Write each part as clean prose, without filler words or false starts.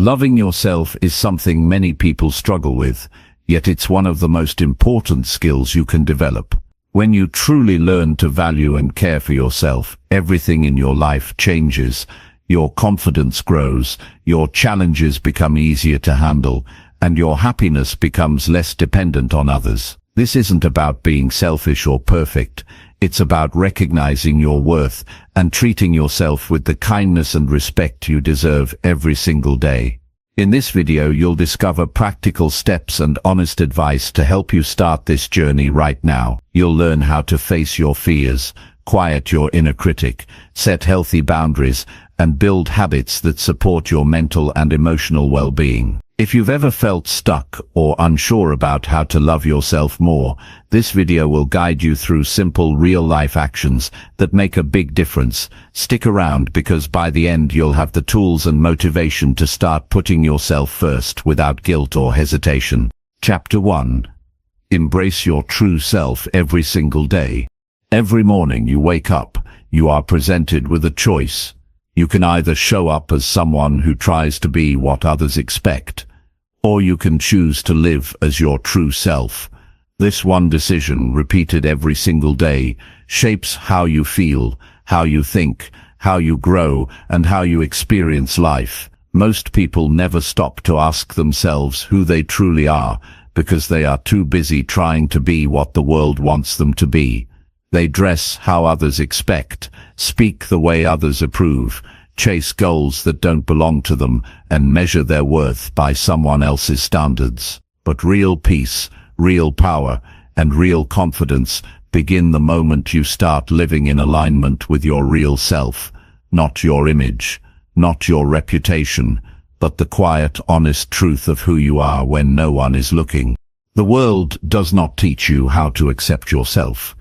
Loving yourself is something many people struggle with, yet it's one of the most important skills you can develop. When you truly learn to value and care for yourself, everything in your life changes. Your confidence grows, your challenges become easier to handle, and your happiness becomes less dependent on others. This isn't about being selfish or perfect. It's about recognizing your worth and treating yourself with the kindness and respect you deserve every single day. In this video, you'll discover practical steps and honest advice to help you start this journey right now. You'll learn how to face your fears, quiet your inner critic, set healthy boundaries, and build habits that support your mental and emotional well-being. If you've ever felt stuck or unsure about how to love yourself more, this video will guide you through simple real-life actions that make a big difference. Stick around, because by the end you'll have the tools and motivation to start putting yourself first without guilt or hesitation. Chapter 1. Embrace your true self every single day. Every morning you wake up, you are presented with a choice. You can either show up as someone who tries to be what others expect, or you can choose to live as your true self. This one decision, repeated every single day, shapes how you feel, how you think, how you grow, and how you experience life. Most people never stop to ask themselves who they truly are, because they are too busy trying to be what the world wants them to be. They dress how others expect, speak the way others approve, chase goals that don't belong to them, and measure their worth by someone else's standards. But real peace, real power, and real confidence begin the moment you start living in alignment with your real self. Not your image, not your reputation, but the quiet, honest truth of who you are when no one is looking. The world does not teach you how to accept yourself.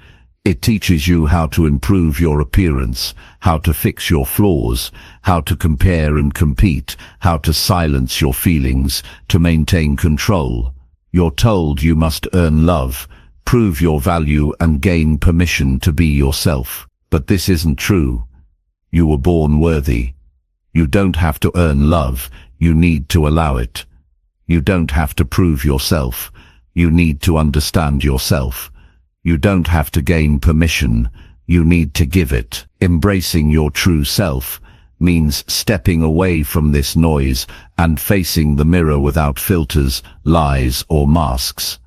It teaches you how to improve your appearance, how to fix your flaws, how to compare and compete, how to silence your feelings, to maintain control. You're told you must earn love, prove your value, and gain permission to be yourself. But this isn't true. You were born worthy. You don't have to earn love, you need to allow it. You don't have to prove yourself, you need to understand yourself. You don't have to gain permission, you need to give it. Embracing your true self means stepping away from this noise and facing the mirror without filters, lies, or masks.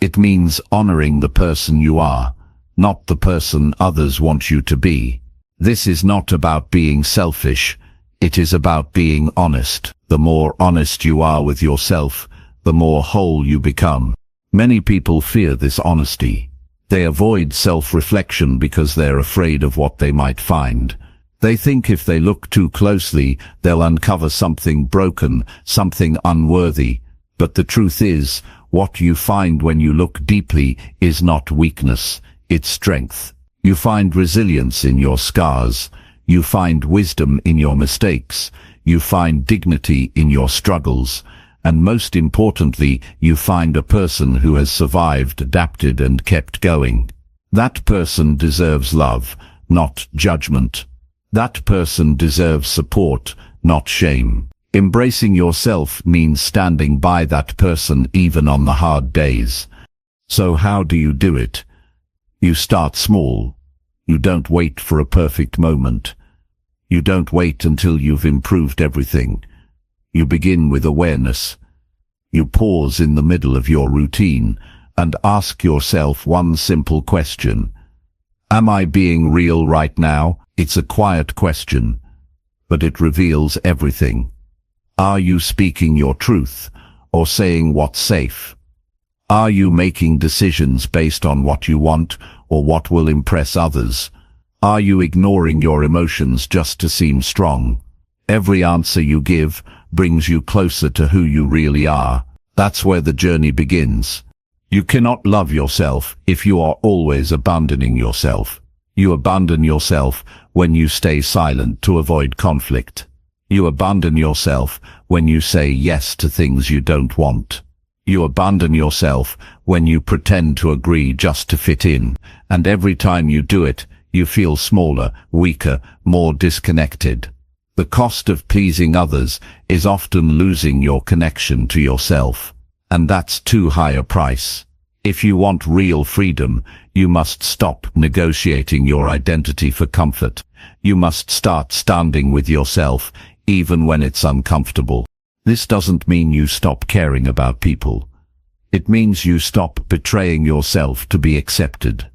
It means honoring the person you are, not the person others want you to be. This is not about being selfish, it is about being honest. The more honest you are with yourself, the more whole you become. Many people fear this honesty. They avoid self-reflection because they're afraid of what they might find. They think if they look too closely, they'll uncover something broken, something unworthy. But the truth is, what you find when you look deeply is not weakness, it's strength. You find resilience in your scars. You find wisdom in your mistakes. You find dignity in your struggles. And most importantly, you find a person who has survived, adapted, and kept going. That person deserves love, not judgment. That person deserves support, not shame. Embracing yourself means standing by that person even on the hard days. So how do you do it? You start small. You don't wait for a perfect moment. You don't wait until you've improved everything. You begin with awareness. You pause in the middle of your routine and ask yourself one simple question. Am I being real right now? It's a quiet question, but it reveals everything. Are you speaking your truth or saying what's safe? Are you making decisions based on what you want or what will impress others? Are you ignoring your emotions just to seem strong? Every answer you give brings you closer to who you really are. That's where the journey begins. You cannot love yourself if you are always abandoning yourself. You abandon yourself when you stay silent to avoid conflict. You abandon yourself when you say yes to things you don't want. You abandon yourself when you pretend to agree just to fit in, and every time you do it, you feel smaller, weaker, more disconnected. The cost of pleasing others is often losing your connection to yourself, and that's too high a price. If you want real freedom, you must stop negotiating your identity for comfort. You must start standing with yourself, even when it's uncomfortable. This doesn't mean you stop caring about people. It means you stop betraying yourself to be accepted.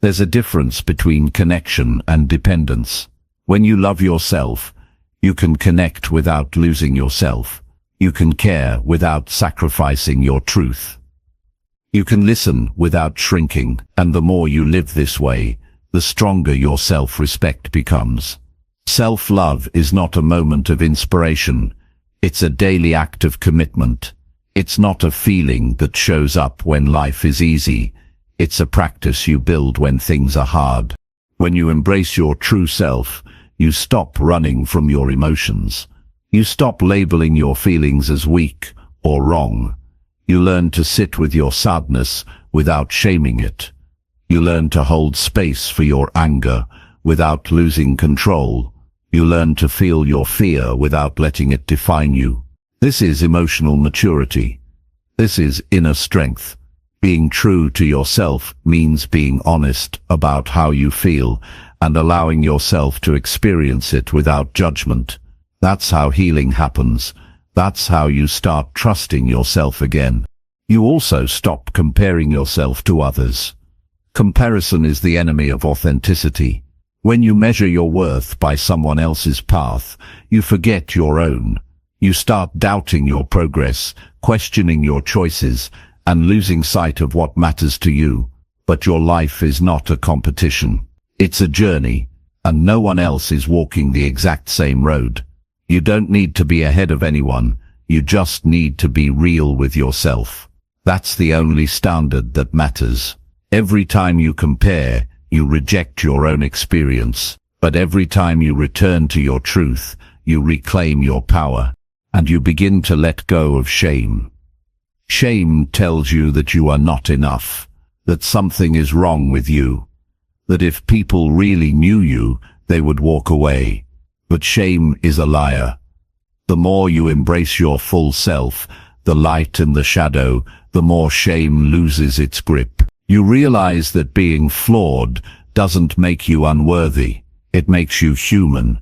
There's a difference between connection and dependence. When you love yourself, you can connect without losing yourself. You can care without sacrificing your truth. You can listen without shrinking, and the more you live this way, the stronger your self-respect becomes. Self-love is not a moment of inspiration. It's a daily act of commitment. It's not a feeling that shows up when life is easy. It's a practice you build when things are hard. When you embrace your true self, you stop running from your emotions. You stop labeling your feelings as weak or wrong. You learn to sit with your sadness without shaming it. You learn to hold space for your anger without losing control. You learn to feel your fear without letting it define you. This is emotional maturity. This is inner strength. Being true to yourself means being honest about how you feel and allowing yourself to experience it without judgment. That's how healing happens. That's how you start trusting yourself again. You also stop comparing yourself to others. Comparison is the enemy of authenticity. When you measure your worth by someone else's path, you forget your own. You start doubting your progress, questioning your choices, and losing sight of what matters to you. But your life is not a competition. It's a journey, and no one else is walking the exact same road. You don't need to be ahead of anyone. You just need to be real with yourself. That's the only standard that matters. Every time you compare, you reject your own experience. But every time you return to your truth, you reclaim your power, and you begin to let go of shame. Shame tells you that you are not enough, that something is wrong with you, that if people really knew you, they would walk away. But shame is a liar. The more you embrace your full self, the light and the shadow, the more shame loses its grip. You realize that being flawed doesn't make you unworthy. It makes you human.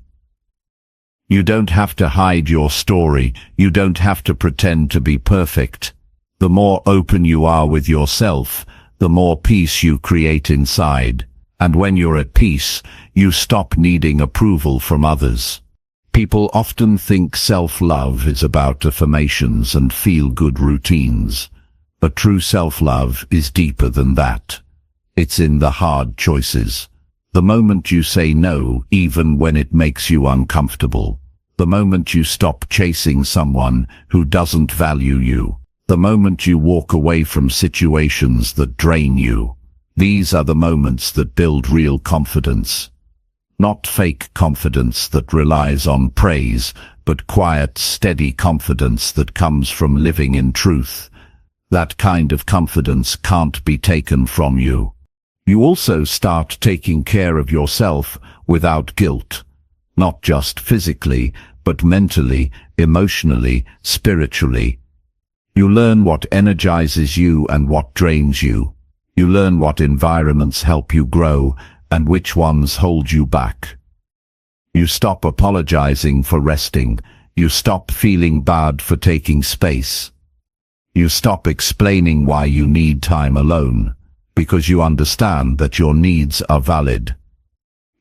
You don't have to hide your story. You don't have to pretend to be perfect. The more open you are with yourself, the more peace you create inside. And when you're at peace, you stop needing approval from others. People often think self-love is about affirmations and feel-good routines. But true self-love is deeper than that. It's in the hard choices. The moment you say no, even when it makes you uncomfortable. The moment you stop chasing someone who doesn't value you. The moment you walk away from situations that drain you. These are the moments that build real confidence. Not fake confidence that relies on praise, but quiet, steady confidence that comes from living in truth. That kind of confidence can't be taken from you. You also start taking care of yourself without guilt. Not just physically, but mentally, emotionally, spiritually. You learn what energizes you and what drains you. You learn what environments help you grow and which ones hold you back. You stop apologizing for resting. You stop feeling bad for taking space. You stop explaining why you need time alone, because you understand that your needs are valid.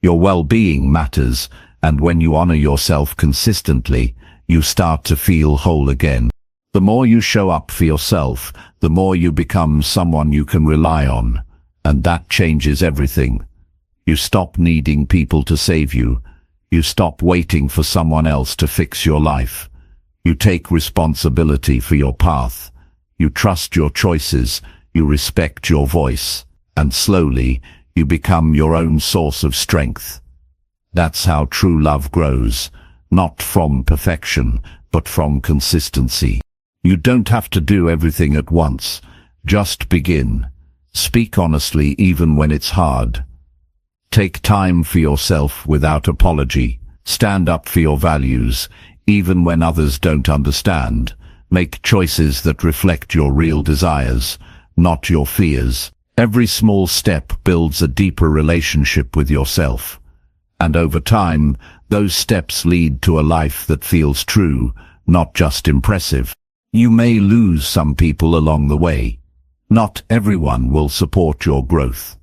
Your well-being matters, and when you honor yourself consistently, you start to feel whole again. The more you show up for yourself, the more you become someone you can rely on, and that changes everything. You stop needing people to save you. You stop waiting for someone else to fix your life. You take responsibility for your path. You trust your choices, you respect your voice, and slowly, you become your own source of strength. That's how true love grows, not from perfection, but from consistency. You don't have to do everything at once. Just begin. Speak honestly even when it's hard. Take time for yourself without apology. Stand up for your values, even when others don't understand. Make choices that reflect your real desires, not your fears. Every small step builds a deeper relationship with yourself. And over time, those steps lead to a life that feels true, not just impressive. You may lose some people along the way. Not everyone will support your growth.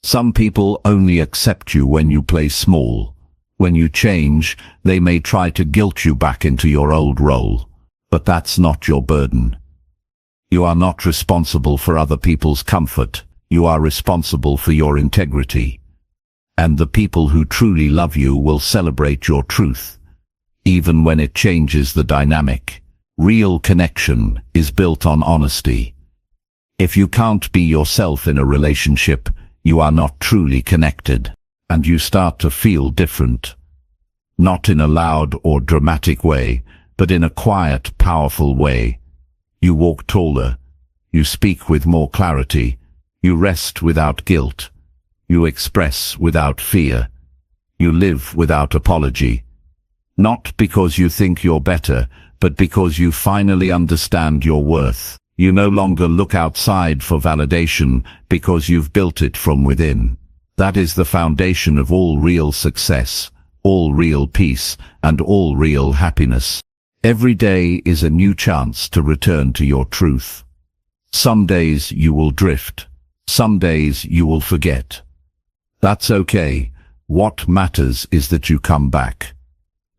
Some people only accept you when you play small. When you change, they may try to guilt you back into your old role. But that's not your burden. You are not responsible for other people's comfort. You are responsible for your integrity. And the people who truly love you will celebrate your truth, even when it changes the dynamic. Real connection is built on honesty. If you can't be yourself in a relationship, you are not truly connected, and you start to feel different. Not in a loud or dramatic way, but in a quiet, powerful way. You walk taller. You speak with more clarity. You rest without guilt. You express without fear. You live without apology. Not because you think you're better, but because you finally understand your worth. You no longer look outside for validation because you've built it from within. That is the foundation of all real success, all real peace, and all real happiness. Every day is a new chance to return to your truth. Some days you will drift. Some days you will forget. That's okay. What matters is that you come back.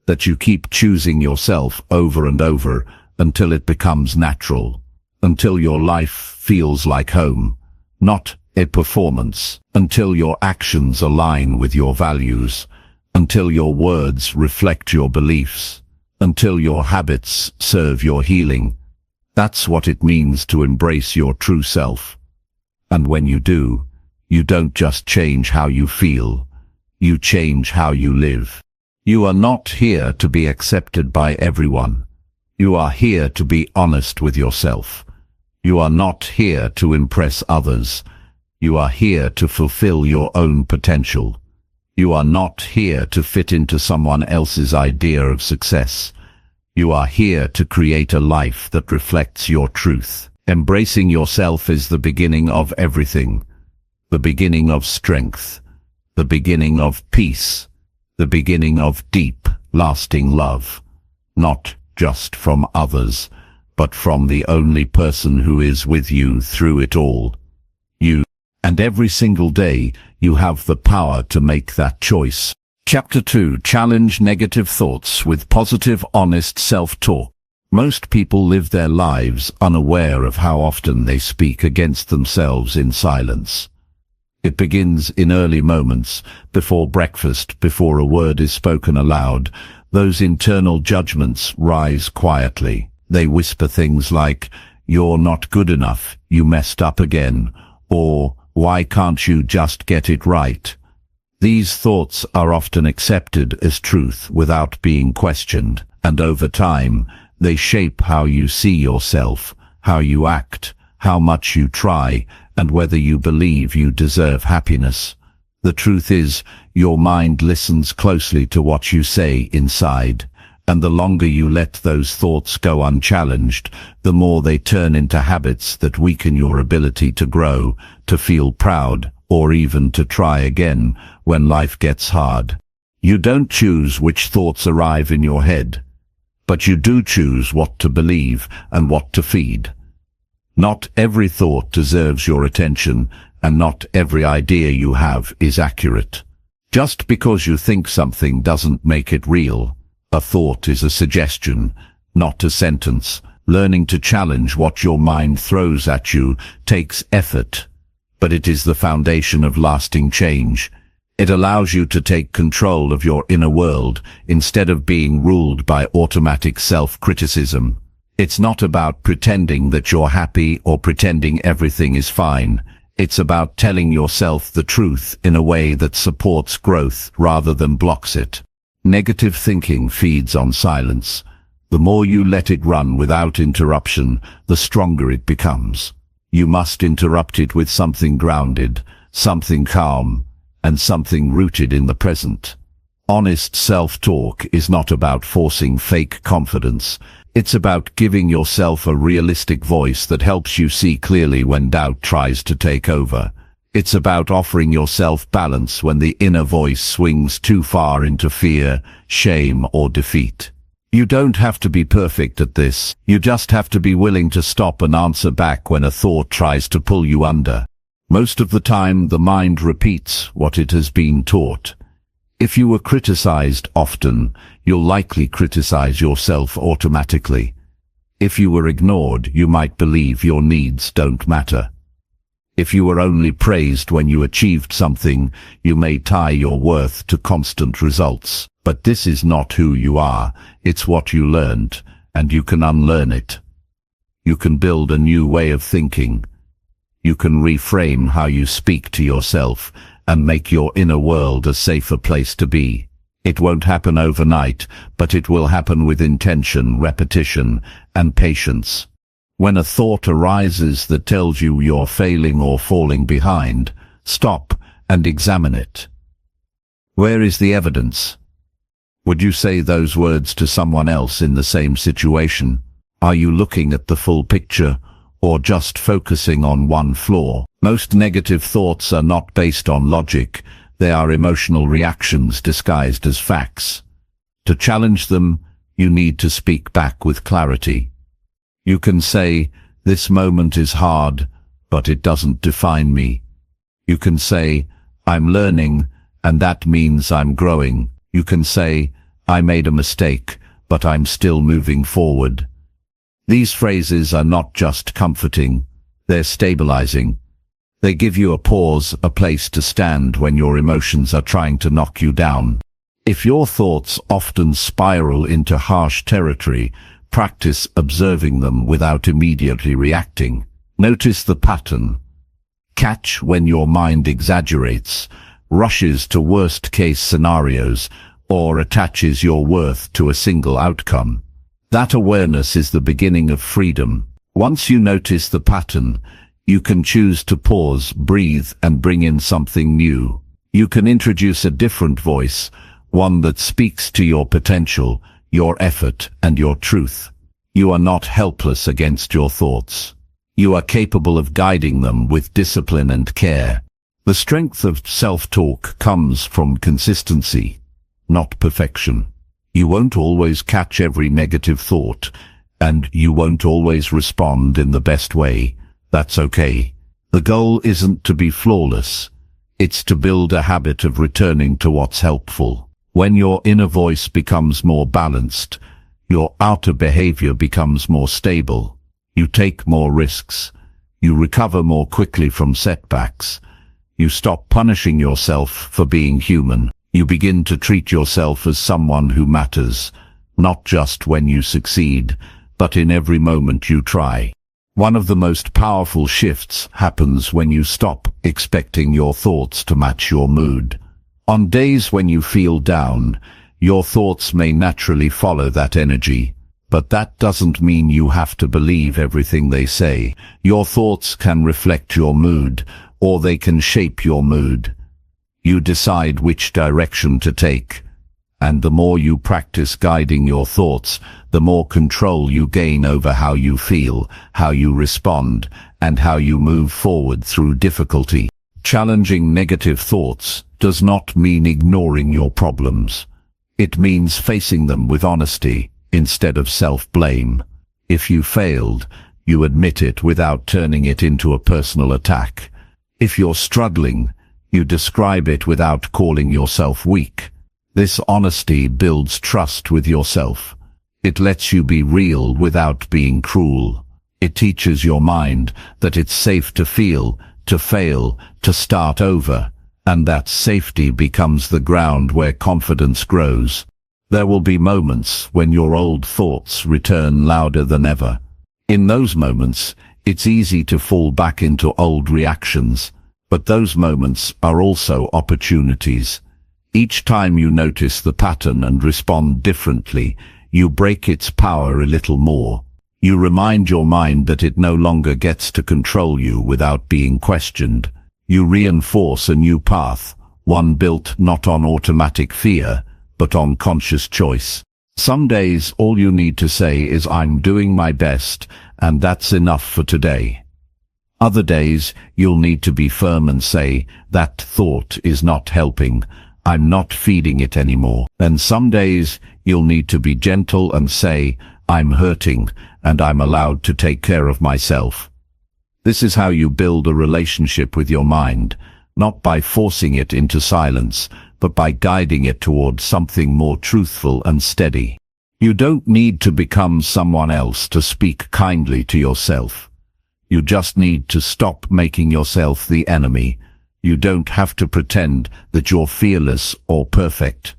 That you keep choosing yourself over and over until it becomes natural. Until your life feels like home, not a performance. Until your actions align with your values. Until your words reflect your beliefs. Until your habits serve your healing. That's what it means to embrace your true self. And when you do, you don't just change how you feel, you change how you live. You are not here to be accepted by everyone. You are here to be honest with yourself. You are not here to impress others. You are here to fulfill your own potential. You are not here to fit into someone else's idea of success. You are here to create a life that reflects your truth. Embracing yourself is the beginning of everything. The beginning of strength. The beginning of peace. The beginning of deep, lasting love. Not just from others, but from the only person who is with you through it all. You. And every single day, you have the power to make that choice. Chapter 2. Challenge negative thoughts with positive, honest self-talk. Most people live their lives unaware of how often they speak against themselves in silence. It begins in early moments, before breakfast, before a word is spoken aloud. Those internal judgments rise quietly. They whisper things like, "You're not good enough, you messed up again," or "Why can't you just get it right?" These thoughts are often accepted as truth without being questioned, and over time, they shape how you see yourself, how you act, how much you try, and whether you believe you deserve happiness. The truth is, your mind listens closely to what you say inside, and the longer you let those thoughts go unchallenged, the more they turn into habits that weaken your ability to grow, to feel proud, or even to try again when life gets hard. You don't choose which thoughts arrive in your head, but you do choose what to believe and what to feed. Not every thought deserves your attention, and not every idea you have is accurate. Just because you think something doesn't make it real. A thought is a suggestion, not a sentence. Learning to challenge what your mind throws at you takes effort, but it is the foundation of lasting change. It allows you to take control of your inner world instead of being ruled by automatic self-criticism. It's not about pretending that you're happy or pretending everything is fine. It's about telling yourself the truth in a way that supports growth rather than blocks it. Negative thinking feeds on silence. The more you let it run without interruption, the stronger it becomes. You must interrupt it with something grounded, something calm, and something rooted in the present. Honest self-talk is not about forcing fake confidence. It's about giving yourself a realistic voice that helps you see clearly when doubt tries to take over. It's about offering yourself balance when the inner voice swings too far into fear, shame, or defeat. You don't have to be perfect at this. You just have to be willing to stop and answer back when a thought tries to pull you under. Most of the time, the mind repeats what it has been taught. If you were criticized often, you'll likely criticize yourself automatically. If you were ignored, you might believe your needs don't matter. If you were only praised when you achieved something, you may tie your worth to constant results. But this is not who you are. It's what you learned, and you can unlearn it. You can build a new way of thinking. You can reframe how you speak to yourself and make your inner world a safer place to be. It won't happen overnight, but it will happen with intention, repetition, and patience. When a thought arises that tells you you're failing or falling behind, stop and examine it. Where is the evidence? Would you say those words to someone else in the same situation? Are you looking at the full picture, or just focusing on one flaw? Most negative thoughts are not based on logic. They are emotional reactions disguised as facts. To challenge them, you need to speak back with clarity. You can say, "This moment is hard, but it doesn't define me." You can say, "I'm learning, and that means I'm growing." You can say, "I made a mistake, but I'm still moving forward." These phrases are not just comforting, they're stabilizing. They give you a pause, a place to stand when your emotions are trying to knock you down. If your thoughts often spiral into harsh territory, practice observing them without immediately reacting. Notice the pattern. Catch when your mind exaggerates, rushes to worst-case scenarios, or attaches your worth to a single outcome. That awareness is the beginning of freedom. Once you notice the pattern, you can choose to pause, breathe, and bring in something new. You can introduce a different voice, one that speaks to your potential, your effort, and your truth. You are not helpless against your thoughts. You are capable of guiding them with discipline and care. The strength of self-talk comes from consistency, not perfection. You won't always catch every negative thought, and you won't always respond in the best way. That's okay. The goal isn't to be flawless. It's to build a habit of returning to what's helpful. When your inner voice becomes more balanced, your outer behavior becomes more stable. You take more risks. You recover more quickly from setbacks. You stop punishing yourself for being human. You begin to treat yourself as someone who matters, not just when you succeed, but in every moment you try. One of the most powerful shifts happens when you stop expecting your thoughts to match your mood. On days when you feel down, your thoughts may naturally follow that energy, but that doesn't mean you have to believe everything they say. Your thoughts can reflect your mood, or they can shape your mood. You decide which direction to take, and the more you practice guiding your thoughts, the more control you gain over how you feel, how you respond, and how you move forward through difficulty. Challenging negative thoughts does not mean ignoring your problems. It means facing them with honesty instead of self-blame. If you failed, you admit it without turning it into a personal attack. If you're struggling, you describe it without calling yourself weak. This honesty builds trust with yourself. It lets you be real without being cruel. It teaches your mind that it's safe to feel, to fail, to start over, and that safety becomes the ground where confidence grows. There will be moments when your old thoughts return louder than ever. In those moments, it's easy to fall back into old reactions, but those moments are also opportunities. Each time you notice the pattern and respond differently, you break its power a little more. You remind your mind that it no longer gets to control you without being questioned. You reinforce a new path, one built not on automatic fear, but on conscious choice. Some days all you need to say is I'm doing my best, and that's enough for today. Other days you'll need to be firm and say, that thought is not helping, I'm not feeding it anymore. And some days you'll need to be gentle and say, I'm hurting, and I'm allowed to take care of myself. This is how you build a relationship with your mind, not by forcing it into silence, but by guiding it towards something more truthful and steady. You don't need to become someone else to speak kindly to yourself. You just need to stop making yourself the enemy. You don't have to pretend that you're fearless or perfect.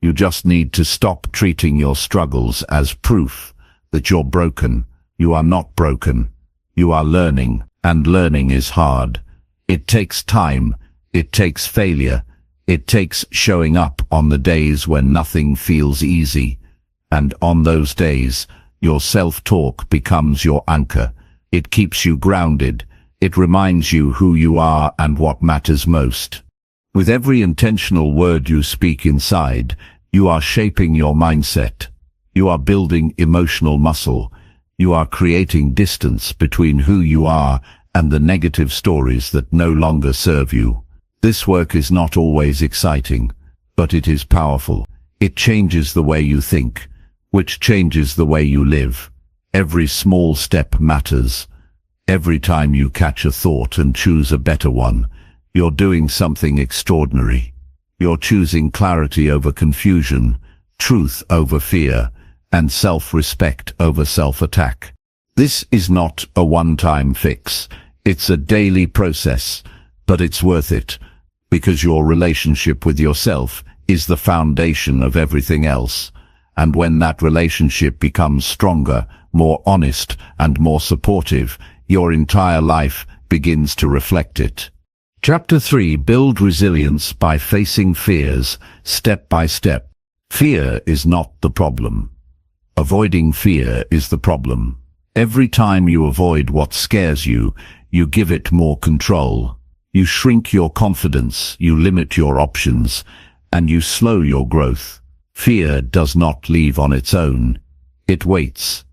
You just need to stop treating your struggles as proof that you're broken. You are not broken. You are learning, and learning is hard. It takes time. It takes failure. It takes showing up on the days when nothing feels easy. And on those days, your self-talk becomes your anchor. It keeps you grounded. It reminds you who you are and what matters most. With every intentional word you speak inside, you are shaping your mindset. You are building emotional muscle. You are creating distance between who you are and the negative stories that no longer serve you. This work is not always exciting, but it is powerful. It changes the way you think, which changes the way you live. Every small step matters. Every time you catch a thought and choose a better one, you're doing something extraordinary. You're choosing clarity over confusion, truth over fear, and self-respect over self-attack. This is not a one-time fix. It's a daily process, but it's worth it, because your relationship with yourself is the foundation of everything else. And when that relationship becomes stronger, more honest, and more supportive, your entire life begins to reflect it. Chapter 3. Build resilience by facing fears, step by step. Fear is not the problem. Avoiding fear is the problem. Every time you avoid what scares you, you give it more control. You shrink your confidence, you limit your options, and you slow your growth. Fear does not leave on its own. It waits.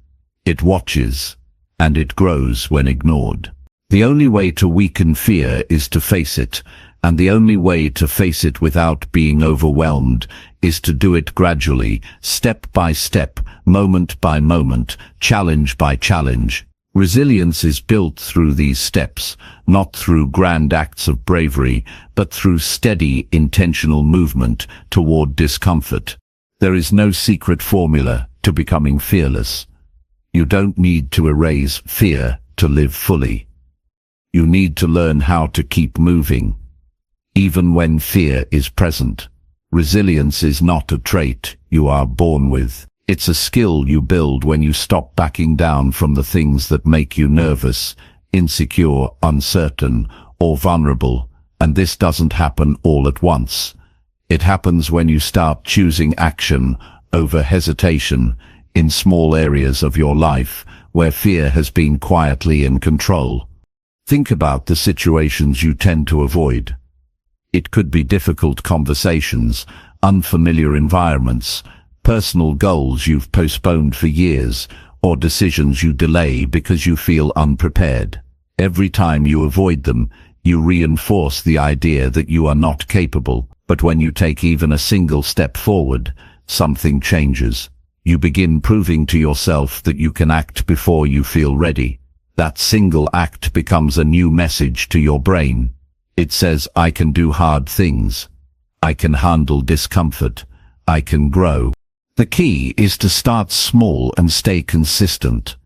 It watches. And it grows when ignored. The only way to weaken fear is to face it, and the only way to face it without being overwhelmed is to do it gradually, step by step, moment by moment, challenge by challenge. Resilience is built through these steps, not through grand acts of bravery, but through steady, intentional movement toward discomfort. There is no secret formula to becoming fearless. You don't need to erase fear to live fully. You need to learn how to keep moving, even when fear is present. Resilience is not a trait you are born with. It's a skill you build when you stop backing down from the things that make you nervous, insecure, uncertain, or vulnerable. And this doesn't happen all at once. It happens when you start choosing action over hesitation, in small areas of your life where fear has been quietly in control. Think about the situations you tend to avoid. It could be difficult conversations, unfamiliar environments, personal goals you've postponed for years, or decisions you delay because you feel unprepared. Every time you avoid them, you reinforce the idea that you are not capable. But when you take even a single step forward, something changes. You begin proving to yourself that you can act before you feel ready. That single act becomes a new message to your brain. It says, I can do hard things. I can handle discomfort. I can grow. The key is to start small and stay consistent.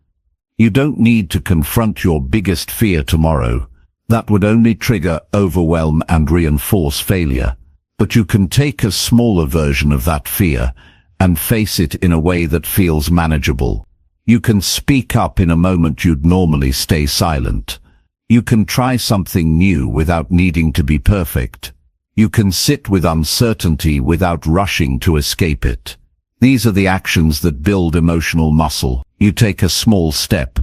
You don't need to confront your biggest fear tomorrow. That would only trigger overwhelm and reinforce failure. But you can take a smaller version of that fear and face it in a way that feels manageable. You can speak up in a moment you'd normally stay silent. You can try something new without needing to be perfect. You can sit with uncertainty without rushing to escape it. These are the actions that build emotional muscle. You take a small step,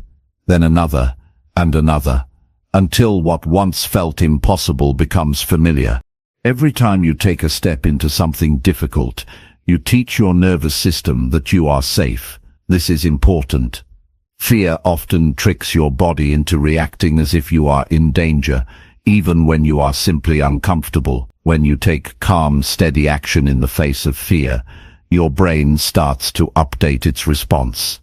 then another, and another, until what once felt impossible becomes familiar. Every time you take a step into something difficult, You teach your nervous system that you are safe. This is important. Fear often tricks your body into reacting as if you are in danger, even when you are simply uncomfortable. When you take calm, steady action in the face of fear, your brain starts to update its response.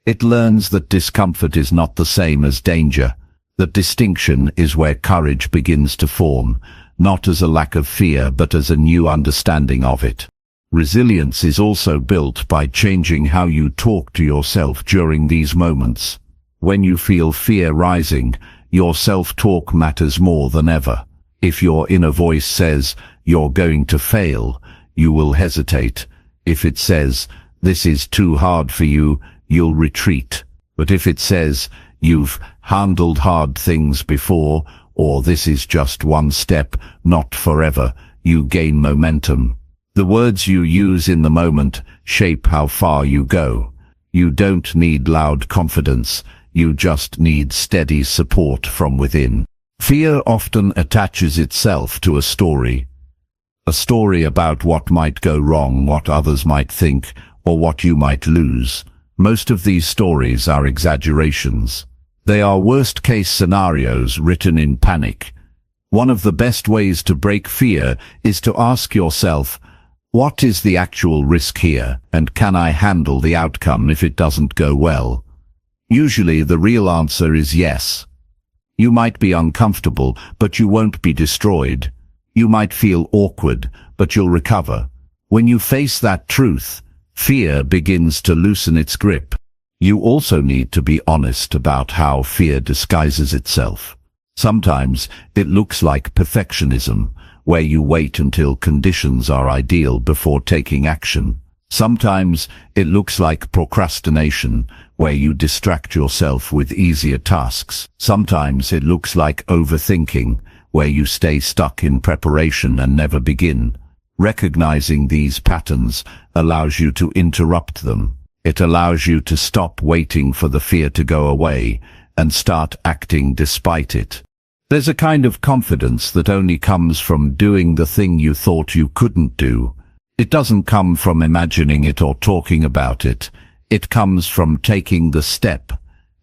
It learns that discomfort is not the same as danger. That distinction is where courage begins to form, not as a lack of fear but as a new understanding of it. Resilience is also built by changing how you talk to yourself during these moments. When you feel fear rising, your self-talk matters more than ever. If your inner voice says, "You're going to fail," you will hesitate. If it says, "This is too hard for you," you'll retreat. But if it says, "You've handled hard things before," or "This is just one step, not forever," you gain momentum. The words you use in the moment shape how far you go. You don't need loud confidence, you just need steady support from within. Fear often attaches itself to a story. A story about what might go wrong, what others might think, or what you might lose. Most of these stories are exaggerations. They are worst-case scenarios written in panic. One of the best ways to break fear is to ask yourself, what is the actual risk here, and can I handle the outcome if it doesn't go well? Usually the real answer is yes. You might be uncomfortable, but you won't be destroyed. You might feel awkward, but you'll recover. When you face that truth, fear begins to loosen its grip. You also need to be honest about how fear disguises itself. Sometimes it looks like perfectionism, where you wait until conditions are ideal before taking action. Sometimes it looks like procrastination, where you distract yourself with easier tasks. Sometimes it looks like overthinking, where you stay stuck in preparation and never begin. Recognizing these patterns allows you to interrupt them. It allows you to stop waiting for the fear to go away and start acting despite it. There's a kind of confidence that only comes from doing the thing you thought you couldn't do. It doesn't come from imagining it or talking about it. It comes from taking the step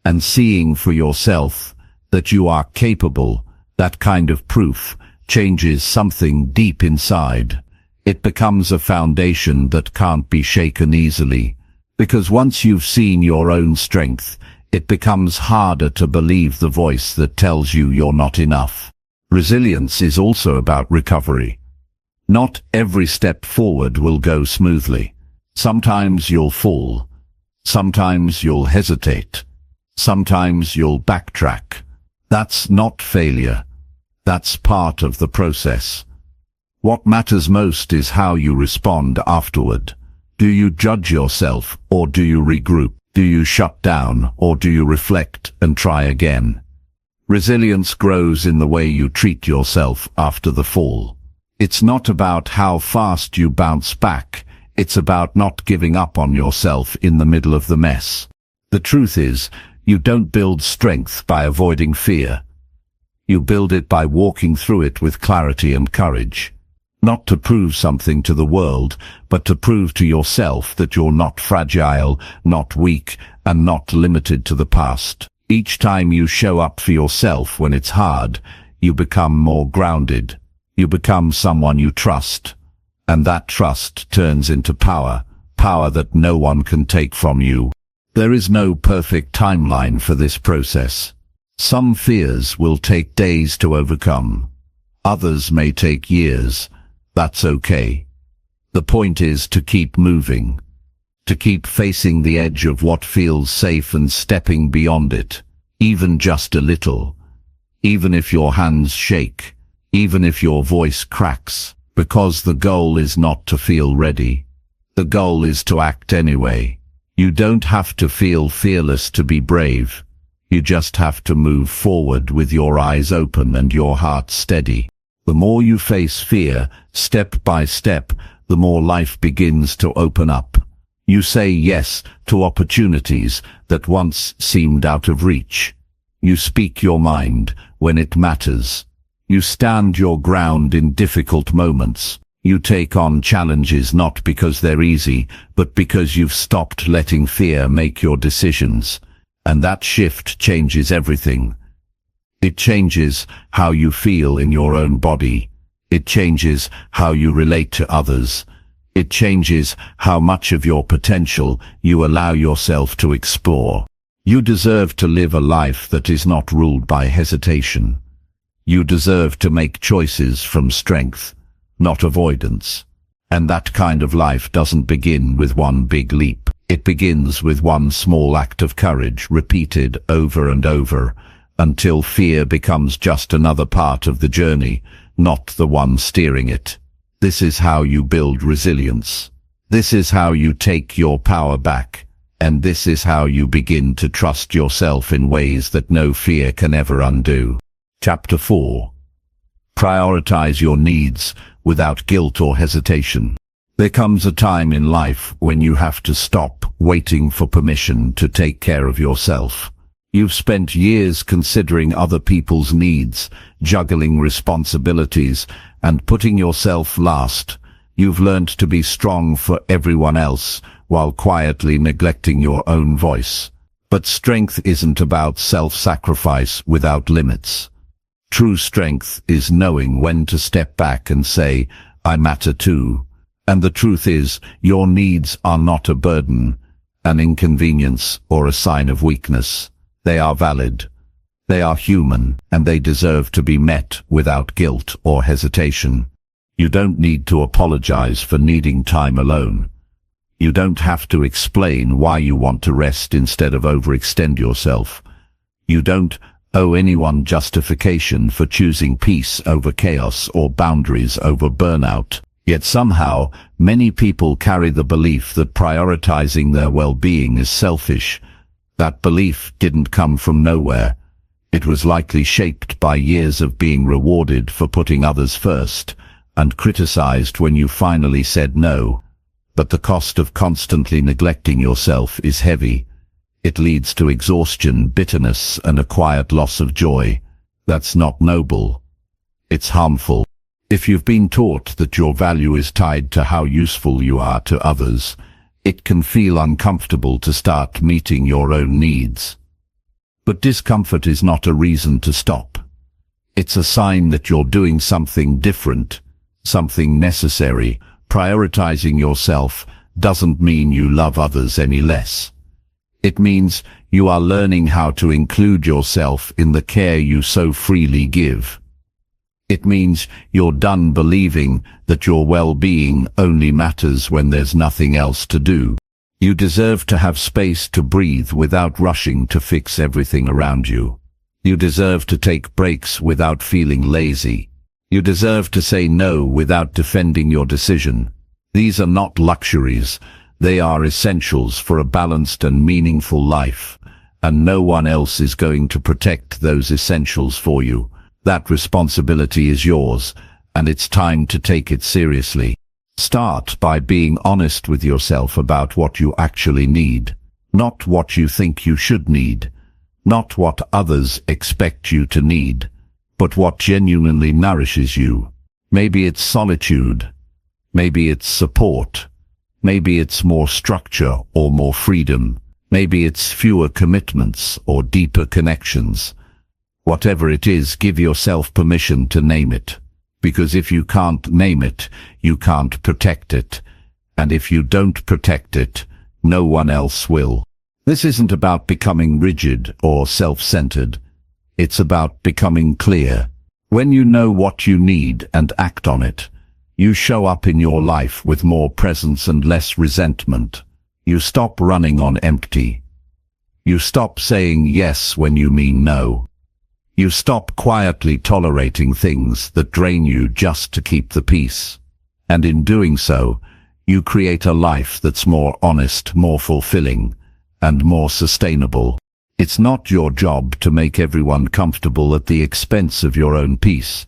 and seeing for yourself that you are capable. That kind of proof changes something deep inside. It becomes a foundation that can't be shaken easily. Because once you've seen your own strength, it becomes harder to believe the voice that tells you you're not enough. Resilience is also about recovery. Not every step forward will go smoothly. Sometimes you'll fall. Sometimes you'll hesitate. Sometimes you'll backtrack. That's not failure. That's part of the process. What matters most is how you respond afterward. Do you judge yourself, or do you regroup? Do you shut down, or do you reflect and try again? Resilience grows in the way you treat yourself after the fall. It's not about how fast you bounce back. It's about not giving up on yourself in the middle of the mess. The truth is, you don't build strength by avoiding fear. You build it by walking through it with clarity and courage. Not to prove something to the world, but to prove to yourself that you're not fragile, not weak, and not limited to the past. Each time you show up for yourself when it's hard, you become more grounded. You become someone you trust. And that trust turns into power, power that no one can take from you. There is no perfect timeline for this process. Some fears will take days to overcome. Others may take years. That's okay. The point is to keep moving, to keep facing the edge of what feels safe and stepping beyond it, even just a little, even if your hands shake, even if your voice cracks, because the goal is not to feel ready. The goal is to act anyway. You don't have to feel fearless to be brave. You just have to move forward with your eyes open and your heart steady. The more you face fear, step by step, the more life begins to open up. You say yes to opportunities that once seemed out of reach. You speak your mind when it matters. You stand your ground in difficult moments. You take on challenges not because they're easy, but because you've stopped letting fear make your decisions. And that shift changes everything. It changes how you feel in your own body. It changes how you relate to others. It changes how much of your potential you allow yourself to explore. You deserve to live a life that is not ruled by hesitation. You deserve to make choices from strength, not avoidance. And that kind of life doesn't begin with one big leap. It begins with one small act of courage repeated over and over, until fear becomes just another part of the journey, not the one steering it. This is how you build resilience. This is how you take your power back. And this is how you begin to trust yourself in ways that no fear can ever undo. Chapter 4. Prioritize your needs without guilt or hesitation. There comes a time in life when you have to stop waiting for permission to take care of yourself. You've spent years considering other people's needs, juggling responsibilities, and putting yourself last. You've learned to be strong for everyone else, while quietly neglecting your own voice. But strength isn't about self-sacrifice without limits. True strength is knowing when to step back and say, I matter too. And the truth is, your needs are not a burden, an inconvenience, or a sign of weakness. They are valid. They are human, and they deserve to be met without guilt or hesitation. You don't need to apologize for needing time alone. You don't have to explain why you want to rest instead of overextend yourself. You don't owe anyone justification for choosing peace over chaos or boundaries over burnout. Yet somehow, many people carry the belief that prioritizing their well-being is selfish. That belief didn't come from nowhere. It was likely shaped by years of being rewarded for putting others first, and criticized when you finally said no. But the cost of constantly neglecting yourself is heavy. It leads to exhaustion, bitterness, and a quiet loss of joy. That's not noble. It's harmful. If you've been taught that your value is tied to how useful you are to others, it can feel uncomfortable to start meeting your own needs. But discomfort is not a reason to stop. It's a sign that you're doing something different, something necessary. Prioritizing yourself doesn't mean you love others any less. It means you are learning how to include yourself in the care you so freely give. It means you're done believing that your well-being only matters when there's nothing else to do. You deserve to have space to breathe without rushing to fix everything around you. You deserve to take breaks without feeling lazy. You deserve to say no without defending your decision. These are not luxuries. They are essentials for a balanced and meaningful life, and no one else is going to protect those essentials for you. That responsibility is yours, and it's time to take it seriously. Start by being honest with yourself about what you actually need, not what you think you should need, not what others expect you to need, but what genuinely nourishes you. Maybe it's solitude, maybe it's support, maybe it's more structure or more freedom, maybe it's fewer commitments or deeper connections. Whatever it is, give yourself permission to name it, because if you can't name it, you can't protect it, and if you don't protect it, no one else will. This isn't about becoming rigid or self-centered. It's about becoming clear. When you know what you need and act on it, you show up in your life with more presence and less resentment. You stop running on empty. You stop saying yes when you mean no. You stop quietly tolerating things that drain you just to keep the peace. And in doing so, you create a life that's more honest, more fulfilling, and more sustainable. It's not your job to make everyone comfortable at the expense of your own peace.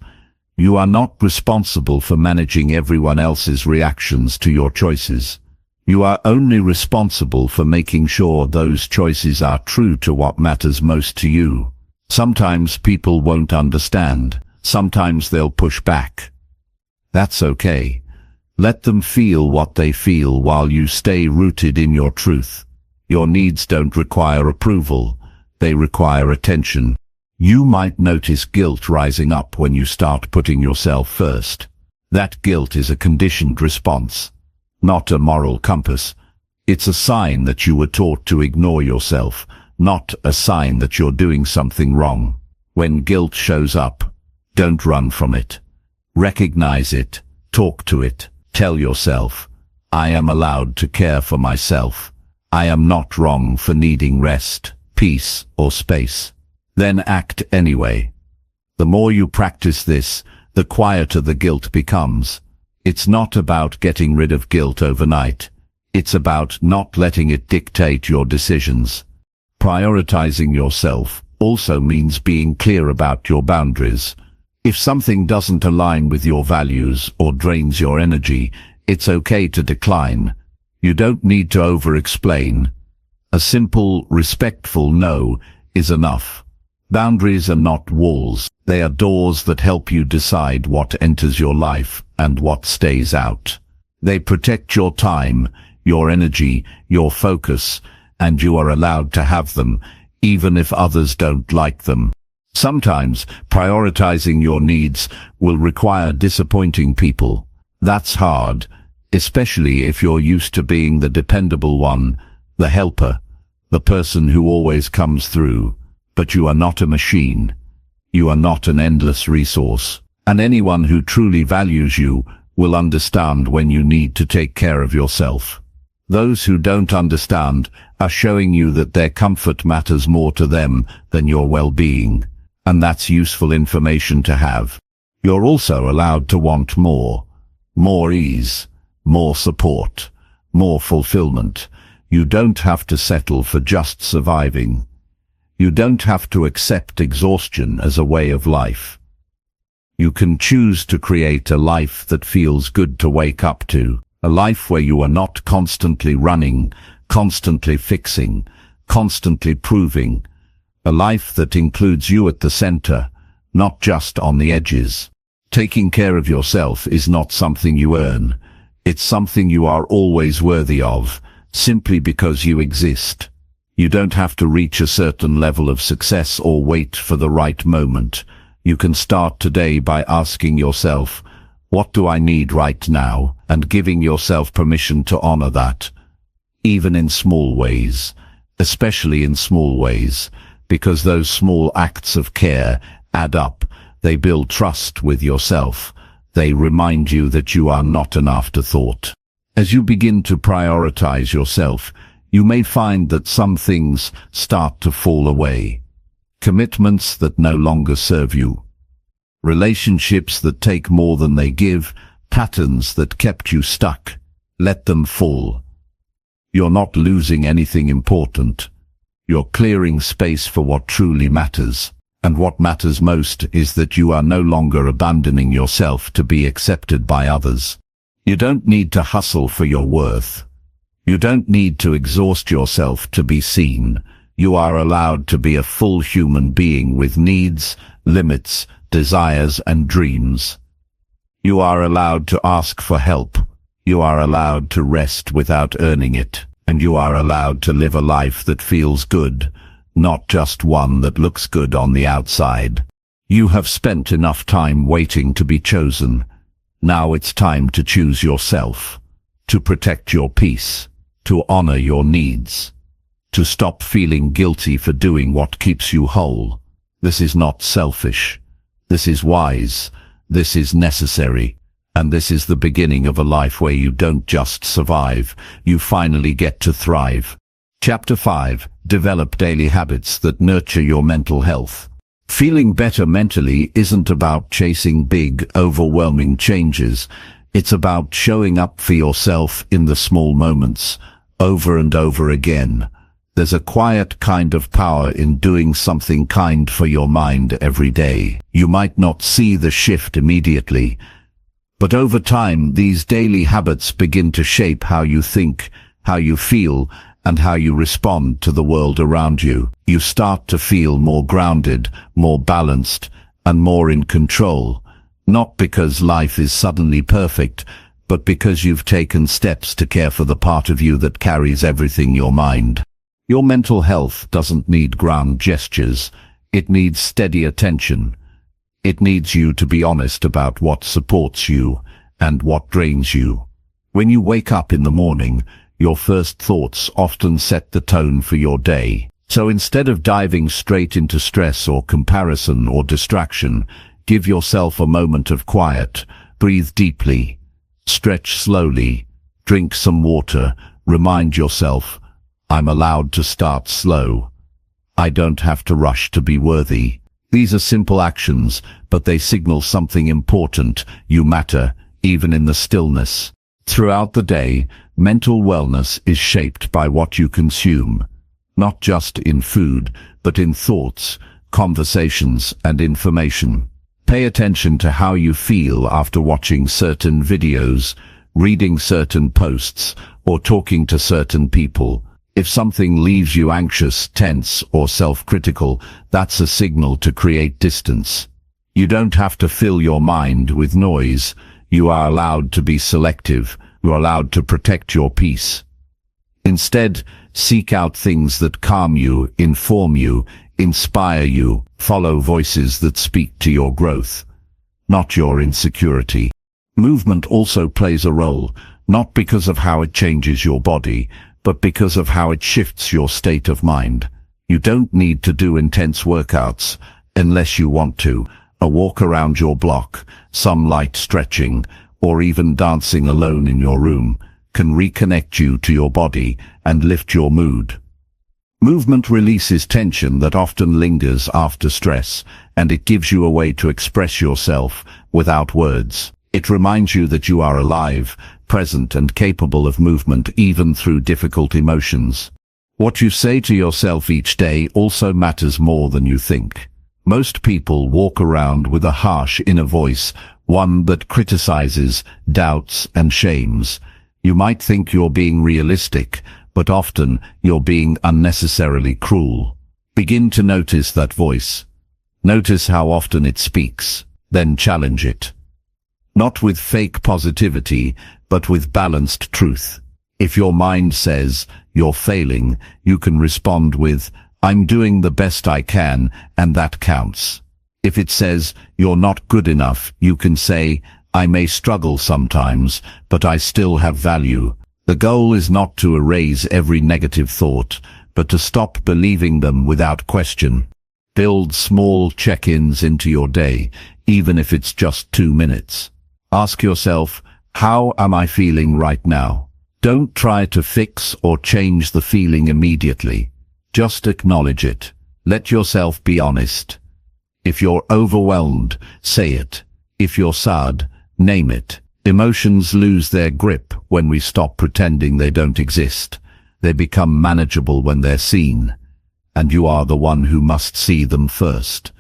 You are not responsible for managing everyone else's reactions to your choices. You are only responsible for making sure those choices are true to what matters most to you. Sometimes people won't understand. Sometimes they'll push back. That's okay. Let them feel what they feel while you stay rooted in your truth. Your needs don't require approval, they require attention. You might notice guilt rising up when you start putting yourself first. That guilt is a conditioned response, not a moral compass. It's a sign that you were taught to ignore yourself, not a sign that you're doing something wrong. When guilt shows up, don't run from it. Recognize it, talk to it, tell yourself, I am allowed to care for myself. I am not wrong for needing rest, peace, or space. Then act anyway. The more you practice this, the quieter the guilt becomes. It's not about getting rid of guilt overnight. It's about not letting it dictate your decisions. Prioritizing yourself also means being clear about your boundaries. If something doesn't align with your values or drains your energy, it's okay to decline. You don't need to over-explain. A simple, respectful no is enough. Boundaries are not walls. They are doors that help you decide what enters your life and what stays out. They protect your time, your energy, your focus, and you are allowed to have them, even if others don't like them. Sometimes, prioritizing your needs will require disappointing people. That's hard, especially if you're used to being the dependable one, the helper, the person who always comes through. But you are not a machine. You are not an endless resource. And anyone who truly values you will understand when you need to take care of yourself. Those who don't understand are showing you that their comfort matters more to them than your well-being. And that's useful information to have. You're also allowed to want more. More ease, more support, more fulfillment. You don't have to settle for just surviving. You don't have to accept exhaustion as a way of life. You can choose to create a life that feels good to wake up to, a life where you are not constantly running, constantly fixing, constantly proving, a life that includes you at the center, not just on the edges. Taking care of yourself is not something you earn. It's something you are always worthy of, simply because you exist. You don't have to reach a certain level of success or wait for the right moment. You can start today by asking yourself, what do I need right now? And giving yourself permission to honor that. Even in small ways, especially in small ways, because those small acts of care add up. They build trust with yourself. They remind you that you are not an afterthought. As you begin to prioritize yourself, you may find that some things start to fall away. Commitments that no longer serve you. Relationships that take more than they give. Patterns that kept you stuck. Let them fall. You're not losing anything important. You're clearing space for what truly matters. And what matters most is that you are no longer abandoning yourself to be accepted by others. You don't need to hustle for your worth. You don't need to exhaust yourself to be seen. You are allowed to be a full human being with needs, limits, desires, and dreams. You are allowed to ask for help. You are allowed to rest without earning it. And you are allowed to live a life that feels good, not just one that looks good on the outside. You have spent enough time waiting to be chosen. Now it's time to choose yourself, to protect your peace, to honor your needs, to stop feeling guilty for doing what keeps you whole. This is not selfish. This is wise. This is necessary. And this is the beginning of a life where you don't just survive, you finally get to thrive. Chapter 5. Develop daily habits that nurture your mental health. Feeling better mentally isn't about chasing big, overwhelming changes. It's about showing up for yourself in the small moments, over and over again. There's a quiet kind of power in doing something kind for your mind every day. You might not see the shift immediately, but over time, these daily habits begin to shape how you think, how you feel, and how you respond to the world around you. You start to feel more grounded, more balanced, and more in control. Not because life is suddenly perfect, but because you've taken steps to care for the part of you that carries everything: your mind. Your mental health doesn't need grand gestures. It needs steady attention. It needs you to be honest about what supports you and what drains you. When you wake up in the morning, your first thoughts often set the tone for your day. So instead of diving straight into stress or comparison or distraction, give yourself a moment of quiet. Breathe deeply. Stretch slowly. Drink some water. Remind yourself, I'm allowed to start slow. I don't have to rush to be worthy. These are simple actions, but they signal something important. You matter, even in the stillness. Throughout the day, mental wellness is shaped by what you consume. Not just in food, but in thoughts, conversations, and information. Pay attention to how you feel after watching certain videos, reading certain posts, or talking to certain people. If something leaves you anxious, tense, or self-critical, that's a signal to create distance. You don't have to fill your mind with noise. You are allowed to be selective. You are allowed to protect your peace. Instead, seek out things that calm you, inform you, inspire you. Follow voices that speak to your growth, not your insecurity. Movement also plays a role, not because of how it changes your body, but because of how it shifts your state of mind. You don't need to do intense workouts unless you want to. A walk around your block, some light stretching, or even dancing alone in your room can reconnect you to your body and lift your mood. Movement releases tension that often lingers after stress, and it gives you a way to express yourself without words. It reminds you that you are alive, present, and capable of movement even through difficult emotions. What you say to yourself each day also matters more than you think. Most people walk around with a harsh inner voice, one that criticizes, doubts, and shames. You might think you're being realistic, but often you're being unnecessarily cruel. Begin to notice that voice. Notice how often it speaks, then challenge it. Not with fake positivity, but with balanced truth. If your mind says, you're failing, you can respond with, I'm doing the best I can, and that counts. If it says, you're not good enough, you can say, I may struggle sometimes, but I still have value. The goal is not to erase every negative thought, but to stop believing them without question. Build small check-ins into your day, even if it's just 2 minutes. Ask yourself, how am I feeling right now? Don't try to fix or change the feeling immediately. Just acknowledge it. Let yourself be honest. If you're overwhelmed, say it. If you're sad, name it. Emotions lose their grip when we stop pretending they don't exist. They become manageable when they're seen. And you are the one who must see them first,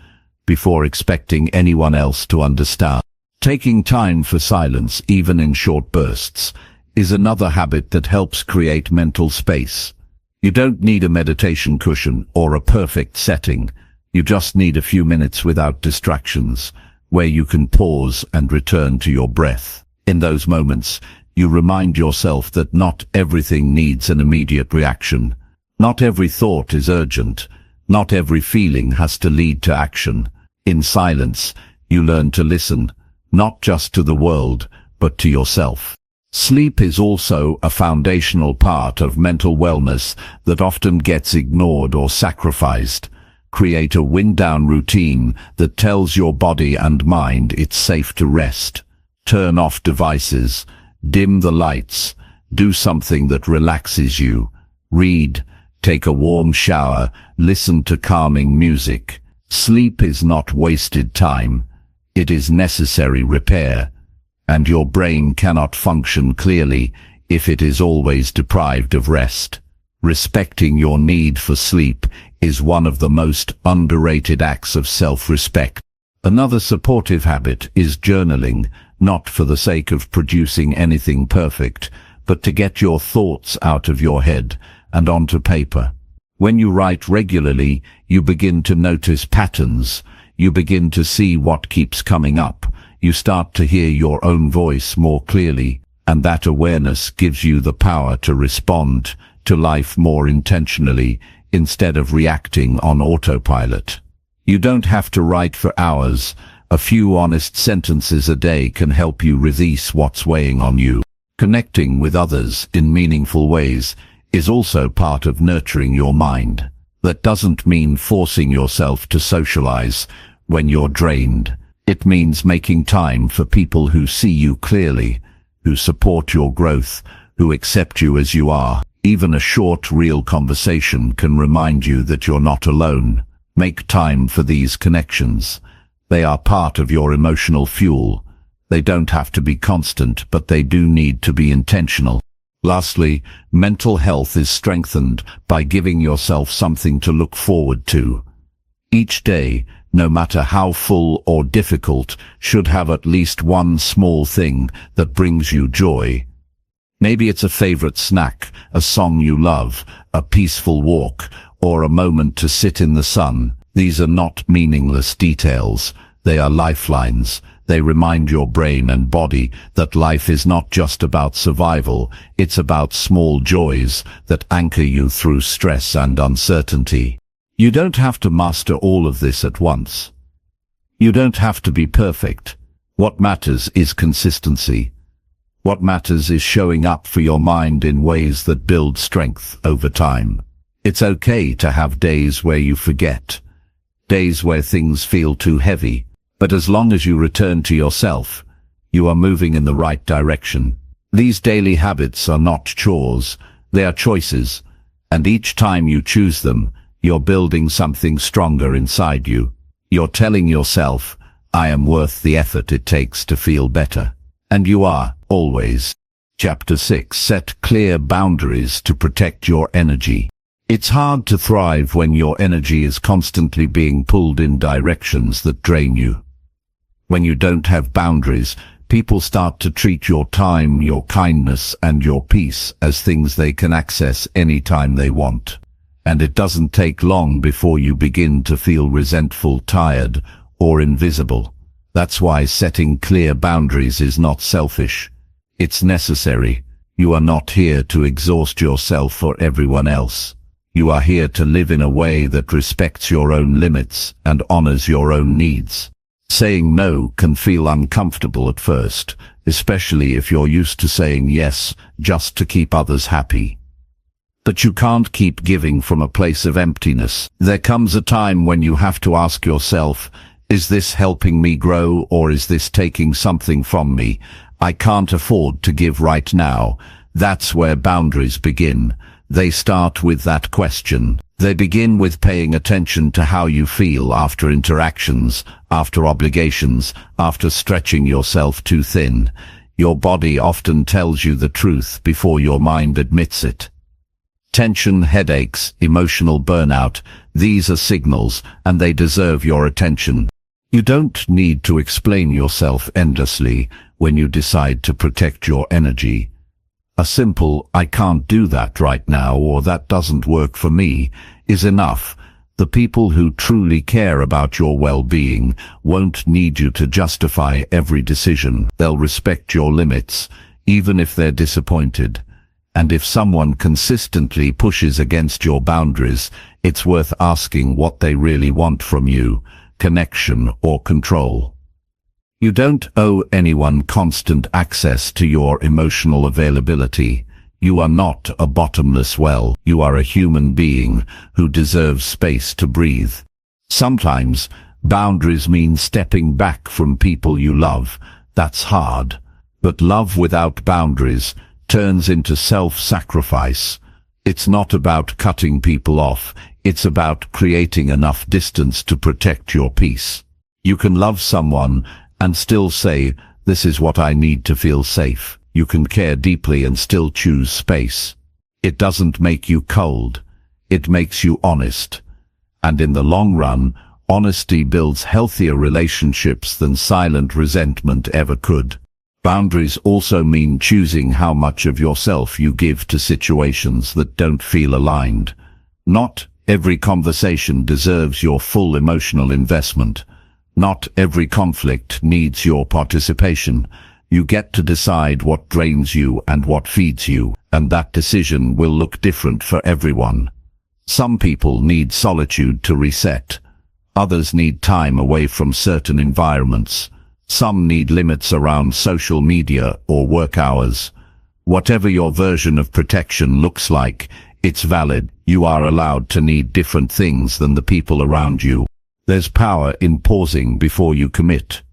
before expecting anyone else to understand. Taking time for silence, even in short bursts, is another habit that helps create mental space. You don't need a meditation cushion or a perfect setting. You just need a few minutes without distractions, where you can pause and return to your breath. In those moments, you remind yourself that not everything needs an immediate reaction. Not every thought is urgent. Not every feeling has to lead to action. In silence, you learn to listen, not just to the world, but to yourself. Sleep is also a foundational part of mental wellness that often gets ignored or sacrificed. Create a wind-down routine that tells your body and mind it's safe to rest. Turn off devices, dim the lights, do something that relaxes you. Read, take a warm shower, listen to calming music. Sleep is not wasted time. It is necessary repair, and your brain cannot function clearly if it is always deprived of rest. Respecting your need for sleep is one of the most underrated acts of self-respect. Another supportive habit is journaling, not for the sake of producing anything perfect, but to get your thoughts out of your head and onto paper. When you write regularly, you begin to notice patterns. You begin to see what keeps coming up. You start to hear your own voice more clearly. And that awareness gives you the power to respond to life more intentionally instead of reacting on autopilot. You don't have to write for hours. A few honest sentences a day can help you release what's weighing on you. Connecting with others in meaningful ways is also part of nurturing your mind. That doesn't mean forcing yourself to socialize when you're drained. It means making time for people who see you clearly, who support your growth, who accept you as you are. Even a short, real conversation can remind you that you're not alone. Make time for these connections. They are part of your emotional fuel. They don't have to be constant, but they do need to be intentional. Lastly, mental health is strengthened by giving yourself something to look forward to. Each day, no matter how full or difficult, should have at least one small thing that brings you joy. Maybe it's a favorite snack, a song you love, a peaceful walk, or a moment to sit in the sun. These are not meaningless details. They are lifelines. They remind your brain and body that life is not just about survival, it's about small joys that anchor you through stress and uncertainty. You don't have to master all of this at once. You don't have to be perfect. What matters is consistency. What matters is showing up for your mind in ways that build strength over time. It's okay to have days where you forget, days where things feel too heavy, but as long as you return to yourself, you are moving in the right direction. These daily habits are not chores, they are choices, and each time you choose them, you're building something stronger inside you. You're telling yourself, I am worth the effort it takes to feel better. And you are, always. Chapter 6. Set clear boundaries to protect your energy. It's hard to thrive when your energy is constantly being pulled in directions that drain you. When you don't have boundaries, people start to treat your time, your kindness, and your peace as things they can access anytime they want. And it doesn't take long before you begin to feel resentful, tired, or invisible. That's why setting clear boundaries is not selfish. It's necessary. You are not here to exhaust yourself or everyone else. You are here to live in a way that respects your own limits and honors your own needs. Saying no can feel uncomfortable at first, especially if you're used to saying yes just to keep others happy. But you can't keep giving from a place of emptiness. There comes a time when you have to ask yourself, is this helping me grow or is this taking something from me? I can't afford to give right now. That's where boundaries begin. They start with that question. They begin with paying attention to how you feel after interactions, after obligations, after stretching yourself too thin. Your body often tells you the truth before your mind admits it. Tension, headaches, emotional burnout, these are signals, and they deserve your attention. You don't need to explain yourself endlessly when you decide to protect your energy. A simple, I can't do that right now, or that doesn't work for me, is enough. The people who truly care about your well-being won't need you to justify every decision. They'll respect your limits, even if they're disappointed. And if someone consistently pushes against your boundaries, it's worth asking what they really want from you, connection or control. You don't owe anyone constant access to your emotional availability. You are not a bottomless well. You are a human being who deserves space to breathe. Sometimes, boundaries mean stepping back from people you love. That's hard. But love without boundaries turns into self-sacrifice. It's not about cutting people off. It's about creating enough distance to protect your peace. You can love someone and still say, this is what I need to feel safe. You can care deeply and still choose space. It doesn't make you cold. It makes you honest. And in the long run, honesty builds healthier relationships than silent resentment ever could. Boundaries also mean choosing how much of yourself you give to situations that don't feel aligned. Not every conversation deserves your full emotional investment. Not every conflict needs your participation, You get to decide what drains you and what feeds you, and that decision will look different for everyone. Some people need solitude to reset. Others need time away from certain environments. Some need limits around social media or work hours. Whatever your version of protection looks like, it's valid. You are allowed to need different things than the people around you. There's power in pausing before you commit.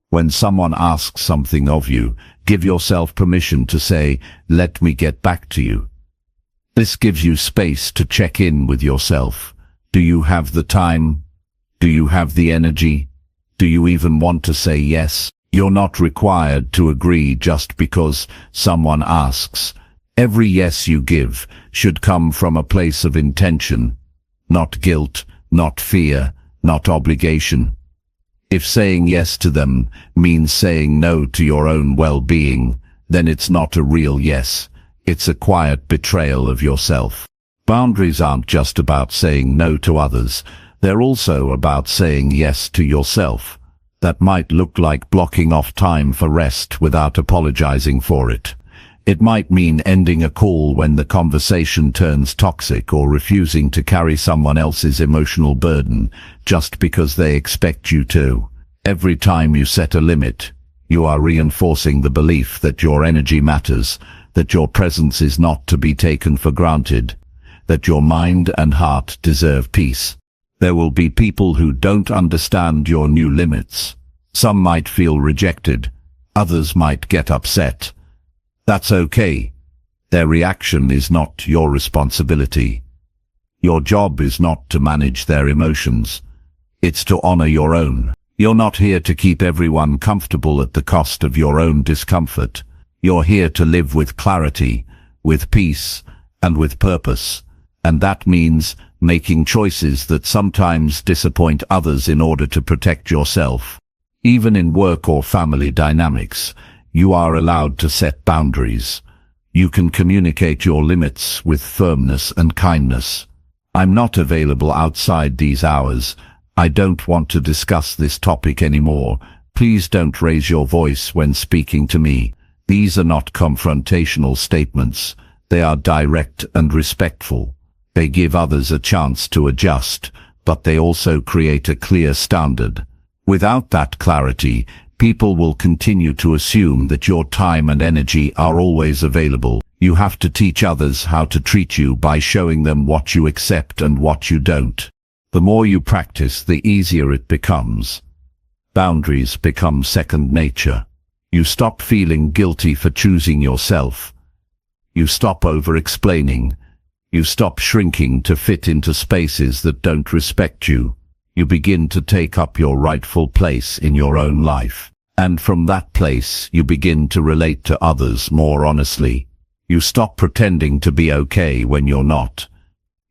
When someone asks something of you, give yourself permission to say, "Let me get back to you." This gives you space to check in with yourself. Do you have the time? Do you have the energy? Do you even want to say yes? You're not required to agree just because someone asks. Every yes you give should come from a place of intention, not guilt, not fear, not obligation. If saying yes to them means saying no to your own well-being, then it's not a real yes. It's a quiet betrayal of yourself. Boundaries aren't just about saying no to others. They're also about saying yes to yourself. That might look like blocking off time for rest without apologizing for it. It might mean ending a call when the conversation turns toxic, or refusing to carry someone else's emotional burden just because they expect you to. Every time you set a limit, you are reinforcing the belief that your energy matters, that your presence is not to be taken for granted, that your mind and heart deserve peace. There will be people who don't understand your new limits. Some might feel rejected, others might get upset. That's okay. Their reaction is not your responsibility. Your job is not to manage their emotions. It's to honor your own. You're not here to keep everyone comfortable at the cost of your own discomfort. You're here to live with clarity, with peace, and with purpose. And that means making choices that sometimes disappoint others in order to protect yourself. Even in work or family dynamics, you are allowed to set boundaries. You can communicate your limits with firmness and kindness. "I'm not available outside these hours. I don't want to discuss this topic anymore. Please don't raise your voice when speaking to me." These are not confrontational statements. They are direct and respectful. They give others a chance to adjust, but they also create a clear standard. Without that clarity, people will continue to assume that your time and energy are always available. You have to teach others how to treat you by showing them what you accept and what you don't. The more you practice, the easier it becomes. Boundaries become second nature. You stop feeling guilty for choosing yourself. You stop over-explaining. You stop shrinking to fit into spaces that don't respect you. You begin to take up your rightful place in your own life. And from that place, you begin to relate to others more honestly. You stop pretending to be okay when you're not.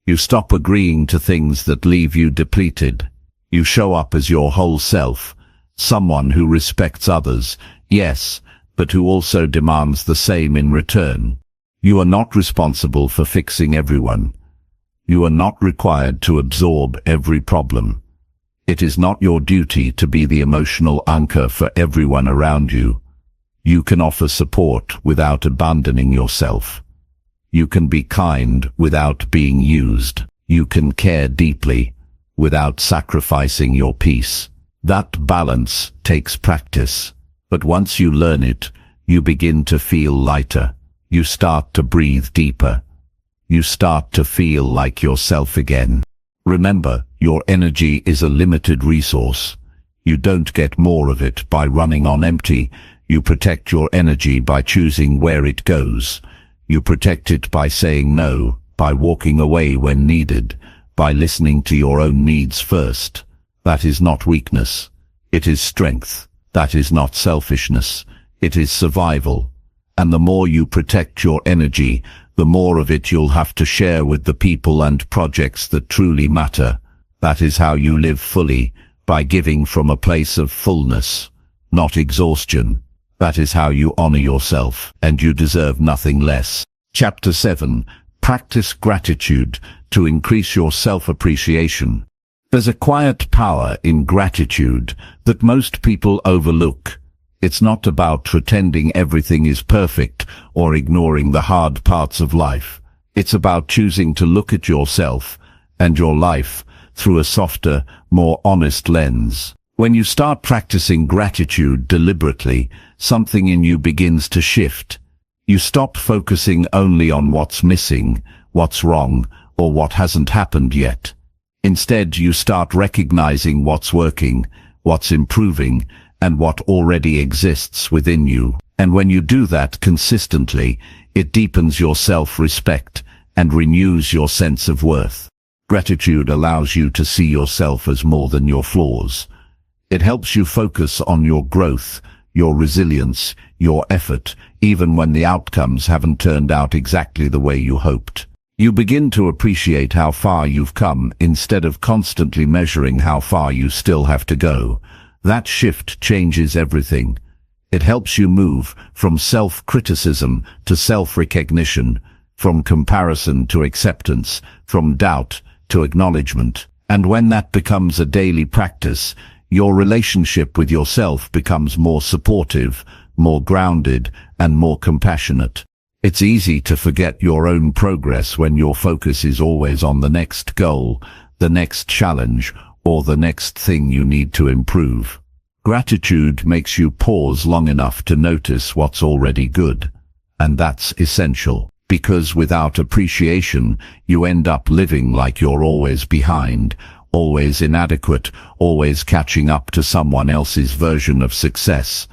You stop agreeing to things that leave you depleted. You show up as your whole self, someone who respects others, yes, but who also demands the same in return. You are not responsible for fixing everyone. You are not required to absorb every problem. It is not your duty to be the emotional anchor for everyone around you. You can offer support without abandoning yourself. You can be kind without being used. You can care deeply without sacrificing your peace. That balance takes practice, but once you learn it, you begin to feel lighter. You start to breathe deeper. You start to feel like yourself again. Remember, your energy is a limited resource. You don't get more of it by running on empty. You protect your energy by choosing where it goes. You protect it by saying no, by walking away when needed, by listening to your own needs first. That is not weakness. It is strength. That is not selfishness. It is survival. And the more you protect your energy, the more of it you'll have to share with the people and projects that truly matter. That is how you live fully, by giving from a place of fullness, not exhaustion. That is how you honor yourself, and you deserve nothing less. Chapter 7. Practice gratitude to increase your self-appreciation. There's a quiet power in gratitude that most people overlook. It's not about pretending everything is perfect or ignoring the hard parts of life. It's about choosing to look at yourself and your life through a softer, more honest lens. When you start practicing gratitude deliberately, something in you begins to shift. You stop focusing only on what's missing, what's wrong, or what hasn't happened yet. Instead, you start recognizing what's working, what's improving, and what already exists within you. And when you do that consistently, it deepens your self-respect and renews your sense of worth. Gratitude allows you to see yourself as more than your flaws. It helps you focus on your growth, your resilience, your effort, even when the outcomes haven't turned out exactly the way you hoped. You begin to appreciate how far you've come instead of constantly measuring how far you still have to go. That shift changes everything. It helps you move from self-criticism to self-recognition, from comparison to acceptance, from doubt to acknowledgement. And when that becomes a daily practice, your relationship with yourself becomes more supportive, more grounded, and more compassionate. It's easy to forget your own progress when your focus is always on the next goal, the next challenge, or the next thing you need to improve. Gratitude makes you pause long enough to notice what's already good. And that's essential, because without appreciation, you end up living like you're always behind, always inadequate, always catching up to someone else's version of success.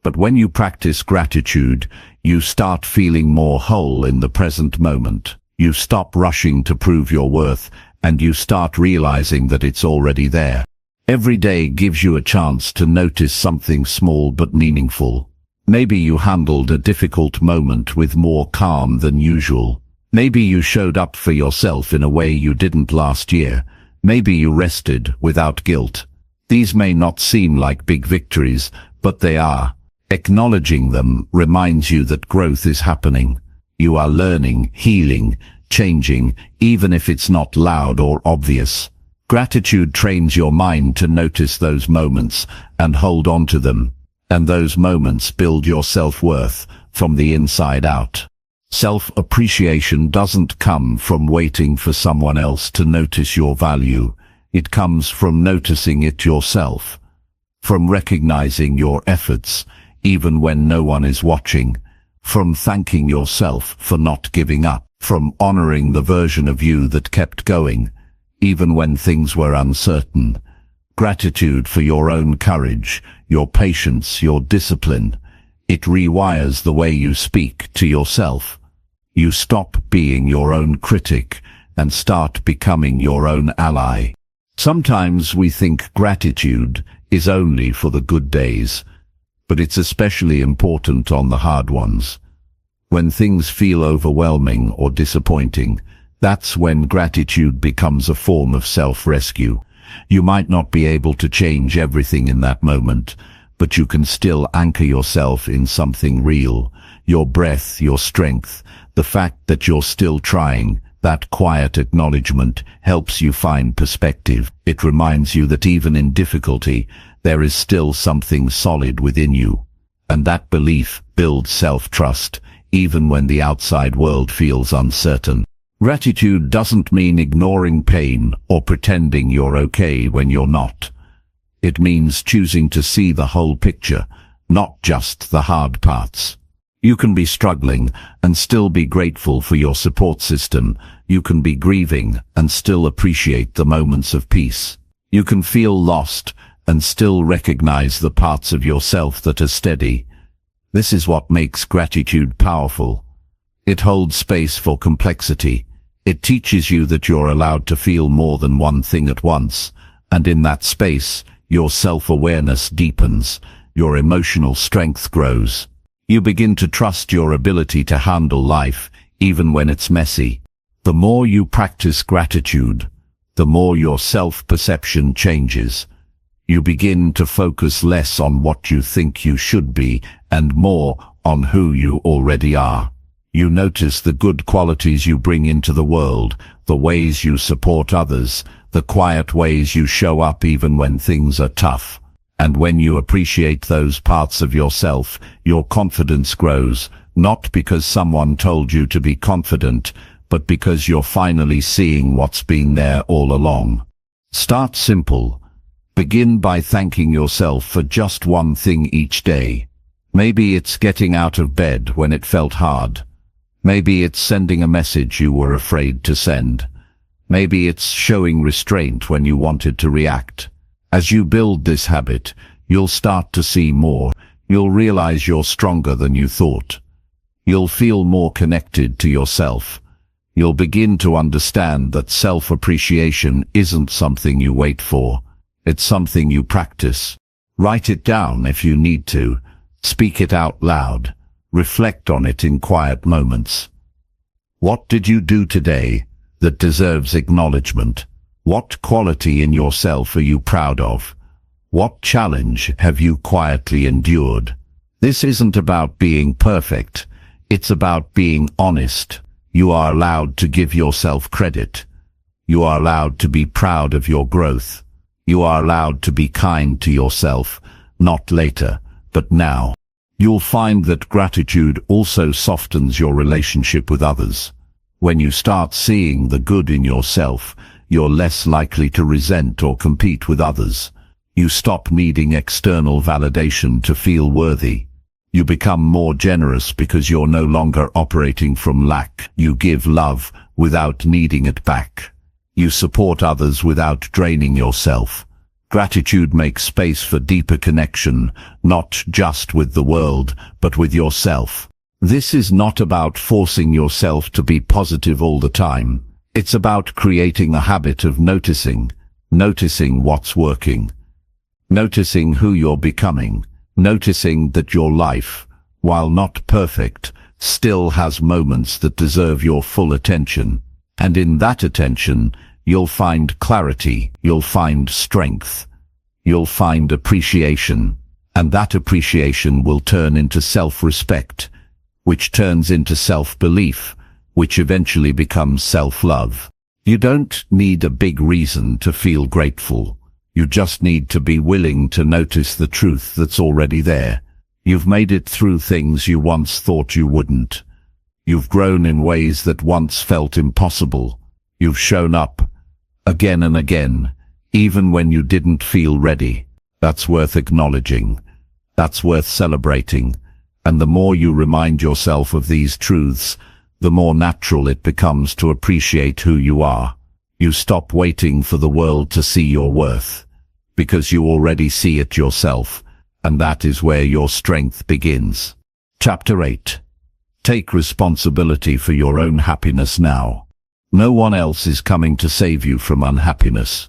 But when you practice gratitude, you start feeling more whole in the present moment. You stop rushing to prove your worth, and you start realizing that it's already there. Every day gives you a chance to notice something small but meaningful. Maybe you handled a difficult moment with more calm than usual. Maybe you showed up for yourself in a way you didn't last year. Maybe you rested without guilt. These may not seem like big victories, but they are. Acknowledging them reminds you that growth is happening. You are learning, healing, changing, even if it's not loud or obvious. Gratitude trains your mind to notice those moments and hold on to them. And those moments build your self-worth from the inside out. Self-appreciation doesn't come from waiting for someone else to notice your value. It comes from noticing it yourself, from recognizing your efforts, even when no one is watching, from thanking yourself for not giving up, from honoring the version of you that kept going, even when things were uncertain. Gratitude for your own courage, your patience, your discipline. It rewires the way you speak to yourself. You stop being your own critic and start becoming your own ally. Sometimes we think gratitude is only for the good days, but it's especially important on the hard ones. When things feel overwhelming or disappointing, that's when gratitude becomes a form of self-rescue. You might not be able to change everything in that moment, but you can still anchor yourself in something real. Your breath, your strength, the fact that you're still trying. That quiet acknowledgement helps you find perspective. It reminds you that even in difficulty, there is still something solid within you. And that belief builds self-trust, even when the outside world feels uncertain. Gratitude doesn't mean ignoring pain or pretending you're okay when you're not. It means choosing to see the whole picture, not just the hard parts. You can be struggling and still be grateful for your support system. You can be grieving and still appreciate the moments of peace. You can feel lost and still recognize the parts of yourself that are steady. This is what makes gratitude powerful. It holds space for complexity. It teaches you that you're allowed to feel more than one thing at once, and in that space, your self-awareness deepens, your emotional strength grows. You begin to trust your ability to handle life, even when it's messy. The more you practice gratitude, the more your self-perception changes. You begin to focus less on what you think you should be and more on who you already are. You notice the good qualities you bring into the world, the ways you support others, the quiet ways you show up even when things are tough. And when you appreciate those parts of yourself, your confidence grows, not because someone told you to be confident, but because you're finally seeing what's been there all along. Start simple. Begin by thanking yourself for just one thing each day. Maybe it's getting out of bed when it felt hard. Maybe it's sending a message you were afraid to send. Maybe it's showing restraint when you wanted to react. As you build this habit, you'll start to see more. You'll realize you're stronger than you thought. You'll feel more connected to yourself. You'll begin to understand that self-appreciation isn't something you wait for. It's something you practice. Write it down if you need to. Speak it out loud. Reflect on it in quiet moments. What did you do today that deserves acknowledgement? What quality in yourself are you proud of? What challenge have you quietly endured? This isn't about being perfect. It's about being honest. You are allowed to give yourself credit. You are allowed to be proud of your growth. You are allowed to be kind to yourself, not later, but now. You'll find that gratitude also softens your relationship with others. When you start seeing the good in yourself, you're less likely to resent or compete with others. You stop needing external validation to feel worthy. You become more generous because you're no longer operating from lack. You give love without needing it back. You support others without draining yourself. Gratitude makes space for deeper connection, not just with the world, but with yourself. This is not about forcing yourself to be positive all the time. It's about creating a habit of noticing what's working, noticing who you're becoming, noticing that your life, while not perfect, still has moments that deserve your full attention. And in that attention, you'll find clarity, you'll find strength, you'll find appreciation, and that appreciation will turn into self-respect, which turns into self-belief, which eventually becomes self-love. You don't need a big reason to feel grateful. You just need to be willing to notice the truth that's already there. You've made it through things you once thought you wouldn't. You've grown in ways that once felt impossible. You've shown up again and again, even when you didn't feel ready. That's worth acknowledging. That's worth celebrating. And the more you remind yourself of these truths, the more natural it becomes to appreciate who you are. You stop waiting for the world to see your worth, because you already see it yourself, and that is where your strength begins. Chapter 8. Take responsibility for your own happiness now. No one else is coming to save you from unhappiness.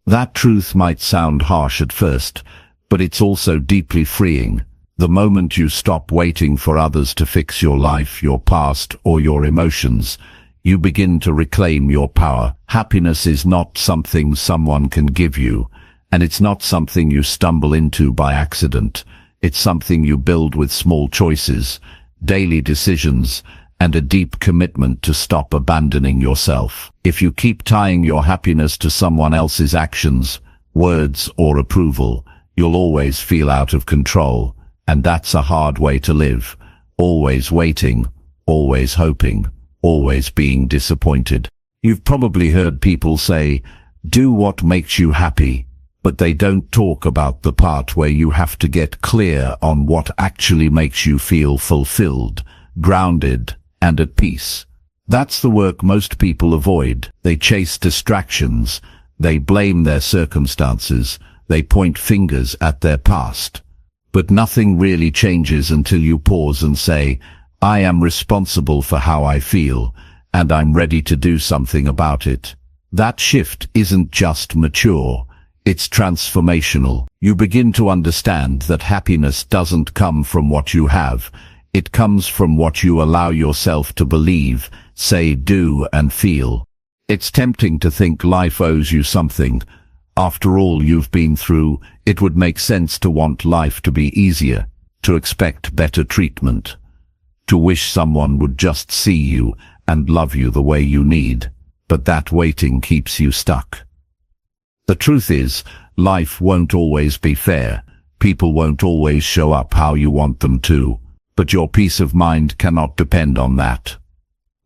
That truth might sound harsh at first, but it's also deeply freeing. The moment you stop waiting for others to fix your life, your past, or your emotions, you begin to reclaim your power. Happiness is not something someone can give you, and it's not something you stumble into by accident. It's something you build with small choices, daily decisions, and a deep commitment to stop abandoning yourself. If you keep tying your happiness to someone else's actions, words, or approval, you'll always feel out of control. And that's a hard way to live. Always waiting, always hoping, always being disappointed. You've probably heard people say, do what makes you happy, but they don't talk about the part where you have to get clear on what actually makes you feel fulfilled, grounded, and at peace. That's the work most people avoid. They chase distractions, they blame their circumstances, they point fingers at their past. But nothing really changes until you pause and say, I am responsible for how I feel, and I'm ready to do something about it. That shift isn't just mature, it's transformational. You begin to understand that happiness doesn't come from what you have, it comes from what you allow yourself to believe, say, do, and feel. It's tempting to think life owes you something. After all you've been through, it would make sense to want life to be easier, to expect better treatment, to wish someone would just see you and love you the way you need. But that waiting keeps you stuck. The truth is, life won't always be fair. People won't always show up how you want them to, but your peace of mind cannot depend on that.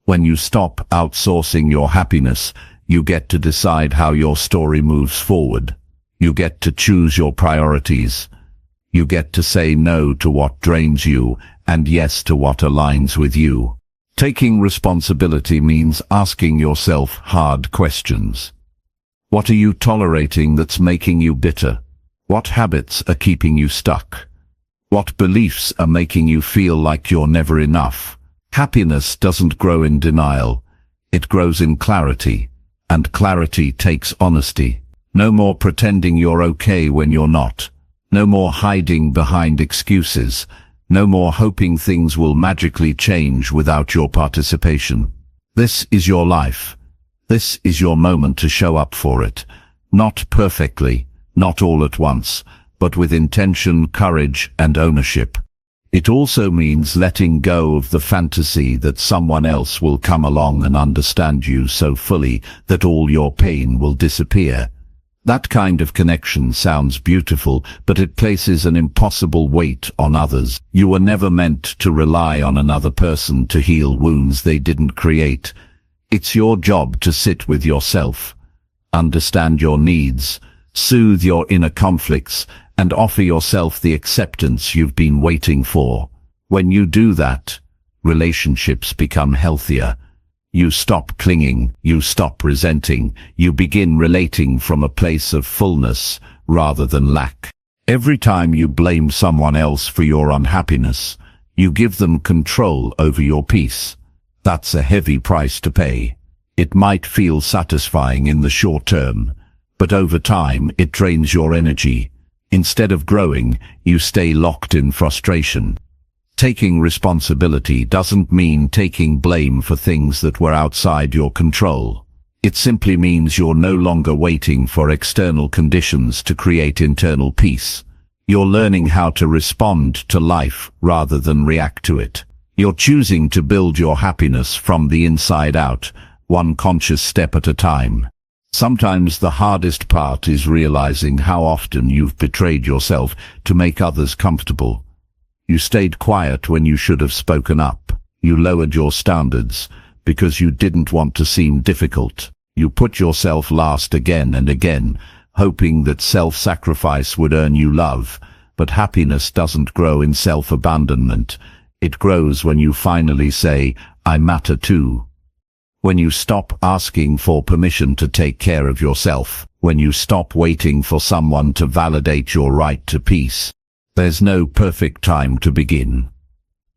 When you stop outsourcing your happiness, you get to decide how your story moves forward. You get to choose your priorities. You get to say no to what drains you and yes to what aligns with you. Taking responsibility means asking yourself hard questions. What are you tolerating that's making you bitter? What habits are keeping you stuck? What beliefs are making you feel like you're never enough? Happiness doesn't grow in denial. It grows in clarity, and clarity takes honesty. No more pretending you're okay when you're not. No more hiding behind excuses. No more hoping things will magically change without your participation. This is your life. This is your moment to show up for it. Not perfectly, not all at once, but with intention, courage, and ownership. It also means letting go of the fantasy that someone else will come along and understand you so fully that all your pain will disappear. That kind of connection sounds beautiful, but it places an impossible weight on others. You were never meant to rely on another person to heal wounds they didn't create. It's your job to sit with yourself, understand your needs, soothe your inner conflicts, and offer yourself the acceptance you've been waiting for. When you do that, relationships become healthier. You stop clinging, you stop resenting, you begin relating from a place of fullness rather than lack. Every time you blame someone else for your unhappiness, you give them control over your peace. That's a heavy price to pay. It might feel satisfying in the short term, but over time it drains your energy. Instead of growing, you stay locked in frustration. Taking responsibility doesn't mean taking blame for things that were outside your control. It simply means you're no longer waiting for external conditions to create internal peace. You're learning how to respond to life rather than react to it. You're choosing to build your happiness from the inside out, one conscious step at a time. Sometimes the hardest part is realizing how often you've betrayed yourself to make others comfortable. You stayed quiet when you should have spoken up. You lowered your standards because you didn't want to seem difficult. You put yourself last again and again, hoping that self-sacrifice would earn you love. But happiness doesn't grow in self-abandonment. It grows when you finally say, I matter too. When you stop asking for permission to take care of yourself. When you stop waiting for someone to validate your right to peace. There's no perfect time to begin.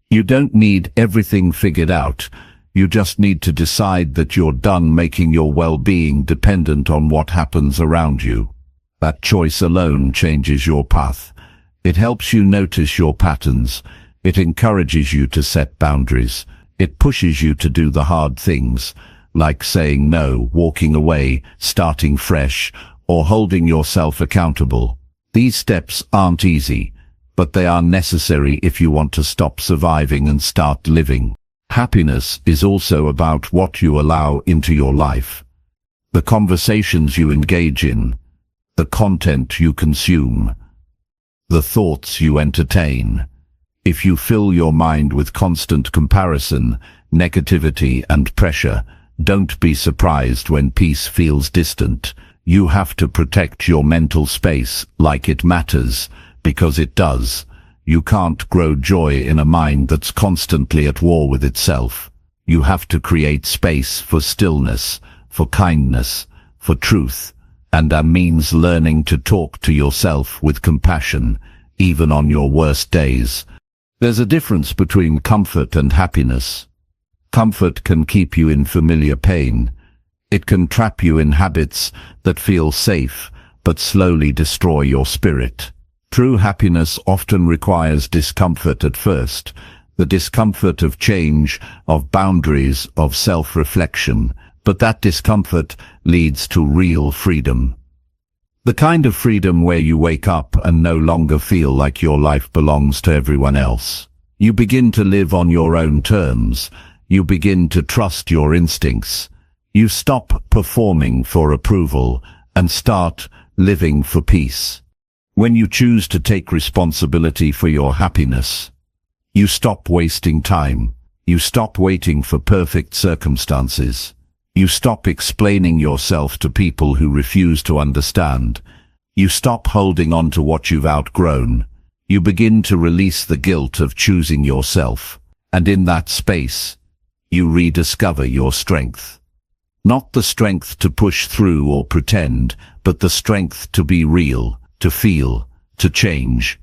You don't need everything figured out. You just need to decide that you're done making your well-being dependent on what happens around you. That choice alone changes your path. It helps you notice your patterns. It encourages you to set boundaries. It pushes you to do the hard things, like saying no, walking away, starting fresh, or holding yourself accountable. These steps aren't easy, but they are necessary if you want to stop surviving and start living. Happiness is also about what you allow into your life. The conversations you engage in, the content you consume, the thoughts you entertain. If you fill your mind with constant comparison, negativity, and pressure, don't be surprised when peace feels distant. You have to protect your mental space like it matters, because it does. You can't grow joy in a mind that's constantly at war with itself. You have to create space for stillness, for kindness, for truth, and that means learning to talk to yourself with compassion, even on your worst days. There's a difference between comfort and happiness. Comfort can keep you in familiar pain. It can trap you in habits that feel safe, but slowly destroy your spirit. True happiness often requires discomfort at first, the discomfort of change, of boundaries, of self-reflection, but that discomfort leads to real freedom. The kind of freedom where you wake up and no longer feel like your life belongs to everyone else. You begin to live on your own terms. You begin to trust your instincts. You stop performing for approval and start living for peace. When you choose to take responsibility for your happiness, you stop wasting time. You stop waiting for perfect circumstances. You stop explaining yourself to people who refuse to understand. You stop holding on to what you've outgrown. You begin to release the guilt of choosing yourself. And in that space, you rediscover your strength. Not the strength to push through or pretend, but the strength to be real, to feel, to change,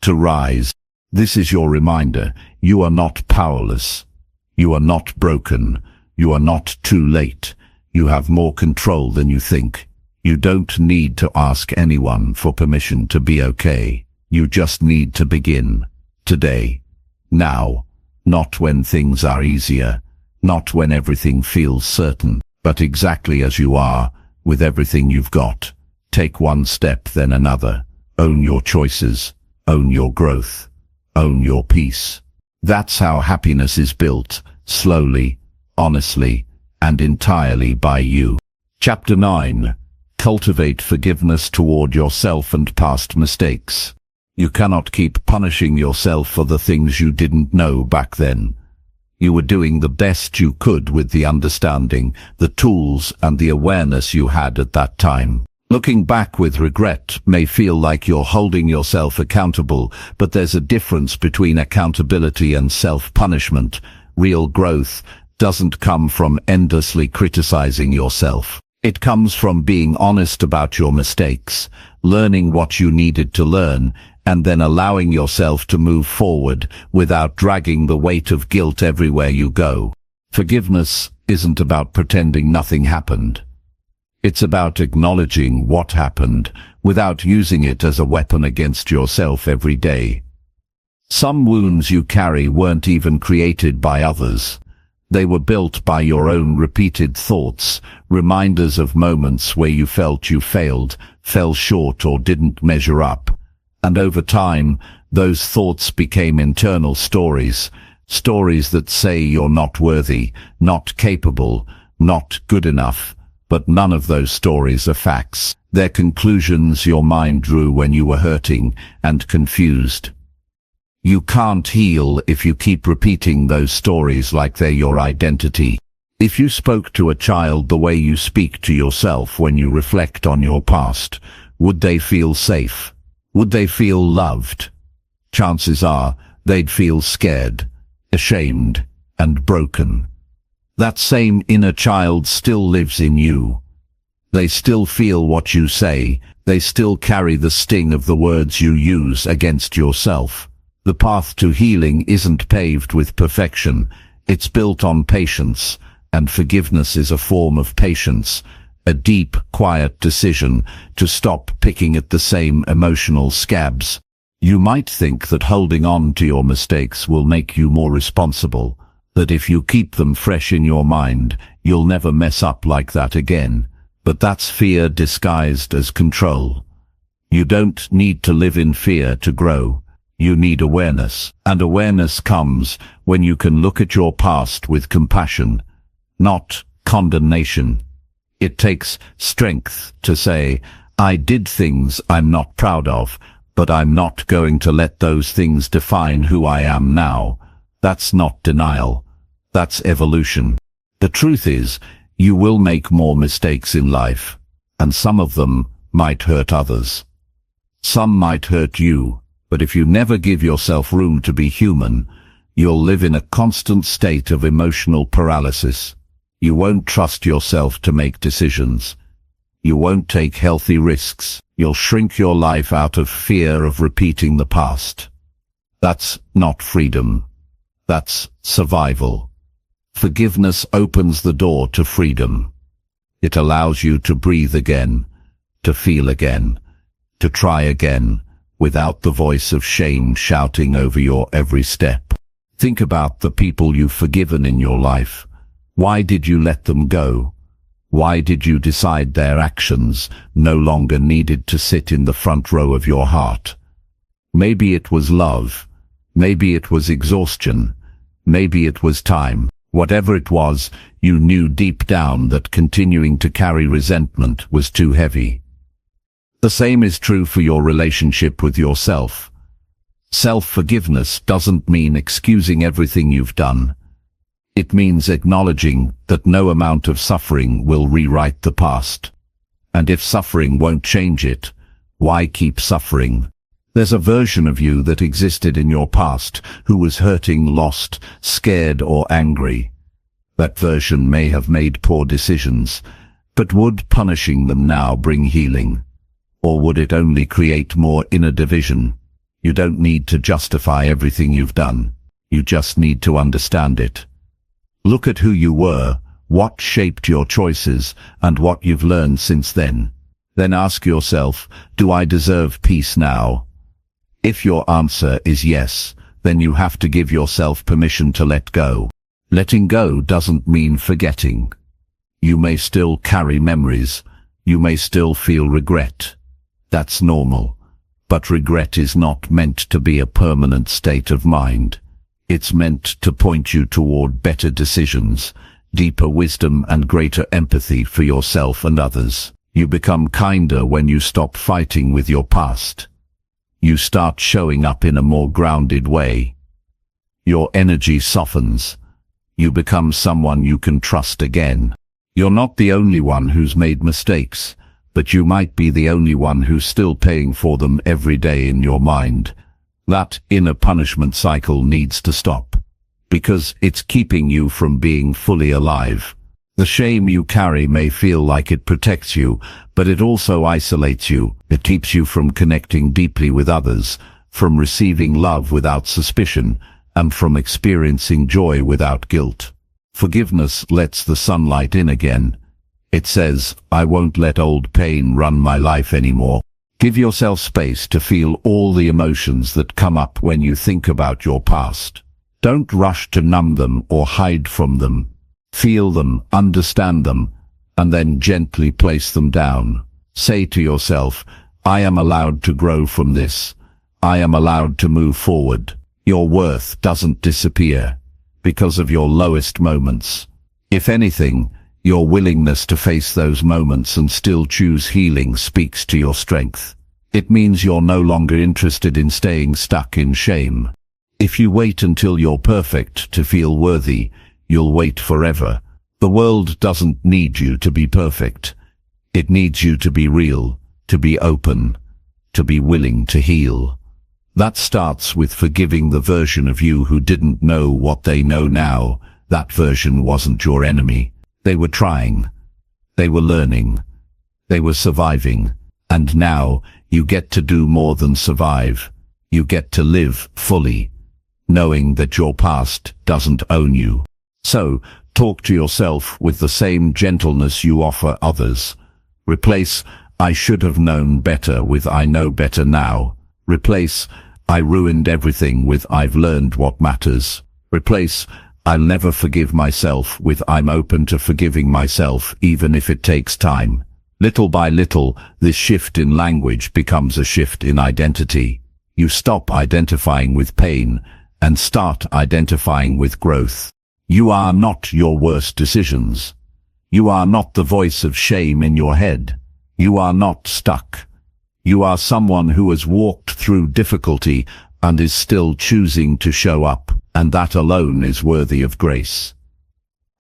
to rise. This is your reminder. You are not powerless. You are not broken. You are not too late. You have more control than you think. You don't need to ask anyone for permission to be okay. You just need to begin. Today. Now. Not when things are easier. Not when everything feels certain. But exactly as you are, with everything you've got. Take one step, then another. Own your choices. Own your growth. Own your peace. That's how happiness is built, slowly, honestly, and entirely by you. Chapter 9. Cultivate forgiveness toward yourself and past mistakes. You cannot keep punishing yourself for the things you didn't know back then. You were doing the best you could with the understanding, the tools, and the awareness you had at that time. Looking back with regret may feel like you're holding yourself accountable, but there's a difference between accountability and self-punishment. Real growth doesn't come from endlessly criticizing yourself. It comes from being honest about your mistakes, learning what you needed to learn, and then allowing yourself to move forward without dragging the weight of guilt everywhere you go. Forgiveness isn't about pretending nothing happened. It's about acknowledging what happened without using it as a weapon against yourself every day. Some wounds you carry weren't even created by others. They were built by your own repeated thoughts, reminders of moments where you felt you failed, fell short, or didn't measure up. And over time, those thoughts became internal stories, stories that say you're not worthy, not capable, not good enough. But none of those stories are facts. They're conclusions your mind drew when you were hurting and confused. You can't heal if you keep repeating those stories like they're your identity. If you spoke to a child the way you speak to yourself when you reflect on your past, would they feel safe? Would they feel loved? Chances are they'd feel scared, ashamed, and broken. That same inner child still lives in you. They still feel what you say. They still carry the sting of the words you use against yourself. The path to healing isn't paved with perfection. It's built on patience, and forgiveness is a form of patience, a deep, quiet decision to stop picking at the same emotional scabs. You might think that holding on to your mistakes will make you more responsible, that if you keep them fresh in your mind, you'll never mess up like that again. But that's fear disguised as control. You don't need to live in fear to grow. You need awareness. And awareness comes when you can look at your past with compassion, not condemnation. It takes strength to say, I did things I'm not proud of, but I'm not going to let those things define who I am now. That's not denial. That's evolution. The truth is, you will make more mistakes in life, and some of them might hurt others. Some might hurt you, but if you never give yourself room to be human, you'll live in a constant state of emotional paralysis. You won't trust yourself to make decisions. You won't take healthy risks. You'll shrink your life out of fear of repeating the past. That's not freedom. That's survival. Forgiveness opens the door to freedom. It allows you to breathe again, to feel again, to try again, without the voice of shame shouting over your every step. Think about the people you've forgiven in your life. Why did you let them go? Why did you decide their actions no longer needed to sit in the front row of your heart? Maybe it was love. Maybe it was exhaustion. Maybe it was time. Whatever it was, you knew deep down that continuing to carry resentment was too heavy. The same is true for your relationship with yourself. Self-forgiveness doesn't mean excusing everything you've done. It means acknowledging that no amount of suffering will rewrite the past. And if suffering won't change it, why keep suffering? There's a version of you that existed in your past who was hurting, lost, scared, or angry. That version may have made poor decisions, but would punishing them now bring healing? Or would it only create more inner division? You don't need to justify everything you've done. You just need to understand it. Look at who you were, what shaped your choices, and what you've learned since then. Then ask yourself, do I deserve peace now? If your answer is yes, then you have to give yourself permission to let go. Letting go doesn't mean forgetting. You may still carry memories. You may still feel regret. That's normal. But regret is not meant to be a permanent state of mind. It's meant to point you toward better decisions, deeper wisdom, and greater empathy for yourself and others. You become kinder when you stop fighting with your past. You start showing up in a more grounded way. Your energy softens. You become someone you can trust again. You're not the only one who's made mistakes, but you might be the only one who's still paying for them every day in your mind. That inner punishment cycle needs to stop, because it's keeping you from being fully alive. The shame you carry may feel like it protects you, but it also isolates you. It keeps you from connecting deeply with others, from receiving love without suspicion, and from experiencing joy without guilt. Forgiveness lets the sunlight in again. It says, I won't let old pain run my life anymore. Give yourself space to feel all the emotions that come up when you think about your past. Don't rush to numb them or hide from them. Feel them, understand them, and then gently place them down. Say to yourself, I am allowed to grow from this. I am allowed to move forward. Your worth doesn't disappear because of your lowest moments. If anything, your willingness to face those moments and still choose healing speaks to your strength. It means you're no longer interested in staying stuck in shame. If you wait until you're perfect to feel worthy, you'll wait forever. The world doesn't need you to be perfect. It needs you to be real, to be open, to be willing to heal. That starts with forgiving the version of you who didn't know what they know now. That version wasn't your enemy. They were trying. They were learning. They were surviving. And now, you get to do more than survive. You get to live fully, knowing that your past doesn't own you. So, talk to yourself with the same gentleness you offer others. Replace, I should have known better with I know better now. Replace, I ruined everything with I've learned what matters. Replace, I'll never forgive myself with I'm open to forgiving myself even if it takes time. Little by little, this shift in language becomes a shift in identity. You stop identifying with pain and start identifying with growth. You are not your worst decisions. You are not the voice of shame in your head. You are not stuck. You are someone who has walked through difficulty and is still choosing to show up, and that alone is worthy of grace.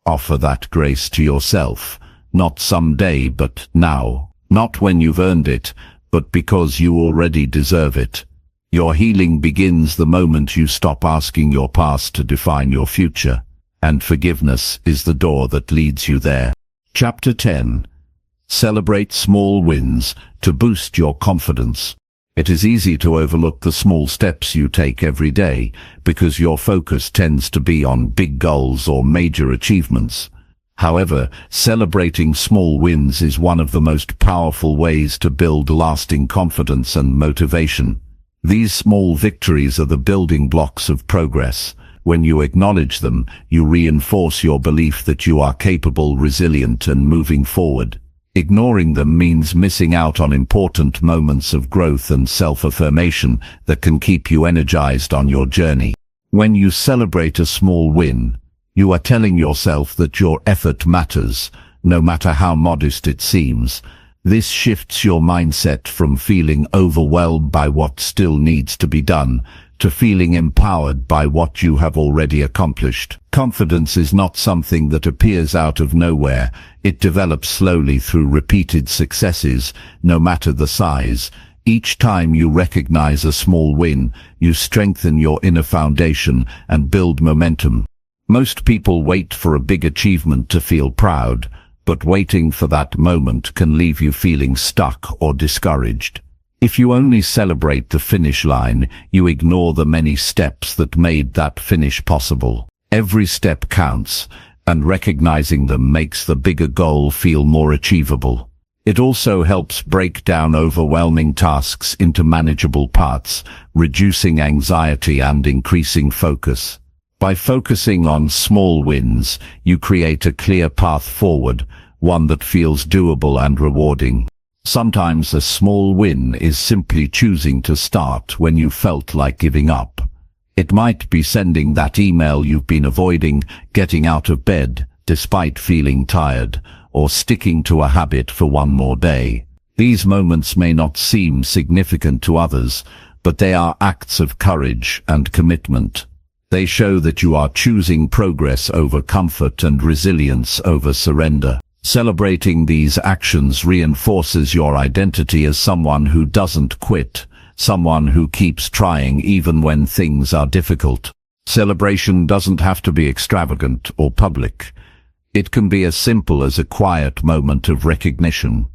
Offer that grace to yourself, not someday but now. Not when you've earned it, but because you already deserve it. Your healing begins the moment you stop asking your past to define your future, and forgiveness is the door that leads you there. Chapter 10. Celebrate small wins to boost your confidence. It is easy to overlook the small steps you take every day because your focus tends to be on big goals or major achievements. However, celebrating small wins is one of the most powerful ways to build lasting confidence and motivation. These small victories are the building blocks of progress. When you acknowledge them, you reinforce your belief that you are capable, resilient, and moving forward. Ignoring them means missing out on important moments of growth and self-affirmation that can keep you energized on your journey. When you celebrate a small win, You are telling yourself that your effort matters, no matter how modest it seems. This shifts your mindset from feeling overwhelmed by what still needs to be done to feeling empowered by what you have already accomplished. Confidence is not something that appears out of nowhere. It develops slowly through repeated successes, no matter the size. Each time you recognize a small win, you strengthen your inner foundation and build momentum. Most people wait for a big achievement to feel proud, but waiting for that moment can leave you feeling stuck or discouraged. If you only celebrate the finish line, you ignore the many steps that made that finish possible. Every step counts, and recognizing them makes the bigger goal feel more achievable. It also helps break down overwhelming tasks into manageable parts, reducing anxiety and increasing focus. By focusing on small wins, you create a clear path forward, one that feels doable and rewarding. Sometimes a small win is simply choosing to start when you felt like giving up. It might be sending that email you've been avoiding, getting out of bed despite feeling tired, or sticking to a habit for one more day. These moments may not seem significant to others, but they are acts of courage and commitment. They show that you are choosing progress over comfort and resilience over surrender. Celebrating these actions reinforces your identity as someone who doesn't quit, someone who keeps trying even when things are difficult. Celebration doesn't have to be extravagant or public. It can be as simple as a quiet moment of recognition,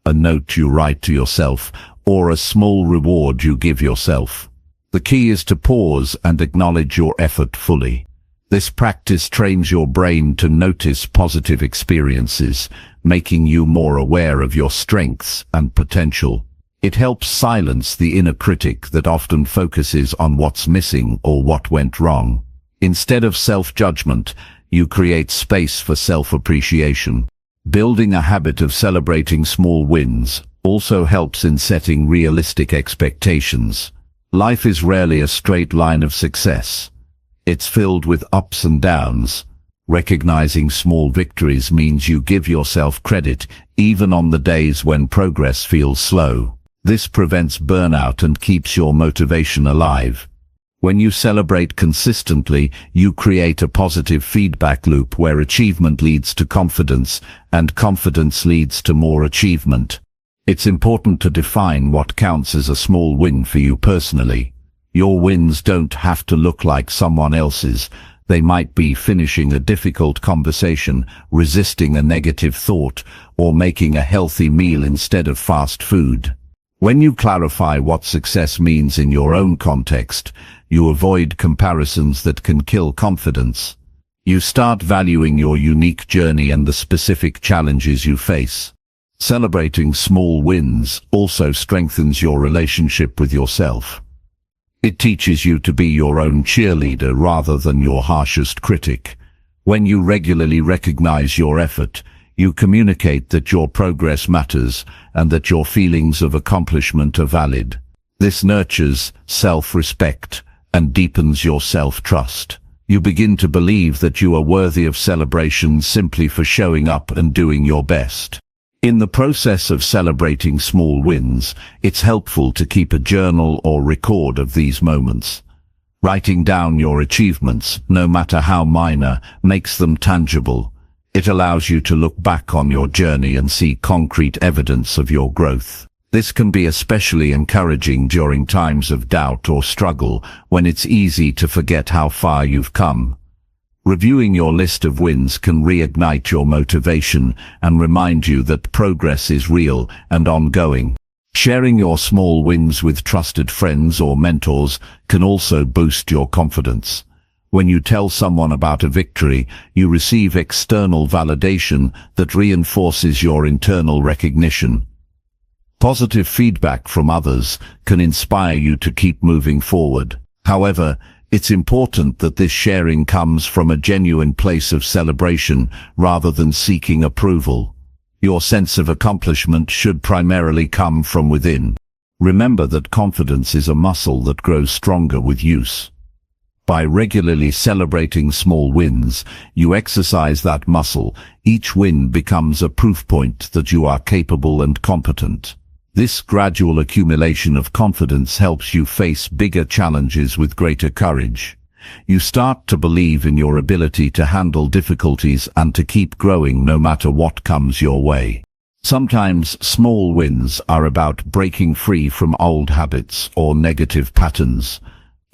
a note you write to yourself, or a small reward you give yourself. The key is to pause and acknowledge your effort fully. This practice trains your brain to notice positive experiences, making you more aware of your strengths and potential. It helps silence the inner critic that often focuses on what's missing or what went wrong. Instead of self-judgment, you create space for self-appreciation. Building a habit of celebrating small wins also helps in setting realistic expectations. Life is rarely a straight line of success. It's filled with ups and downs. Recognizing small victories means you give yourself credit even on the days when progress feels slow. This prevents burnout and keeps your motivation alive. When you celebrate consistently, you create a positive feedback loop where achievement leads to confidence, and confidence leads to more achievement. It's important to define what counts as a small win for you personally. Your wins don't have to look like someone else's. They might be finishing a difficult conversation, resisting a negative thought, or making a healthy meal instead of fast food. When you clarify what success means in your own context, you avoid comparisons that can kill confidence. You start valuing your unique journey and the specific challenges you face. Celebrating small wins also strengthens your relationship with yourself. It teaches you to be your own cheerleader rather than your harshest critic. When you regularly recognize your effort, you communicate that your progress matters and that your feelings of accomplishment are valid. This nurtures self-respect and deepens your self-trust. You begin to believe that you are worthy of celebration simply for showing up and doing your best. In the process of celebrating small wins, it's helpful to keep a journal or record of these moments. Writing down your achievements, no matter how minor, makes them tangible. It allows you to look back on your journey and see concrete evidence of your growth. This can be especially encouraging during times of doubt or struggle, when it's easy to forget how far you've come. Reviewing your list of wins can reignite your motivation and remind you that progress is real and ongoing. Sharing your small wins with trusted friends or mentors can also boost your confidence. When you tell someone about a victory, you receive external validation that reinforces your internal recognition. Positive feedback from others can inspire you to keep moving forward. However, it's important that this sharing comes from a genuine place of celebration rather than seeking approval. Your sense of accomplishment should primarily come from within. Remember that confidence is a muscle that grows stronger with use. By regularly celebrating small wins, you exercise that muscle. Each win becomes a proof point that you are capable and competent. This gradual accumulation of confidence helps you face bigger challenges with greater courage. You start to believe in your ability to handle difficulties and to keep growing no matter what comes your way. Sometimes small wins are about breaking free from old habits or negative patterns.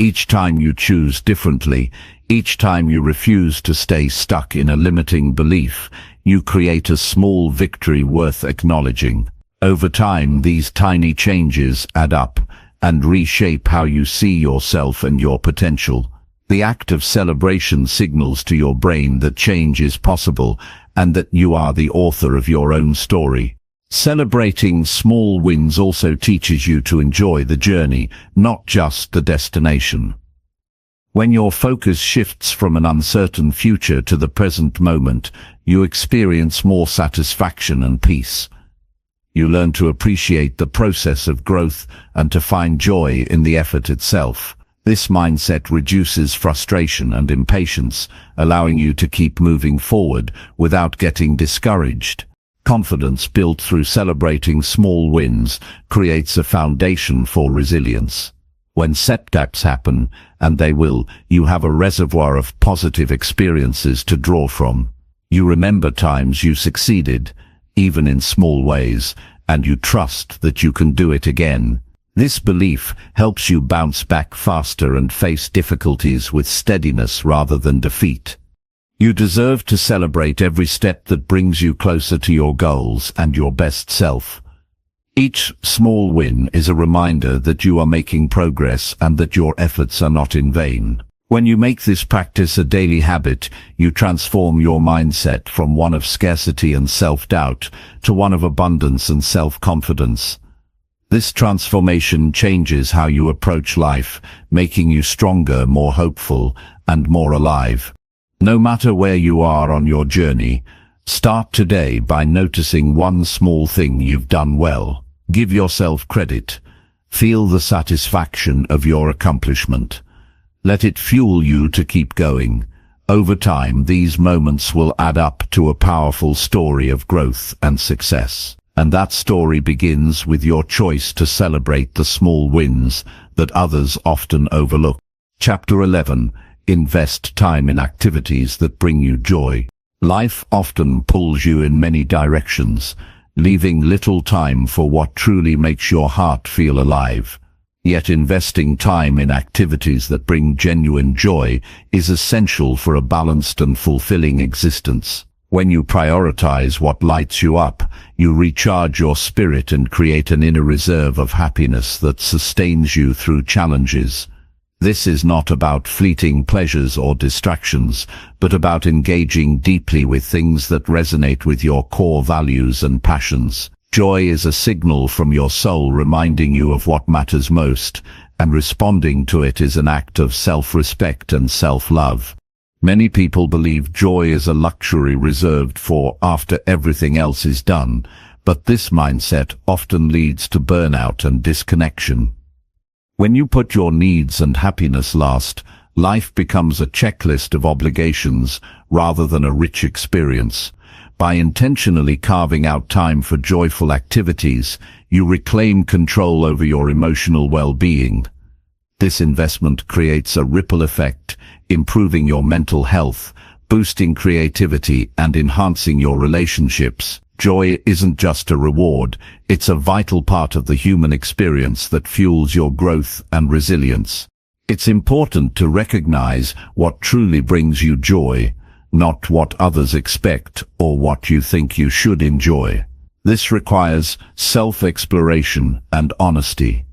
Each time you choose differently, each time you refuse to stay stuck in a limiting belief, you create a small victory worth acknowledging. Over time, these tiny changes add up and reshape how you see yourself and your potential. The act of celebration signals to your brain that change is possible and that you are the author of your own story. Celebrating small wins also teaches you to enjoy the journey, not just the destination. When your focus shifts from an uncertain future to the present moment, you experience more satisfaction and peace. You learn to appreciate the process of growth and to find joy in the effort itself. This mindset reduces frustration and impatience, allowing you to keep moving forward without getting discouraged. Confidence built through celebrating small wins creates a foundation for resilience. When setbacks happen, and they will, you have a reservoir of positive experiences to draw from. You remember times you succeeded, even in small ways, and you trust that you can do it again. This belief helps you bounce back faster and face difficulties with steadiness rather than defeat. You deserve to celebrate every step that brings you closer to your goals and your best self. Each small win is a reminder that you are making progress and that your efforts are not in vain. When you make this practice a daily habit, you transform your mindset from one of scarcity and self-doubt to one of abundance and self-confidence. This transformation changes how you approach life, making you stronger, more hopeful, and more alive. No matter where you are on your journey, start today by noticing one small thing you've done well. Give yourself credit. Feel the satisfaction of your accomplishment. Let it fuel you to keep going. Over time, these moments will add up to a powerful story of growth and success. And that story begins with your choice to celebrate the small wins that others often overlook. Chapter 11. Invest time in activities that bring you joy. Life often pulls you in many directions, leaving little time for what truly makes your heart feel alive. Yet investing time in activities that bring genuine joy is essential for a balanced and fulfilling existence. When you prioritize what lights you up, you recharge your spirit and create an inner reserve of happiness that sustains you through challenges. This is not about fleeting pleasures or distractions, but about engaging deeply with things that resonate with your core values and passions. Joy is a signal from your soul reminding you of what matters most, and responding to it is an act of self-respect and self-love. Many people believe joy is a luxury reserved for after everything else is done, but this mindset often leads to burnout and disconnection. When you put your needs and happiness last, life becomes a checklist of obligations rather than a rich experience. By intentionally carving out time for joyful activities, you reclaim control over your emotional well-being. This investment creates a ripple effect, improving your mental health, boosting creativity, and enhancing your relationships. Joy isn't just a reward, it's a vital part of the human experience that fuels your growth and resilience. It's important to recognize what truly brings you joy, not what others expect or what you think you should enjoy. This requires self-exploration and honesty.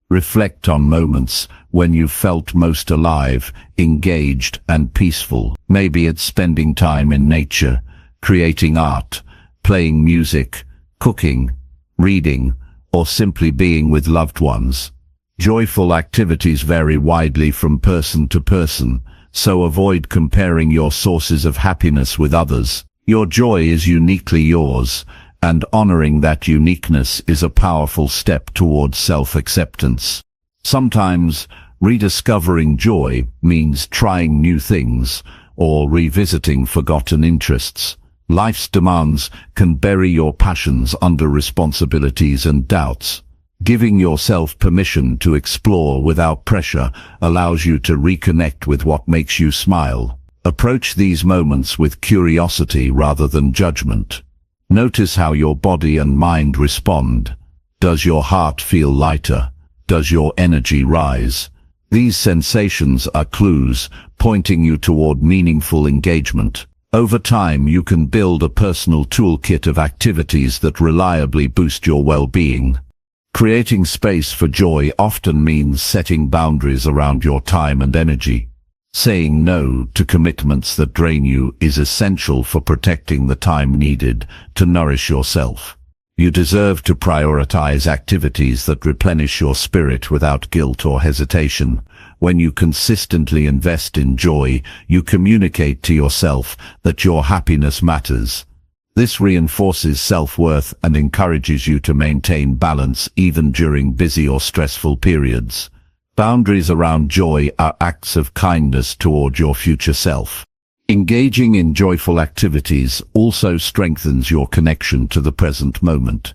Reflect on moments when you felt most alive, engaged, and peaceful. Maybe it's spending time in nature, creating art, playing music, cooking, reading, or simply being with loved ones. Joyful activities vary widely from person to person, so avoid comparing your sources of happiness with others. Your joy is uniquely yours, and honoring that uniqueness is a powerful step towards self-acceptance. Sometimes, Rediscovering joy means trying new things or revisiting forgotten interests. Life's demands can bury your passions under responsibilities and doubts. Giving yourself permission to explore without pressure allows you to reconnect with what makes you smile. Approach these moments with curiosity rather than judgment. Notice how your body and mind respond. Does your heart feel lighter? Does your energy rise? These sensations are clues pointing you toward meaningful engagement. Over time, you can build a personal toolkit of activities that reliably boost your well-being. Creating space for joy often means setting boundaries around your time and energy. Saying no to commitments that drain you is essential for protecting the time needed to nourish yourself. You deserve to prioritize activities that replenish your spirit without guilt or hesitation. When you consistently invest in joy, you communicate to yourself that your happiness matters. This reinforces self-worth and encourages you to maintain balance even during busy or stressful periods. Boundaries around joy are acts of kindness toward your future self. Engaging in joyful activities also strengthens your connection to the present moment.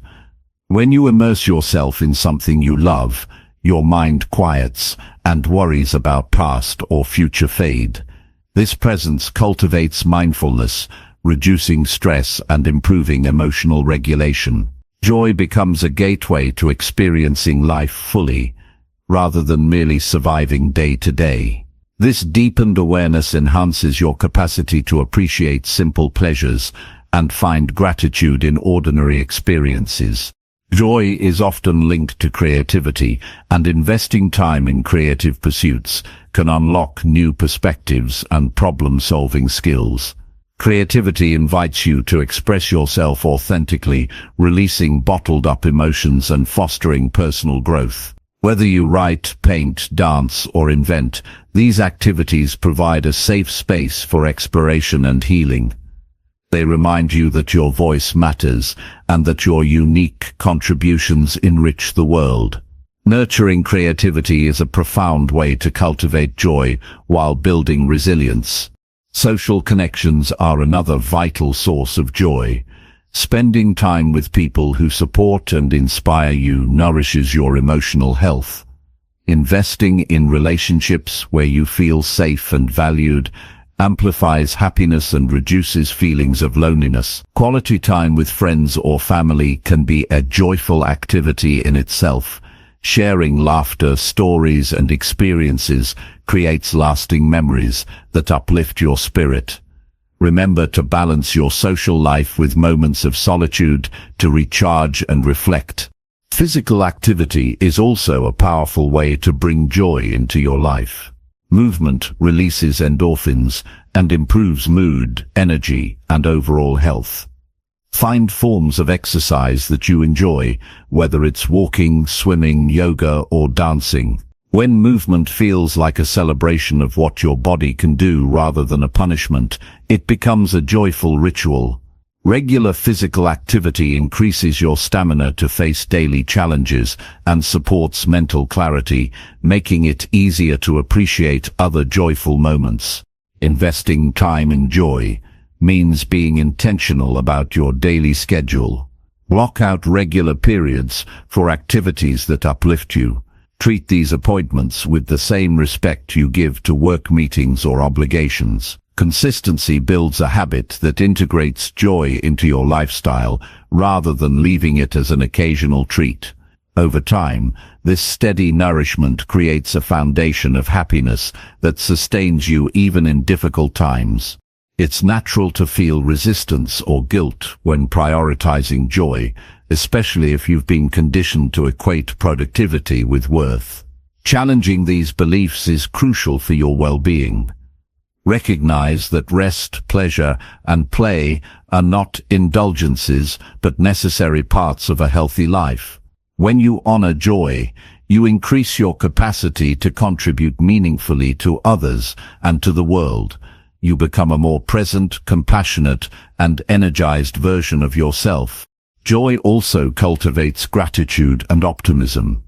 When you immerse yourself in something you love, your mind quiets and worries about past or future fade. This presence cultivates mindfulness, reducing stress and improving emotional regulation. Joy becomes a gateway to experiencing life fully, rather than merely surviving day to day. This deepened awareness enhances your capacity to appreciate simple pleasures and find gratitude in ordinary experiences. Joy is often linked to creativity, and investing time in creative pursuits can unlock new perspectives and problem-solving skills. Creativity invites you to express yourself authentically, releasing bottled-up emotions and fostering personal growth. Whether you write, paint, dance, or invent, these activities provide a safe space for exploration and healing. They remind you that your voice matters and that your unique contributions enrich the world. Nurturing creativity is a profound way to cultivate joy while building resilience. Social connections are another vital source of joy. Spending time with people who support and inspire you nourishes your emotional health. Investing in relationships where you feel safe and valued amplifies happiness and reduces feelings of loneliness. Quality time with friends or family can be a joyful activity in itself. Sharing laughter, stories, and experiences creates lasting memories that uplift your spirit. Remember to balance your social life with moments of solitude to recharge and reflect. Physical activity is also a powerful way to bring joy into your life. Movement releases endorphins and improves mood, energy, and overall health. Find forms of exercise that you enjoy, whether it's walking, swimming, yoga, or dancing. When movement feels like a celebration of what your body can do rather than a punishment, it becomes a joyful ritual. Regular physical activity increases your stamina to face daily challenges and supports mental clarity, making it easier to appreciate other joyful moments. Investing time in joy means being intentional about your daily schedule. Block out regular periods for activities that uplift you. Treat these appointments with the same respect you give to work meetings or obligations. Consistency builds a habit that integrates joy into your lifestyle rather than leaving it as an occasional treat. Over time, this steady nourishment creates a foundation of happiness that sustains you even in difficult times. It's natural to feel resistance or guilt when prioritizing joy, especially if you've been conditioned to equate productivity with worth. Challenging these beliefs is crucial for your well-being. Recognize that rest, pleasure, and play are not indulgences but necessary parts of a healthy life. When you honor joy, you increase your capacity to contribute meaningfully to others and to the world. You become a more present, compassionate, and energized version of yourself. Joy also cultivates gratitude and optimism.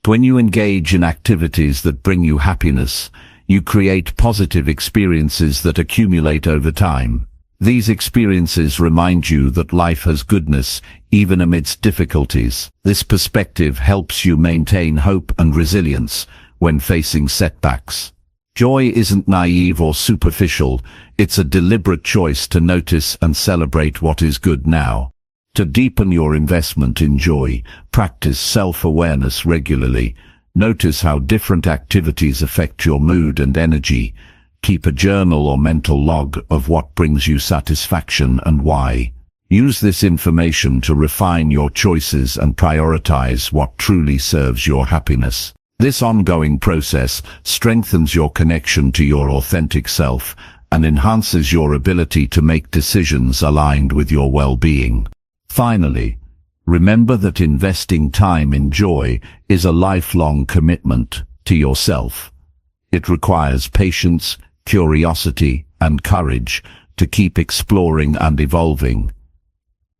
When you engage in activities that bring you happiness, you create positive experiences that accumulate over time. These experiences remind you that life has goodness, even amidst difficulties. This perspective helps you maintain hope and resilience when facing setbacks. Joy isn't naive or superficial, it's a deliberate choice to notice and celebrate what is good now. To deepen your investment in joy, practice self-awareness regularly. Notice how different activities affect your mood and energy. Keep a journal or mental log of what brings you satisfaction and why. Use this information to refine your choices and prioritize what truly serves your happiness. This ongoing process strengthens your connection to your authentic self and enhances your ability to make decisions aligned with your well-being. Finally, remember that investing time in joy is a lifelong commitment to yourself. It requires patience, curiosity, and courage to keep exploring and evolving.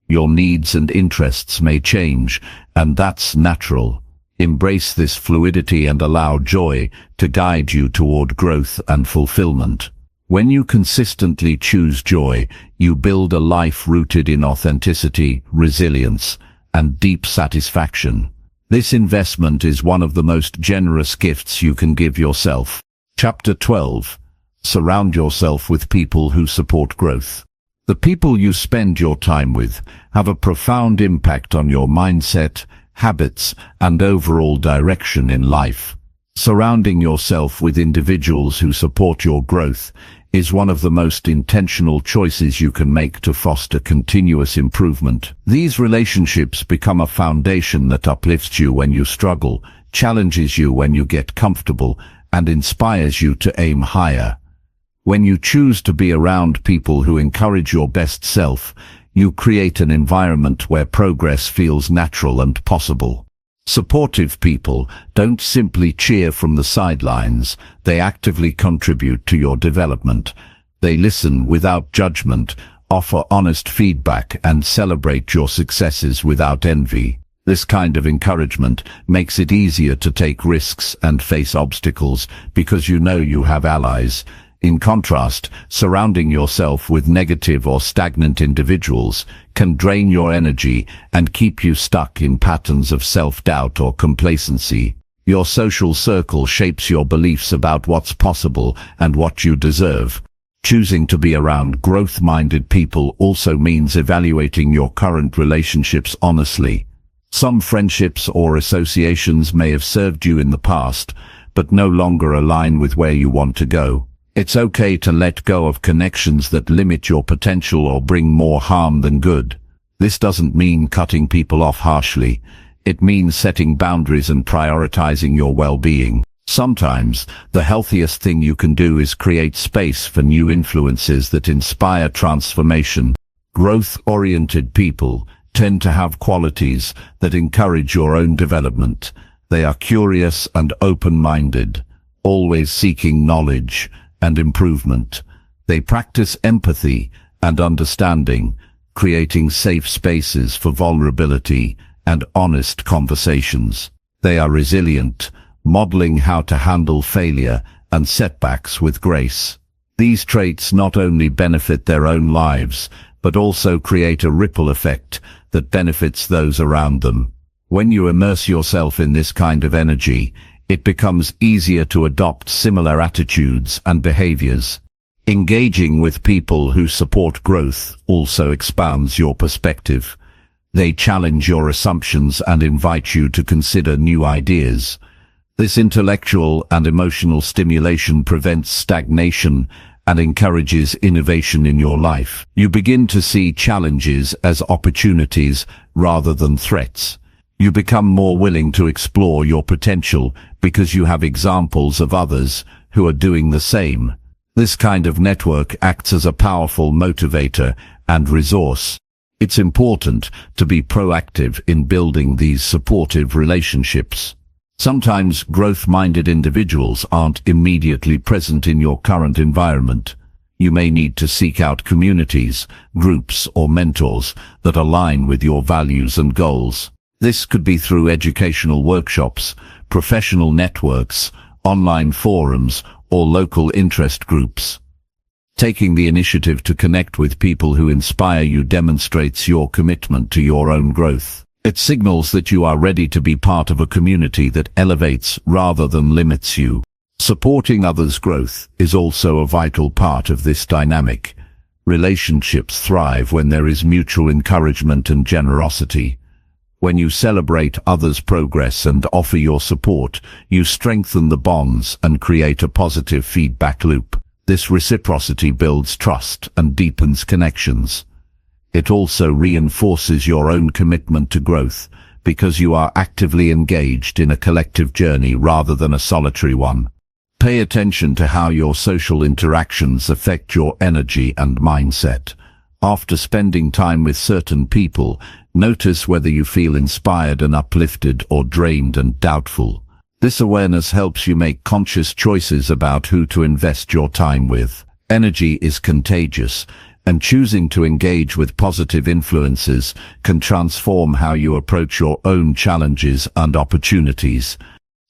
Your needs and interests may change, and that's natural. Embrace this fluidity and allow joy to guide you toward growth and fulfillment. When you consistently choose joy, you build a life rooted in authenticity, resilience, and deep satisfaction. This investment is one of the most generous gifts you can give yourself. Chapter 12. Surround yourself with people who support growth. The people you spend your time with have a profound impact on your mindset, habits, and overall direction in life. Surrounding yourself with individuals who support your growth is one of the most intentional choices you can make to foster continuous improvement. These relationships become a foundation that uplifts you when you struggle, challenges you when you get comfortable, and inspires you to aim higher. When you choose to be around people who encourage your best self, you create an environment where progress feels natural and possible. Supportive people don't simply cheer from the sidelines, they actively contribute to your development. They listen without judgment, offer honest feedback, and celebrate your successes without envy. This kind of encouragement makes it easier to take risks and face obstacles because you know you have allies. In contrast, surrounding yourself with negative or stagnant individuals can drain your energy and keep you stuck in patterns of self-doubt or complacency. Your social circle shapes your beliefs about what's possible and what you deserve. Choosing to be around growth-minded people also means evaluating your current relationships honestly. Some friendships or associations may have served you in the past, but no longer align with where you want to go. It's okay to let go of connections that limit your potential or bring more harm than good. This doesn't mean cutting people off harshly. It means setting boundaries and prioritizing your well-being. Sometimes, the healthiest thing you can do is create space for new influences that inspire transformation. Growth-oriented people tend to have qualities that encourage your own development. They are curious and open-minded, always seeking knowledge and improvement. They practice empathy and understanding, creating safe spaces for vulnerability and honest conversations. They are resilient, modeling how to handle failure and setbacks with grace. These traits not only benefit their own lives, but also create a ripple effect that benefits those around them. When you immerse yourself in this kind of energy, it becomes easier to adopt similar attitudes and behaviors. Engaging with people who support growth also expands your perspective. They challenge your assumptions and invite you to consider new ideas. This intellectual and emotional stimulation prevents stagnation and encourages innovation in your life. You begin to see challenges as opportunities rather than threats. You become more willing to explore your potential because you have examples of others who are doing the same. This kind of network acts as a powerful motivator and resource. It's important to be proactive in building these supportive relationships. Sometimes growth-minded individuals aren't immediately present in your current environment. You may need to seek out communities, groups, or mentors that align with your values and goals. This could be through educational workshops, professional networks, online forums, or local interest groups. Taking the initiative to connect with people who inspire you demonstrates your commitment to your own growth. It signals that you are ready to be part of a community that elevates rather than limits you. Supporting others' growth is also a vital part of this dynamic. Relationships thrive when there is mutual encouragement and generosity. When you celebrate others' progress and offer your support, you strengthen the bonds and create a positive feedback loop. This reciprocity builds trust and deepens connections. It also reinforces your own commitment to growth, because you are actively engaged in a collective journey rather than a solitary one. Pay attention to how your social interactions affect your energy and mindset. After spending time with certain people, notice whether you feel inspired and uplifted or drained and doubtful. This awareness helps you make conscious choices about who to invest your time with. Energy is contagious, and choosing to engage with positive influences can transform how you approach your own challenges and opportunities.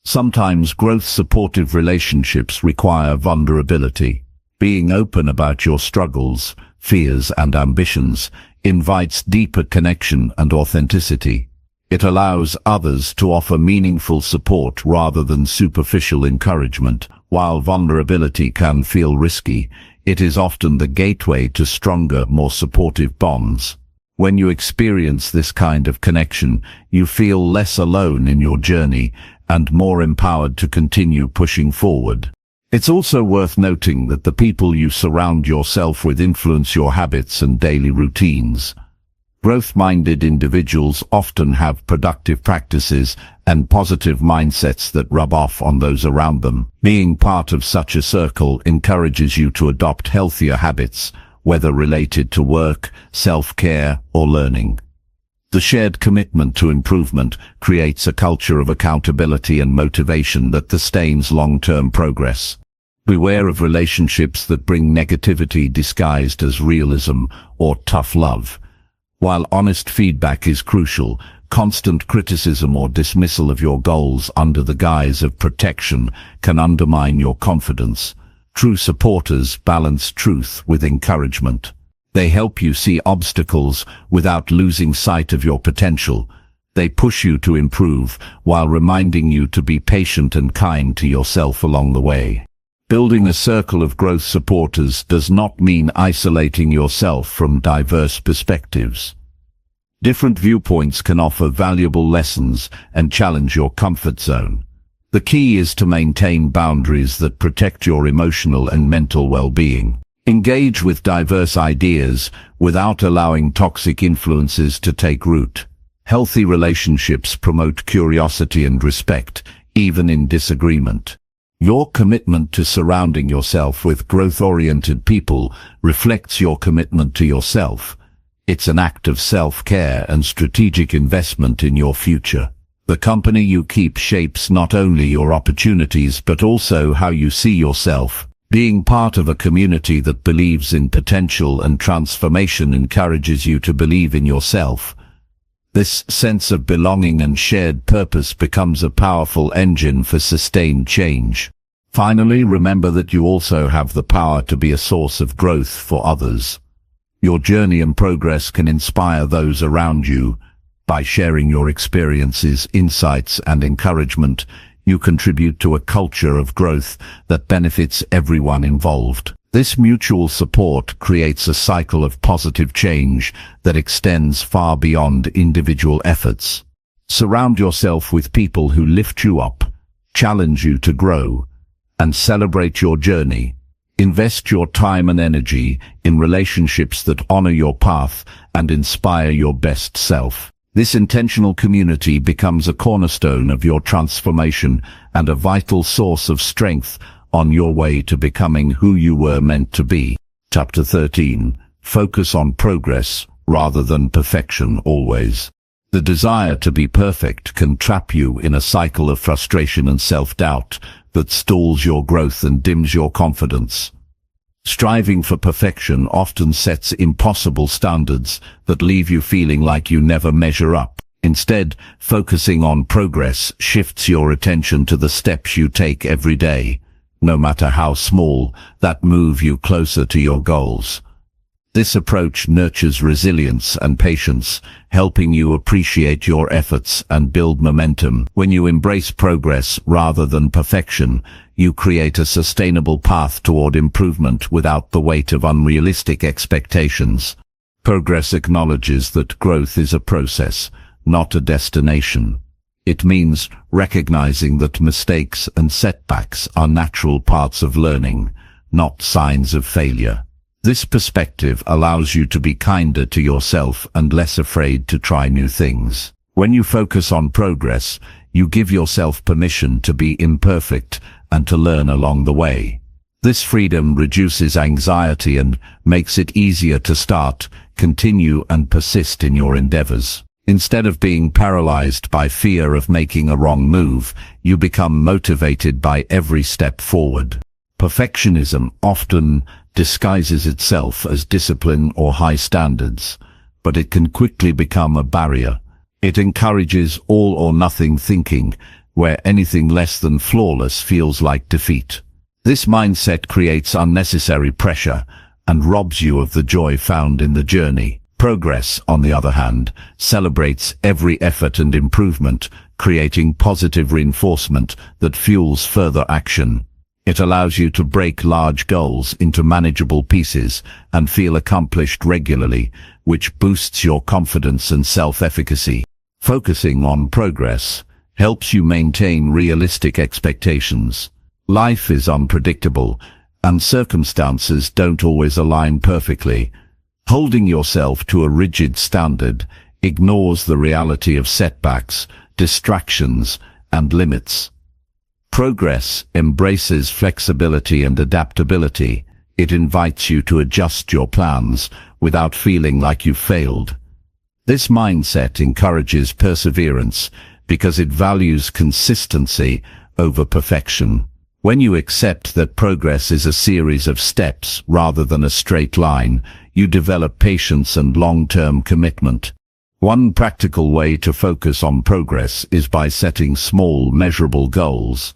Sometimes growth-supportive relationships require vulnerability. Being open about your struggles, fears, and ambitions invites deeper connection and authenticity. It allows others to offer meaningful support rather than superficial encouragement. While vulnerability can feel risky, it is often the gateway to stronger, more supportive bonds. When you experience this kind of connection, you feel less alone in your journey and more empowered to continue pushing forward. It's also worth noting that the people you surround yourself with influence your habits and daily routines. Growth-minded individuals often have productive practices and positive mindsets that rub off on those around them. Being part of such a circle encourages you to adopt healthier habits, whether related to work, self-care, or learning. The shared commitment to improvement creates a culture of accountability and motivation that sustains long-term progress. Beware of relationships that bring negativity disguised as realism or tough love. While honest feedback is crucial, constant criticism or dismissal of your goals under the guise of protection can undermine your confidence. True supporters balance truth with encouragement. They help you see obstacles without losing sight of your potential. They push you to improve while reminding you to be patient and kind to yourself along the way. Building a circle of growth supporters does not mean isolating yourself from diverse perspectives. Different viewpoints can offer valuable lessons and challenge your comfort zone. The key is to maintain boundaries that protect your emotional and mental well-being. Engage with diverse ideas without allowing toxic influences to take root. Healthy relationships promote curiosity and respect, even in disagreement. Your commitment to surrounding yourself with growth-oriented people reflects your commitment to yourself. It's an act of self-care and strategic investment in your future. The company you keep shapes not only your opportunities but also how you see yourself. Being part of a community that believes in potential and transformation encourages you to believe in yourself. This sense of belonging and shared purpose becomes a powerful engine for sustained change. Finally, remember that you also have the power to be a source of growth for others. Your journey and progress can inspire those around you. By sharing your experiences, insights, and encouragement, you contribute to a culture of growth that benefits everyone involved. This mutual support creates a cycle of positive change that extends far beyond individual efforts. Surround yourself with people who lift you up, challenge you to grow, and celebrate your journey. Invest your time and energy in relationships that honor your path and inspire your best self. This intentional community becomes a cornerstone of your transformation and a vital source of strength on your way to becoming who you were meant to be. Chapter 13. Focus on progress rather than perfection always. The desire to be perfect can trap you in a cycle of frustration and self-doubt that stalls your growth and dims your confidence. Striving for perfection often sets impossible standards that leave you feeling like you never measure up. Instead, focusing on progress shifts your attention to the steps you take every day. No matter how small, that move you closer to your goals. This approach nurtures resilience and patience, helping you appreciate your efforts and build momentum. When you embrace progress rather than perfection, you create a sustainable path toward improvement without the weight of unrealistic expectations. Progress acknowledges that growth is a process, not a destination. It means recognizing that mistakes and setbacks are natural parts of learning, not signs of failure. This perspective allows you to be kinder to yourself and less afraid to try new things. When you focus on progress, you give yourself permission to be imperfect and to learn along the way. This freedom reduces anxiety and makes it easier to start, continue, and persist in your endeavors. Instead of being paralyzed by fear of making a wrong move, you become motivated by every step forward. Perfectionism often disguises itself as discipline or high standards, but it can quickly become a barrier. It encourages all or nothing thinking, where anything less than flawless feels like defeat. This mindset creates unnecessary pressure and robs you of the joy found in the journey. Progress, on the other hand, celebrates every effort and improvement, creating positive reinforcement that fuels further action. It allows you to break large goals into manageable pieces and feel accomplished regularly, which boosts your confidence and self-efficacy. Focusing on progress helps you maintain realistic expectations. Life is unpredictable, and circumstances don't always align perfectly. Holding yourself to a rigid standard ignores the reality of setbacks, distractions, and limits. Progress embraces flexibility and adaptability. It invites you to adjust your plans without feeling like you've failed. This mindset encourages perseverance because it values consistency over perfection. When you accept that progress is a series of steps rather than a straight line, you develop patience and long-term commitment. One practical way to focus on progress is by setting small, measurable goals.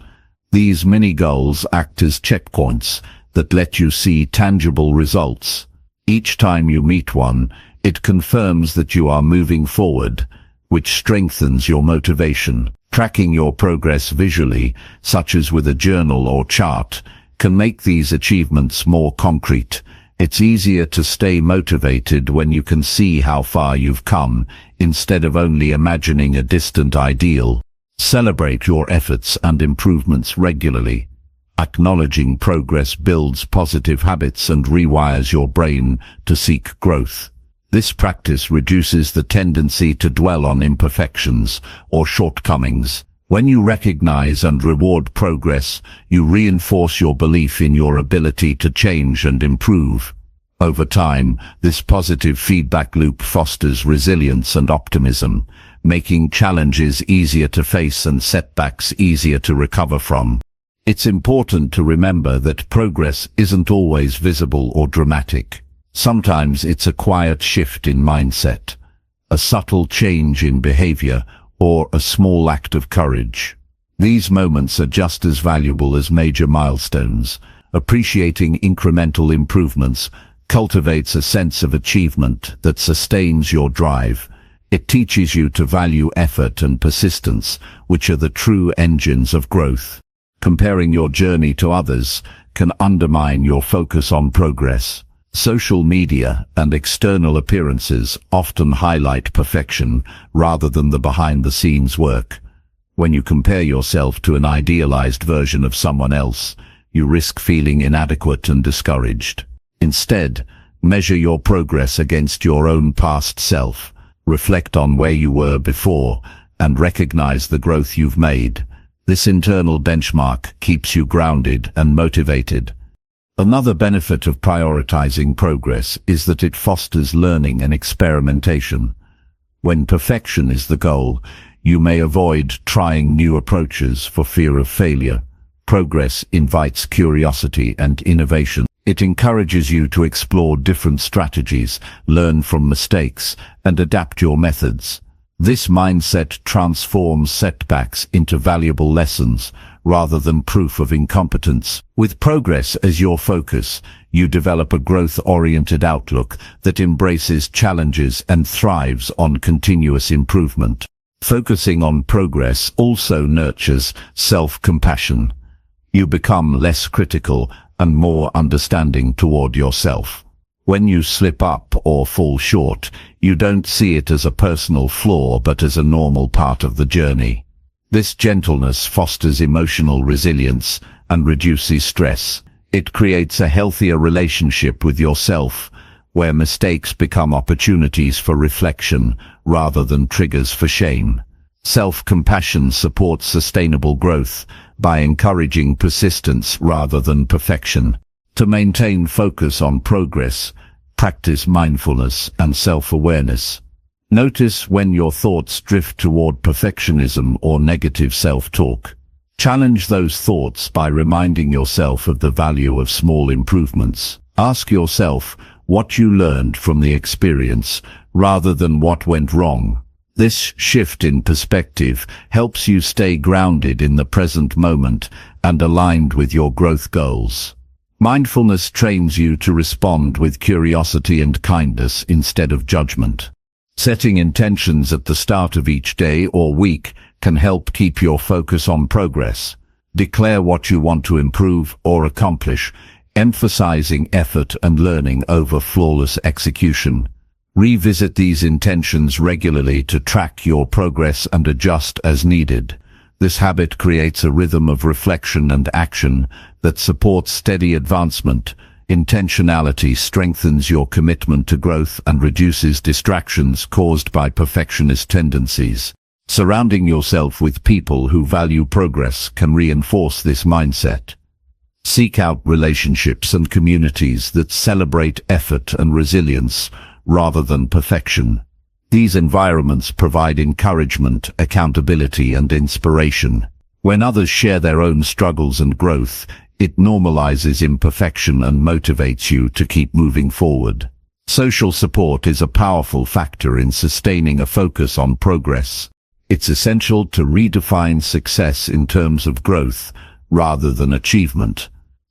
These mini-goals act as checkpoints that let you see tangible results. Each time you meet one, it confirms that you are moving forward, which strengthens your motivation. Tracking your progress visually, such as with a journal or chart, can make these achievements more concrete. It's easier to stay motivated when you can see how far you've come, instead of only imagining a distant ideal. Celebrate your efforts and improvements regularly. Acknowledging progress builds positive habits and rewires your brain to seek growth. This practice reduces the tendency to dwell on imperfections or shortcomings. When you recognize and reward progress, you reinforce your belief in your ability to change and improve. Over time, this positive feedback loop fosters resilience and optimism, making challenges easier to face and setbacks easier to recover from. It's important to remember that progress isn't always visible or dramatic. Sometimes it's a quiet shift in mindset, a subtle change in behavior, or a small act of courage. These moments are just as valuable as major milestones. Appreciating incremental improvements cultivates a sense of achievement that sustains your drive. It teaches you to value effort and persistence, which are the true engines of growth. Comparing your journey to others can undermine your focus on progress. Social media and external appearances often highlight perfection rather than the behind-the-scenes work. When you compare yourself to an idealized version of someone else, you risk feeling inadequate and discouraged. Instead, measure your progress against your own past self. Reflect on where you were before and recognize the growth you've made. This internal benchmark keeps you grounded and motivated. Another benefit of prioritizing progress is that it fosters learning and experimentation. When perfection is the goal, you may avoid trying new approaches for fear of failure. Progress invites curiosity and innovation. It encourages you to explore different strategies, learn from mistakes, and adapt your methods. This mindset transforms setbacks into valuable lessons rather than proof of incompetence. With progress as your focus, you develop a growth-oriented outlook that embraces challenges and thrives on continuous improvement. Focusing on progress also nurtures self-compassion. You become less critical and more understanding toward yourself. When you slip up or fall short, you don't see it as a personal flaw but as a normal part of the journey. This gentleness fosters emotional resilience and reduces stress. It creates a healthier relationship with yourself, where mistakes become opportunities for reflection rather than triggers for shame. Self-compassion supports sustainable growth by encouraging persistence rather than perfection. To maintain focus on progress, practice mindfulness and self-awareness. Notice when your thoughts drift toward perfectionism or negative self-talk. Challenge those thoughts by reminding yourself of the value of small improvements. Ask yourself what you learned from the experience rather than what went wrong. This shift in perspective helps you stay grounded in the present moment and aligned with your growth goals. Mindfulness trains you to respond with curiosity and kindness instead of judgment. Setting intentions at the start of each day or week can help keep your focus on progress. Declare what you want to improve or accomplish, emphasizing effort and learning over flawless execution. Revisit these intentions regularly to track your progress and adjust as needed. This habit creates a rhythm of reflection and action that supports steady advancement. Intentionality strengthens your commitment to growth and reduces distractions caused by perfectionist tendencies. Surrounding yourself with people who value progress can reinforce this mindset. Seek out relationships and communities that celebrate effort and resilience rather than perfection. These environments provide encouragement, accountability, and inspiration. When others share their own struggles and growth, it normalizes imperfection and motivates you to keep moving forward. Social support is a powerful factor in sustaining a focus on progress. It's essential to redefine success in terms of growth rather than achievement.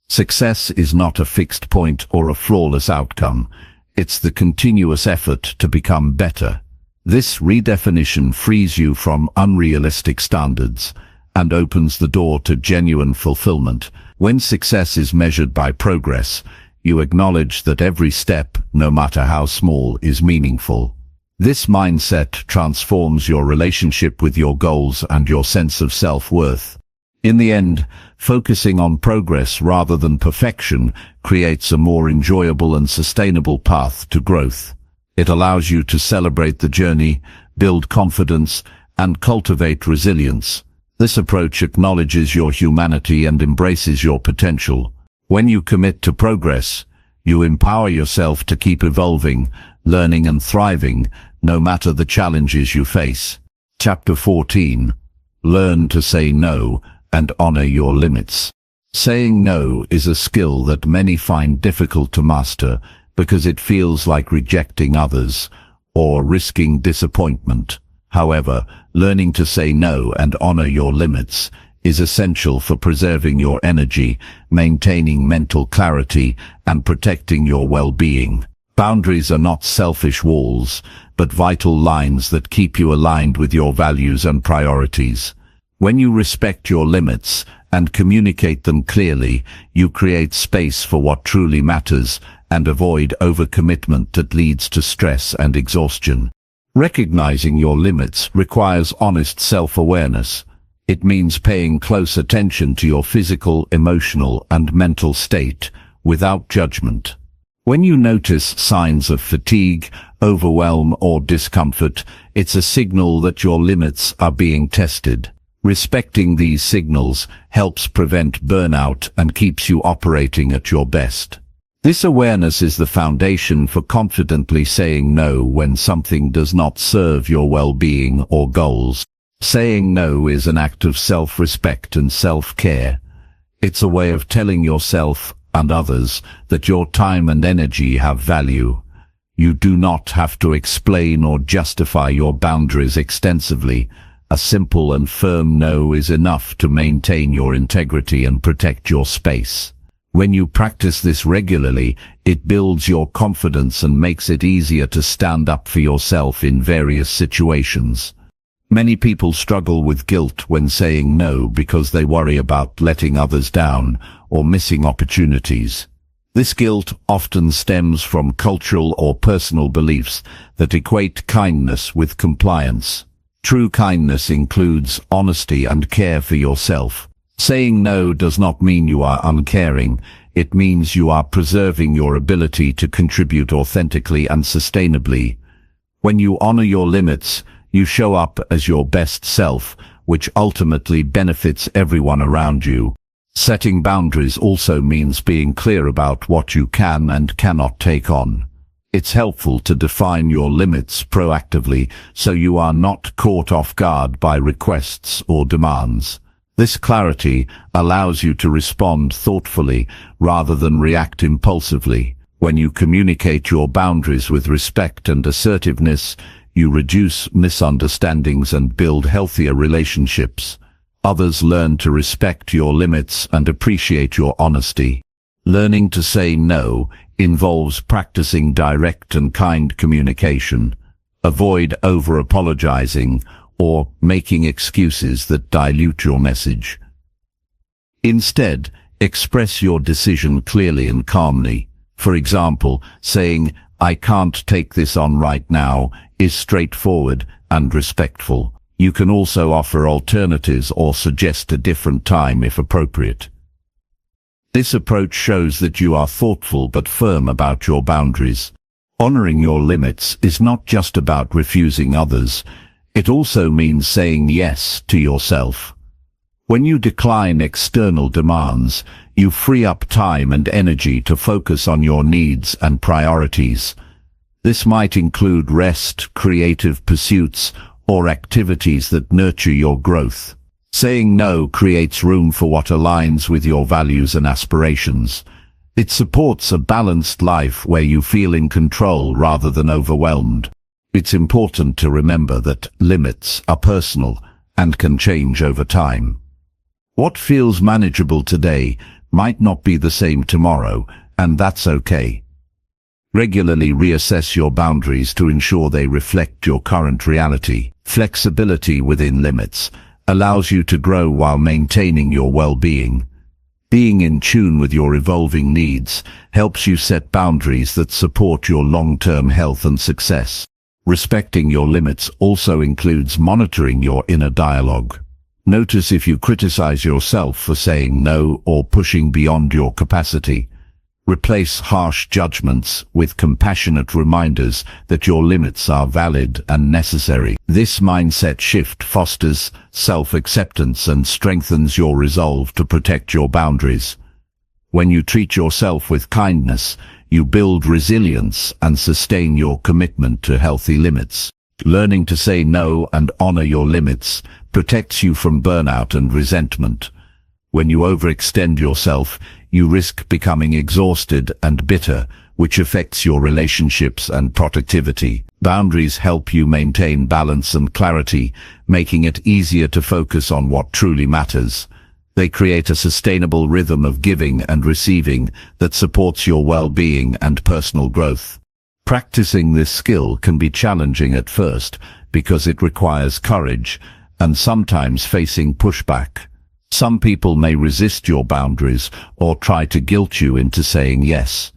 Success is not a fixed point or a flawless outcome. It's the continuous effort to become better. This redefinition frees you from unrealistic standards and opens the door to genuine fulfillment. When success is measured by progress, you acknowledge that every step, no matter how small, is meaningful. This mindset transforms your relationship with your goals and your sense of self-worth. In the end, focusing on progress rather than perfection creates a more enjoyable and sustainable path to growth. It allows you to celebrate the journey, build confidence, and cultivate resilience. This approach acknowledges your humanity and embraces your potential. When you commit to progress, you empower yourself to keep evolving, learning and thriving, no matter the challenges you face. Chapter 14. Learn to say no and honor your limits. Saying no is a skill that many find difficult to master because it feels like rejecting others or risking disappointment. However, learning to say no and honor your limits is essential for preserving your energy, maintaining mental clarity, and protecting your well-being. Boundaries are not selfish walls, but vital lines that keep you aligned with your values and priorities. When you respect your limits and communicate them clearly, you create space for what truly matters and avoid overcommitment that leads to stress and exhaustion. Recognizing your limits requires honest self-awareness. It means paying close attention to your physical, emotional, and mental state without judgment. When you notice signs of fatigue, overwhelm, or discomfort, it's a signal that your limits are being tested. Respecting these signals helps prevent burnout and keeps you operating at your best. This awareness is the foundation for confidently saying no when something does not serve your well-being or goals. Saying no is an act of self-respect and self-care. It's a way of telling yourself and others that your time and energy have value. You do not have to explain or justify your boundaries extensively. A simple and firm no is enough to maintain your integrity and protect your space. When you practice this regularly, it builds your confidence and makes it easier to stand up for yourself in various situations. Many people struggle with guilt when saying no because they worry about letting others down or missing opportunities. This guilt often stems from cultural or personal beliefs that equate kindness with compliance. True kindness includes honesty and care for yourself. Saying no does not mean you are uncaring. It means you are preserving your ability to contribute authentically and sustainably. When you honor your limits, you show up as your best self, which ultimately benefits everyone around you. Setting boundaries also means being clear about what you can and cannot take on. It's helpful to define your limits proactively so you are not caught off guard by requests or demands. This clarity allows you to respond thoughtfully rather than react impulsively. When you communicate your boundaries with respect and assertiveness, you reduce misunderstandings and build healthier relationships. Others learn to respect your limits and appreciate your honesty. Learning to say no involves practicing direct and kind communication. Avoid over-apologizing or making excuses that dilute your message. Instead, express your decision clearly and calmly. For example, saying, "I can't take this on right now," is straightforward and respectful. You can also offer alternatives or suggest a different time if appropriate. This approach shows that you are thoughtful but firm about your boundaries. Honoring your limits is not just about refusing others. It also means saying yes to yourself. When you decline external demands, you free up time and energy to focus on your needs and priorities. This might include rest, creative pursuits, or activities that nurture your growth. Saying no creates room for what aligns with your values and aspirations. It supports a balanced life where you feel in control rather than overwhelmed. It's important to remember that limits are personal and can change over time. What feels manageable today might not be the same tomorrow, and that's okay. Regularly reassess your boundaries to ensure they reflect your current reality. Flexibility within limits allows you to grow while maintaining your well-being. Being in tune with your evolving needs helps you set boundaries that support your long-term health and success. Respecting your limits also includes monitoring your inner dialogue. Notice if you criticize yourself for saying no or pushing beyond your capacity. Replace harsh judgments with compassionate reminders that your limits are valid and necessary. This mindset shift fosters self-acceptance and strengthens your resolve to protect your boundaries. When you treat yourself with kindness, you build resilience and sustain your commitment to healthy limits. Learning to say no and honor your limits protects you from burnout and resentment. When you overextend yourself, you risk becoming exhausted and bitter, which affects your relationships and productivity. Boundaries help you maintain balance and clarity, making it easier to focus on what truly matters. They create a sustainable rhythm of giving and receiving that supports your well-being and personal growth. Practicing this skill can be challenging at first because it requires courage and sometimes facing pushback. Some people may resist your boundaries or try to guilt you into saying yes.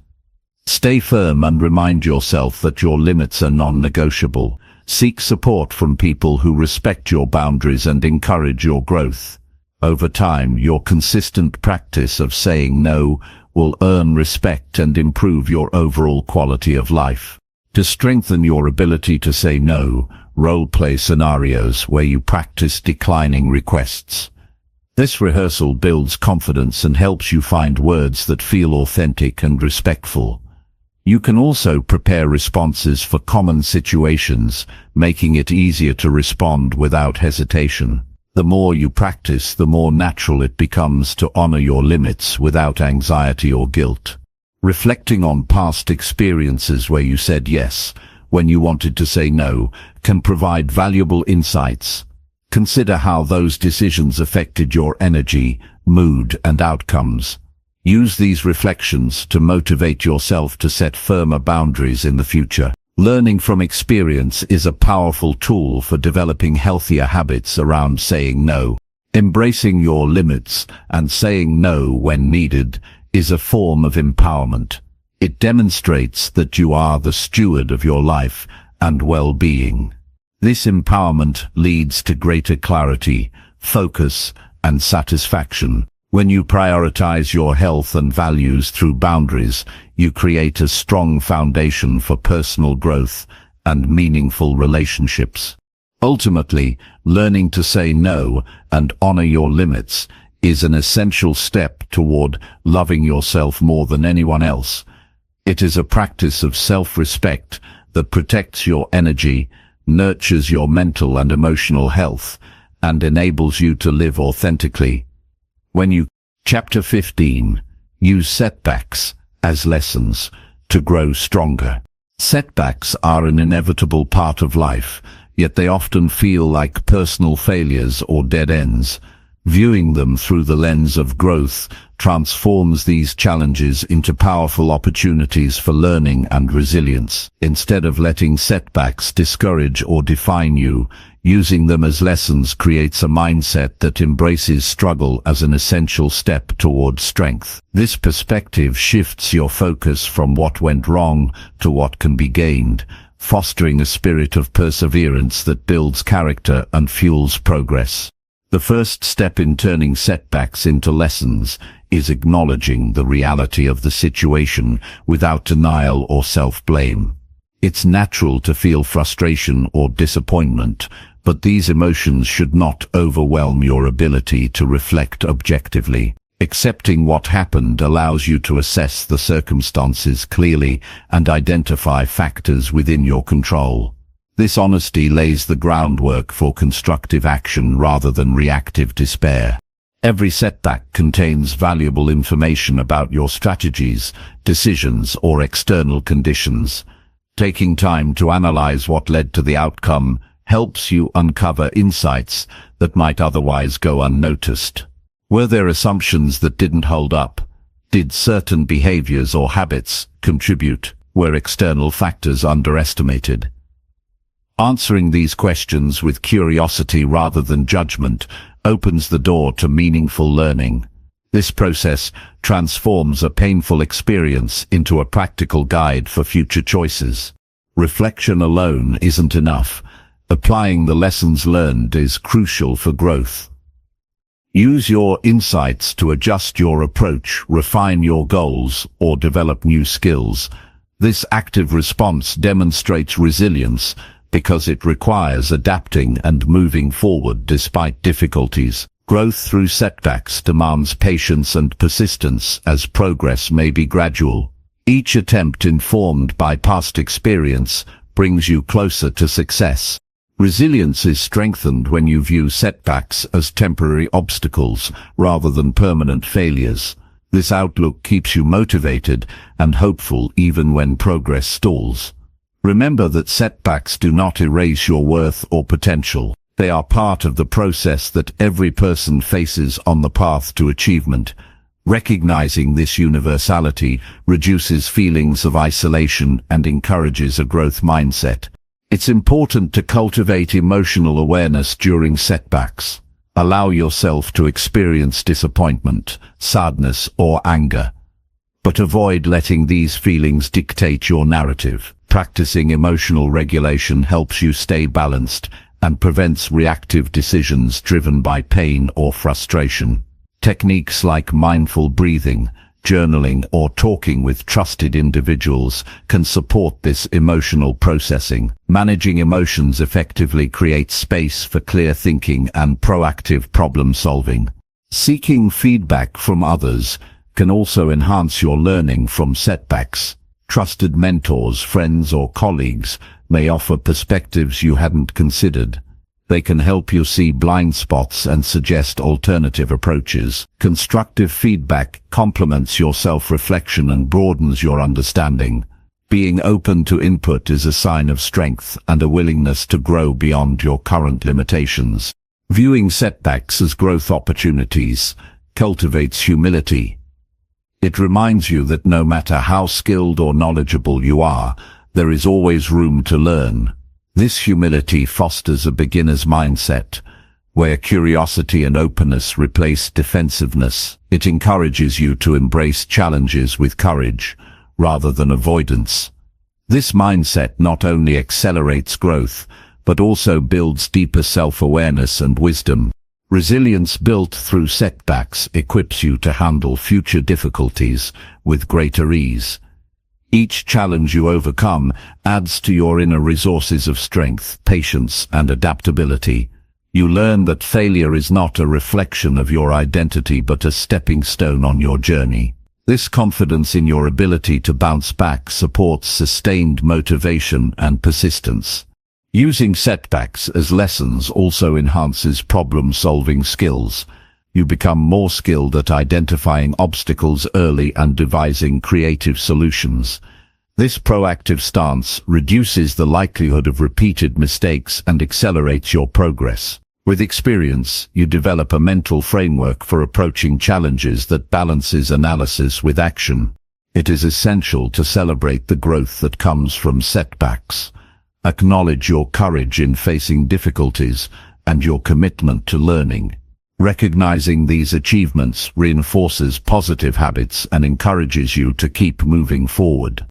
Stay firm and remind yourself that your limits are non-negotiable. Seek support from people who respect your boundaries and encourage your growth. Over time, your consistent practice of saying no will earn respect and improve your overall quality of life. To strengthen your ability to say no, role-play scenarios where you practice declining requests. This rehearsal builds confidence and helps you find words that feel authentic and respectful. You can also prepare responses for common situations, making it easier to respond without hesitation. The more you practice, the more natural it becomes to honor your limits without anxiety or guilt. Reflecting on past experiences where you said yes when you wanted to say no can provide valuable insights. Consider how those decisions affected your energy, mood, and outcomes. Use these reflections to motivate yourself to set firmer boundaries in the future. Learning from experience is a powerful tool for developing healthier habits around saying no. Embracing your limits and saying no when needed is a form of empowerment. It demonstrates that you are the steward of your life and well-being. This empowerment leads to greater clarity, focus, and satisfaction. When you prioritize your health and values through boundaries, you create a strong foundation for personal growth and meaningful relationships. Ultimately, learning to say no and honor your limits is an essential step toward loving yourself more than anyone else. It is a practice of self-respect that protects your energy, nurtures your mental and emotional health, and enables you to live authentically. Chapter 15. Use setbacks as lessons to grow stronger. Setbacks are an inevitable part of life, yet they often feel like personal failures or dead ends. Viewing them through the lens of growth transforms these challenges into powerful opportunities for learning and resilience. Instead of letting setbacks discourage or define you, using them as lessons creates a mindset that embraces struggle as an essential step toward strength. This perspective shifts your focus from what went wrong to what can be gained, fostering a spirit of perseverance that builds character and fuels progress. The first step in turning setbacks into lessons is acknowledging the reality of the situation without denial or self-blame. It's natural to feel frustration or disappointment, but these emotions should not overwhelm your ability to reflect objectively. Accepting what happened allows you to assess the circumstances clearly and identify factors within your control. This honesty lays the groundwork for constructive action rather than reactive despair. Every setback contains valuable information about your strategies, decisions, or external conditions. Taking time to analyze what led to the outcome helps you uncover insights that might otherwise go unnoticed. Were there assumptions that didn't hold up? Did certain behaviors or habits contribute? Were external factors underestimated? Answering these questions with curiosity rather than judgment opens the door to meaningful learning. This process transforms a painful experience into a practical guide for future choices. Reflection alone isn't enough. Applying the lessons learned is crucial for growth. Use your insights to adjust your approach, refine your goals, or develop new skills. This active response demonstrates resilience because it requires adapting and moving forward despite difficulties. Growth through setbacks demands patience and persistence, as progress may be gradual. Each attempt, informed by past experience, brings you closer to success. Resilience is strengthened when you view setbacks as temporary obstacles rather than permanent failures. This outlook keeps you motivated and hopeful even when progress stalls. Remember that setbacks do not erase your worth or potential. They are part of the process that every person faces on the path to achievement. Recognizing this universality reduces feelings of isolation and encourages a growth mindset. It's important to cultivate emotional awareness during setbacks. Allow yourself to experience disappointment, sadness, or anger, but avoid letting these feelings dictate your narrative. Practicing emotional regulation helps you stay balanced and prevents reactive decisions driven by pain or frustration. Techniques like mindful breathing, journaling, or talking with trusted individuals can support this emotional processing. Managing emotions effectively creates space for clear thinking and proactive problem solving. Seeking feedback from others can also enhance your learning from setbacks. Trusted mentors, friends, or colleagues may offer perspectives you hadn't considered. They can help you see blind spots and suggest alternative approaches. Constructive feedback complements your self-reflection and broadens your understanding. Being open to input is a sign of strength and a willingness to grow beyond your current limitations. Viewing setbacks as growth opportunities cultivates humility. It reminds you that no matter how skilled or knowledgeable you are, there is always room to learn. This humility fosters a beginner's mindset, where curiosity and openness replace defensiveness. It encourages you to embrace challenges with courage, rather than avoidance. This mindset not only accelerates growth, but also builds deeper self-awareness and wisdom. Resilience built through setbacks equips you to handle future difficulties with greater ease. Each challenge you overcome adds to your inner resources of strength, patience, and adaptability. You learn that failure is not a reflection of your identity but a stepping stone on your journey. This confidence in your ability to bounce back supports sustained motivation and persistence. Using setbacks as lessons also enhances problem-solving skills. You become more skilled at identifying obstacles early and devising creative solutions. This proactive stance reduces the likelihood of repeated mistakes and accelerates your progress. With experience, you develop a mental framework for approaching challenges that balances analysis with action. It is essential to celebrate the growth that comes from setbacks. Acknowledge your courage in facing difficulties and your commitment to learning. Recognizing these achievements reinforces positive habits and encourages you to keep moving forward.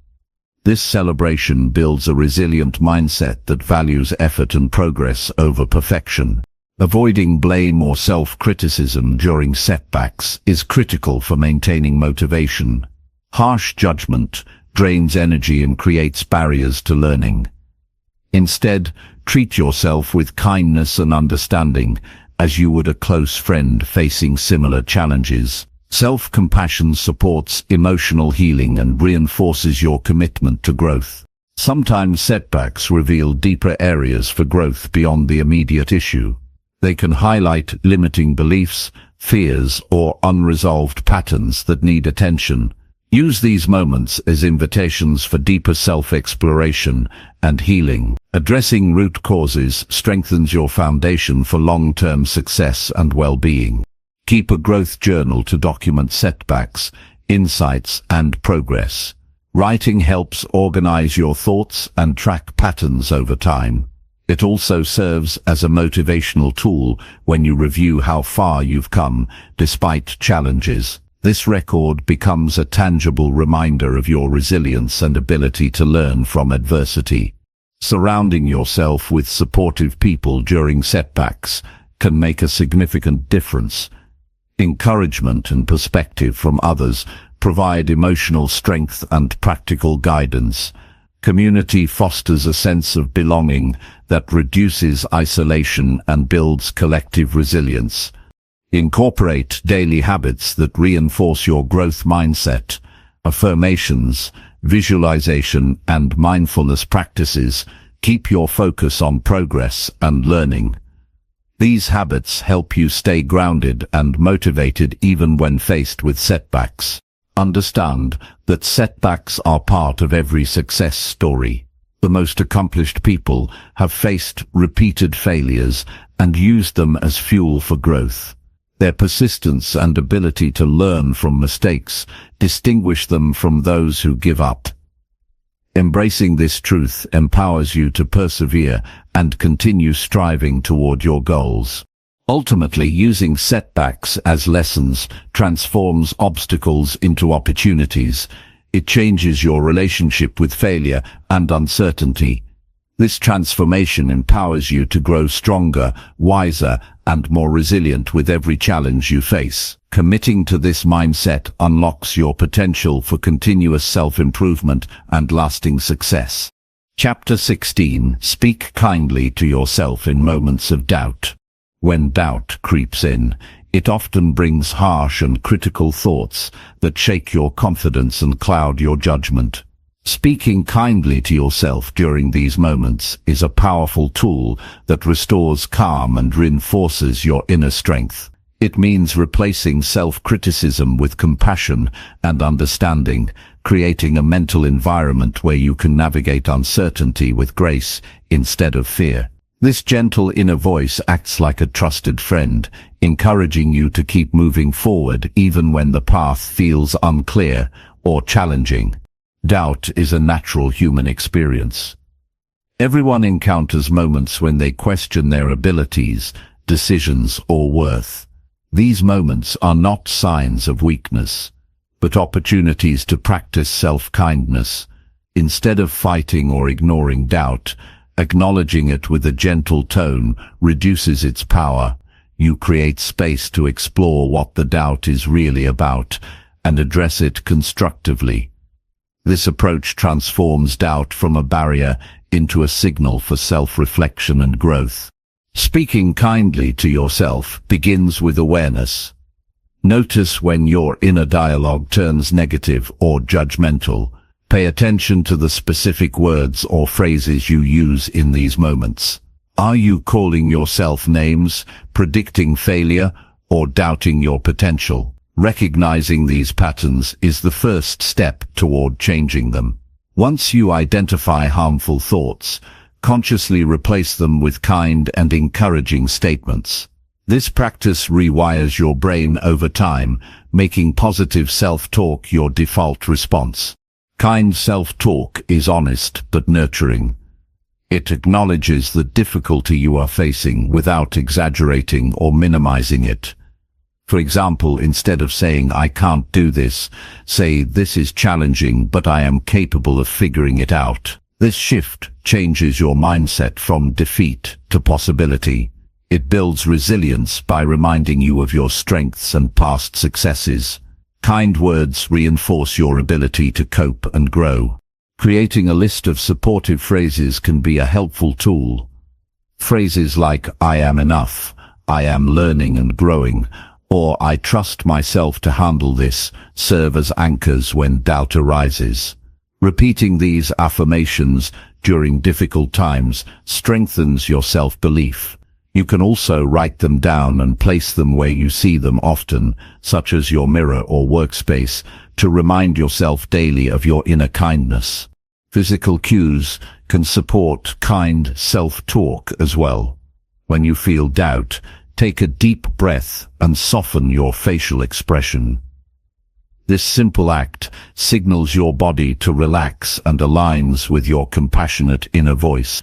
This celebration builds a resilient mindset that values effort and progress over perfection. Avoiding blame or self-criticism during setbacks is critical for maintaining motivation. Harsh judgment drains energy and creates barriers to learning. Instead, treat yourself with kindness and understanding, as you would a close friend facing similar challenges. Self-compassion supports emotional healing and reinforces your commitment to growth. Sometimes setbacks reveal deeper areas for growth beyond the immediate issue. They can highlight limiting beliefs, fears, or unresolved patterns that need attention. Use these moments as invitations for deeper self-exploration and healing. Addressing root causes strengthens your foundation for long-term success and well-being. Keep a growth journal to document setbacks, insights, and progress. Writing helps organize your thoughts and track patterns over time. It also serves as a motivational tool when you review how far you've come, despite challenges. This record becomes a tangible reminder of your resilience and ability to learn from adversity. Surrounding yourself with supportive people during setbacks can make a significant difference. Encouragement and perspective from others provide emotional strength and practical guidance. Community fosters a sense of belonging that reduces isolation and builds collective resilience. Incorporate daily habits that reinforce your growth mindset. Affirmations, visualization, and mindfulness practices keep your focus on progress and learning. These habits help you stay grounded and motivated even when faced with setbacks. Understand that setbacks are part of every success story. The most accomplished people have faced repeated failures and used them as fuel for growth. Their persistence and ability to learn from mistakes distinguish them from those who give up. Embracing this truth empowers you to persevere and continue striving toward your goals. Ultimately, using setbacks as lessons transforms obstacles into opportunities. It changes your relationship with failure and uncertainty. This transformation empowers you to grow stronger, wiser, and more resilient with every challenge you face. Committing to this mindset unlocks your potential for continuous self-improvement and lasting success. Chapter 16. Speak kindly to yourself in moments of doubt. When doubt creeps in, it often brings harsh and critical thoughts that shake your confidence and cloud your judgment. Speaking kindly to yourself during these moments is a powerful tool that restores calm and reinforces your inner strength. It means replacing self-criticism with compassion and understanding, creating a mental environment where you can navigate uncertainty with grace instead of fear. This gentle inner voice acts like a trusted friend, encouraging you to keep moving forward even when the path feels unclear or challenging. Doubt is a natural human experience. Everyone encounters moments when they question their abilities, decisions, or worth. These moments are not signs of weakness, but opportunities to practice self-kindness. Instead of fighting or ignoring doubt, acknowledging it with a gentle tone reduces its power. You create space to explore what the doubt is really about and address it constructively. This approach transforms doubt from a barrier into a signal for self-reflection and growth. Speaking kindly to yourself begins with awareness. Notice when your inner dialogue turns negative or judgmental. Pay attention to the specific words or phrases you use in these moments. Are you calling yourself names, predicting failure, or doubting your potential? Recognizing these patterns is the first step toward changing them. Once you identify harmful thoughts, consciously replace them with kind and encouraging statements. This practice rewires your brain over time, making positive self-talk your default response. Kind self-talk is honest but nurturing. It acknowledges the difficulty you are facing without exaggerating or minimizing it. For example, instead of saying, "I can't do this," say, "This is challenging, but I am capable of figuring it out." This shift changes your mindset from defeat to possibility. It builds resilience by reminding you of your strengths and past successes. Kind words reinforce your ability to cope and grow. Creating a list of supportive phrases can be a helpful tool. Phrases like, "I am enough," "I am learning and growing," or "I trust myself to handle this," serve as anchors when doubt arises. Repeating these affirmations during difficult times strengthens your self-belief. You can also write them down and place them where you see them often, such as your mirror or workspace, to remind yourself daily of your inner kindness. Physical cues can support kind self-talk as well. When you feel doubt, take a deep breath and soften your facial expression. This simple act signals your body to relax and aligns with your compassionate inner voice.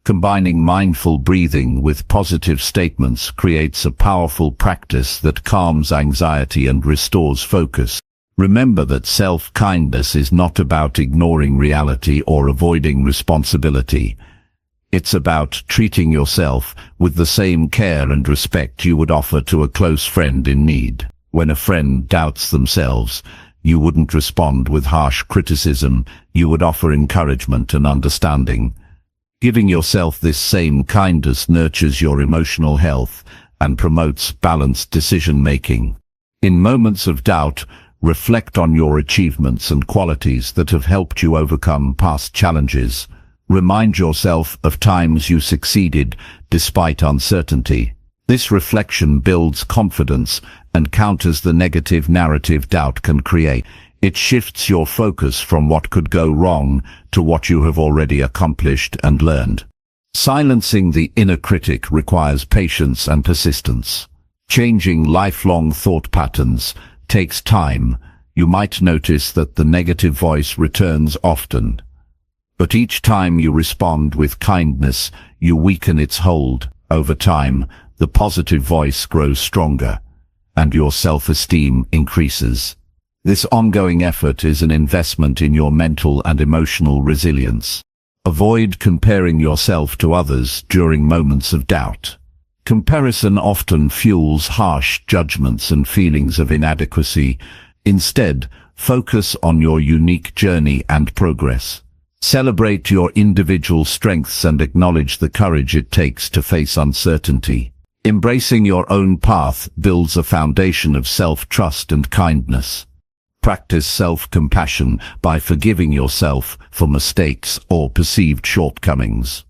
Combining mindful breathing with positive statements creates a powerful practice that calms anxiety and restores focus. Remember that self-kindness is not about ignoring reality or avoiding responsibility. It's about treating yourself with the same care and respect you would offer to a close friend in need. When a friend doubts themselves, you wouldn't respond with harsh criticism, you would offer encouragement and understanding. Giving yourself this same kindness nurtures your emotional health and promotes balanced decision-making. In moments of doubt, reflect on your achievements and qualities that have helped you overcome past challenges. Remind yourself of times you succeeded despite uncertainty. This reflection builds confidence and counters the negative narrative doubt can create. It shifts your focus from what could go wrong to what you have already accomplished and learned. Silencing the inner critic requires patience and persistence. Changing lifelong thought patterns takes time. You might notice that the negative voice returns often. But each time you respond with kindness, you weaken its hold. Over time, the positive voice grows stronger, and your self-esteem increases. This ongoing effort is an investment in your mental and emotional resilience. Avoid comparing yourself to others during moments of doubt. Comparison often fuels harsh judgments and feelings of inadequacy. Instead, focus on your unique journey and progress. Celebrate your individual strengths and acknowledge the courage it takes to face uncertainty. Embracing your own path builds a foundation of self-trust and kindness. Practice self-compassion by forgiving yourself for mistakes or perceived shortcomings.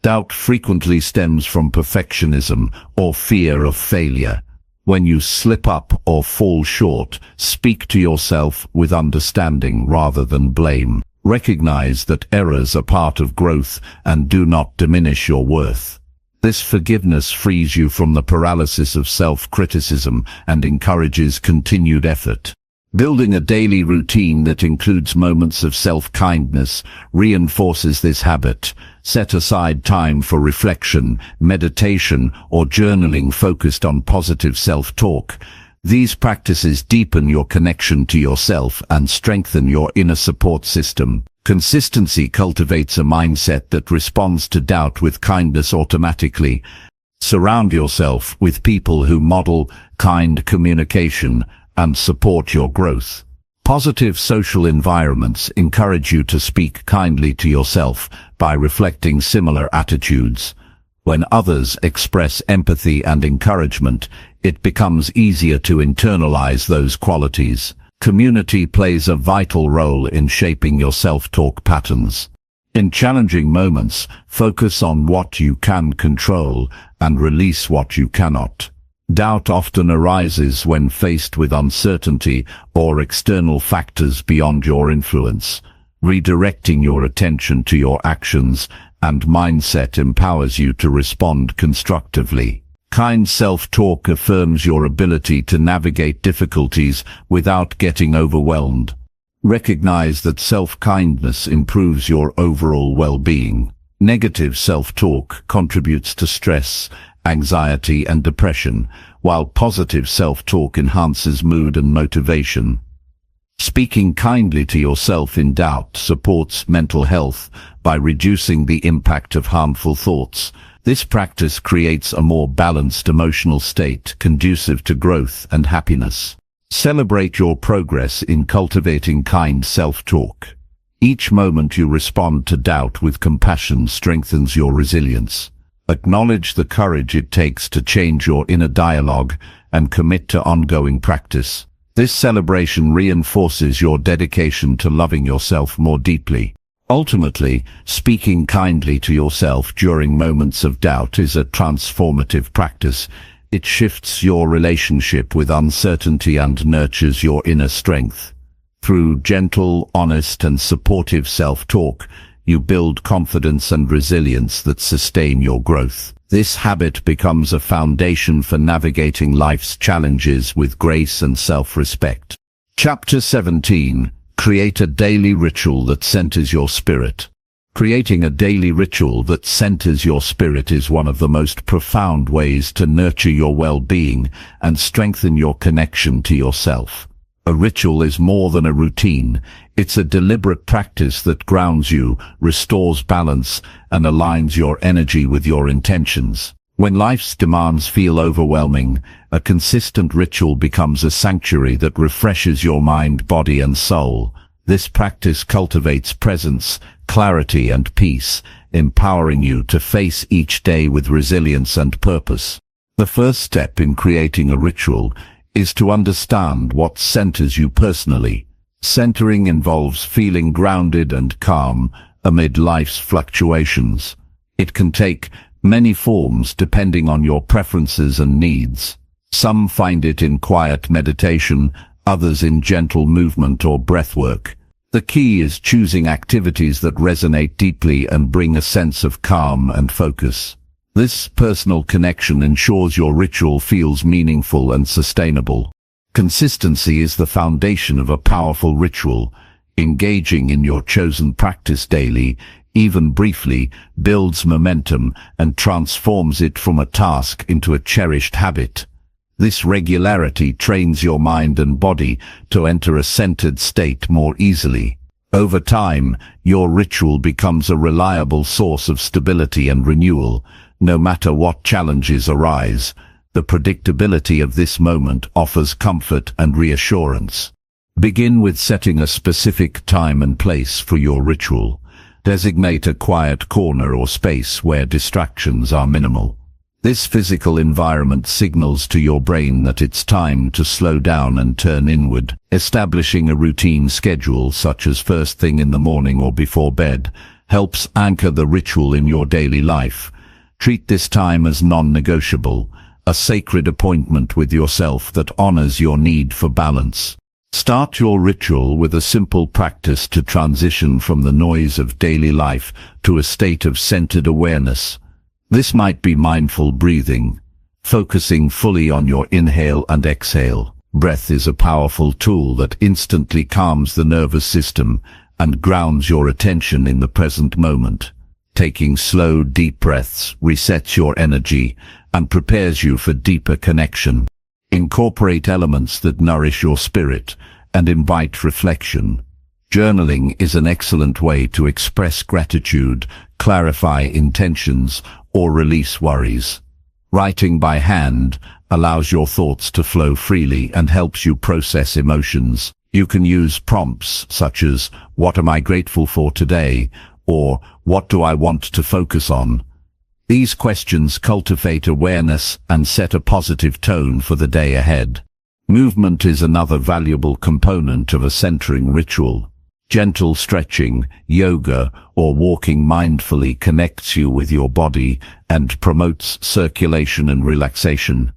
Doubt frequently stems from perfectionism or fear of failure. When you slip up or fall short, speak to yourself with understanding rather than blame. Recognize that errors are part of growth and do not diminish your worth. This forgiveness frees you from the paralysis of self-criticism and encourages continued effort. Building a daily routine that includes moments of self-kindness reinforces this habit. Set aside time for reflection, meditation, or journaling focused on positive self-talk. These practices deepen your connection to yourself and strengthen your inner support system. Consistency cultivates a mindset that responds to doubt with kindness automatically. Surround yourself with people who model kind communication and support your growth. Positive social environments encourage you to speak kindly to yourself by reflecting similar attitudes. When others express empathy and encouragement, it becomes easier to internalize those qualities. Community plays a vital role in shaping your self-talk patterns. In challenging moments, focus on what you can control and release what you cannot. Doubt often arises when faced with uncertainty or external factors beyond your influence. Redirecting your attention to your actions and mindset empowers you to respond constructively. Kind self-talk affirms your ability to navigate difficulties without getting overwhelmed. Recognize that self-kindness improves your overall well-being. Negative self-talk contributes to stress, anxiety, and depression, while positive self-talk enhances mood and motivation. Speaking kindly to yourself in doubt supports mental health by reducing the impact of harmful thoughts. This practice creates a more balanced emotional state conducive to growth and happiness. Celebrate your progress in cultivating kind self-talk. Each moment you respond to doubt with compassion strengthens your resilience. Acknowledge the courage it takes to change your inner dialogue and commit to ongoing practice. This celebration reinforces your dedication to loving yourself more deeply. Ultimately, speaking kindly to yourself during moments of doubt is a transformative practice. It shifts your relationship with uncertainty and nurtures your inner strength. Through gentle, honest, and supportive self-talk, you build confidence and resilience that sustain your growth. This habit becomes a foundation for navigating life's challenges with grace and self-respect. Chapter 17. Create a daily ritual that centers your spirit. Creating a daily ritual that centers your spirit is one of the most profound ways to nurture your well-being and strengthen your connection to yourself. A ritual is more than a routine. It's a deliberate practice that grounds you, restores balance, and aligns your energy with your intentions. When life's demands feel overwhelming, a consistent ritual becomes a sanctuary that refreshes your mind, body, and soul. This practice cultivates presence, clarity, and peace, empowering you to face each day with resilience and purpose. The first step in creating a ritual is to understand what centers you personally. Centering involves feeling grounded and calm amid life's fluctuations. It can take many forms depending on your preferences and needs. Some find it in quiet meditation, others in gentle movement or breathwork. The key is choosing activities that resonate deeply and bring a sense of calm and focus. This personal connection ensures your ritual feels meaningful and sustainable. Consistency is the foundation of a powerful ritual. Engaging in your chosen practice daily, even briefly, builds momentum and transforms it from a task into a cherished habit. This regularity trains your mind and body to enter a centered state more easily. Over time, your ritual becomes a reliable source of stability and renewal. No matter what challenges arise, the predictability of this moment offers comfort and reassurance. Begin with setting a specific time and place for your ritual. Designate a quiet corner or space where distractions are minimal. This physical environment signals to your brain that it's time to slow down and turn inward. Establishing a routine schedule, such as first thing in the morning or before bed, helps anchor the ritual in your daily life. Treat this time as non-negotiable, a sacred appointment with yourself that honors your need for balance. Start your ritual with a simple practice to transition from the noise of daily life to a state of centered awareness. This might be mindful breathing, focusing fully on your inhale and exhale. Breath is a powerful tool that instantly calms the nervous system and grounds your attention in the present moment. Taking slow, deep breaths resets your energy and prepares you for deeper connection. Incorporate elements that nourish your spirit and invite reflection. Journaling is an excellent way to express gratitude, clarify intentions, or release worries. Writing by hand allows your thoughts to flow freely and helps you process emotions. You can use prompts such as, "What am I grateful for today?" or "What do I want to focus on?" These questions cultivate awareness and set a positive tone for the day ahead. Movement is another valuable component of a centering ritual. Gentle stretching, yoga, or walking mindfully connects you with your body and promotes circulation and relaxation.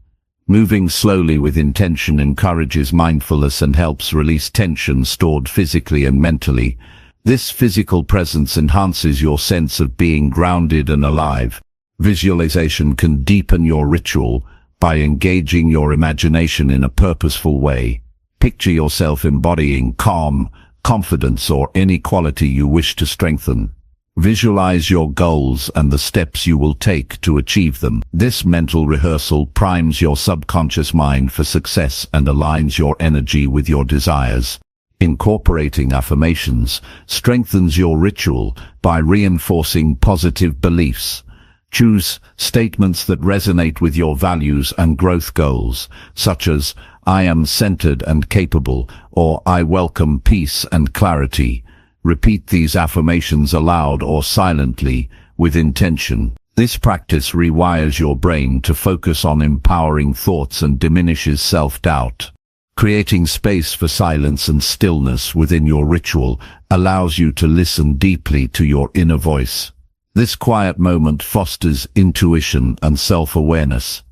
Moving slowly with intention encourages mindfulness and helps release tension stored physically and mentally. This physical presence enhances your sense of being grounded and alive. Visualization can deepen your ritual by engaging your imagination in a purposeful way. Picture yourself embodying calm, confidence, or any quality you wish to strengthen. Visualize your goals and the steps you will take to achieve them. This mental rehearsal primes your subconscious mind for success and aligns your energy with your desires. Incorporating affirmations strengthens your ritual by reinforcing positive beliefs. Choose statements that resonate with your values and growth goals, such as, "I am centered and capable," or "I welcome peace and clarity." Repeat these affirmations aloud or silently with intention. This practice rewires your brain to focus on empowering thoughts and diminishes self-doubt. Creating space for silence and stillness within your ritual allows you to listen deeply to your inner voice. This quiet moment fosters intuition and self-awareness.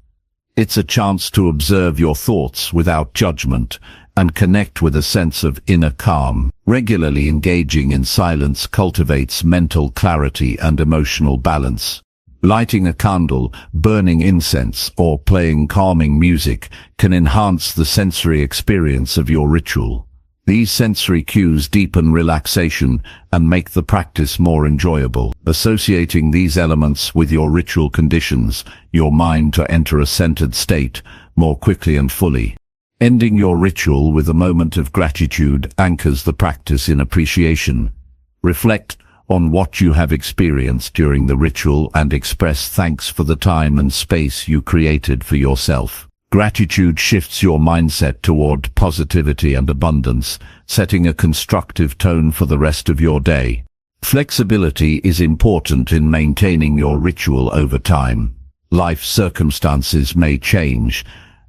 It's a chance to observe your thoughts without judgment and connect with a sense of inner calm. Regularly engaging in silence cultivates mental clarity and emotional balance. Lighting a candle, burning incense, or playing calming music can enhance the sensory experience of your ritual. These sensory cues deepen relaxation and make the practice more enjoyable. Associating these elements with your ritual conditions your mind to enter a centered state more quickly and fully. Ending your ritual with a moment of gratitude anchors the practice in appreciation. Reflect on what you have experienced during the ritual and express thanks for the time and space you created for yourself. Gratitude shifts your mindset toward positivity and abundance, setting a constructive tone for the rest of your day. Flexibility is important in maintaining your ritual over time. Life circumstances may change,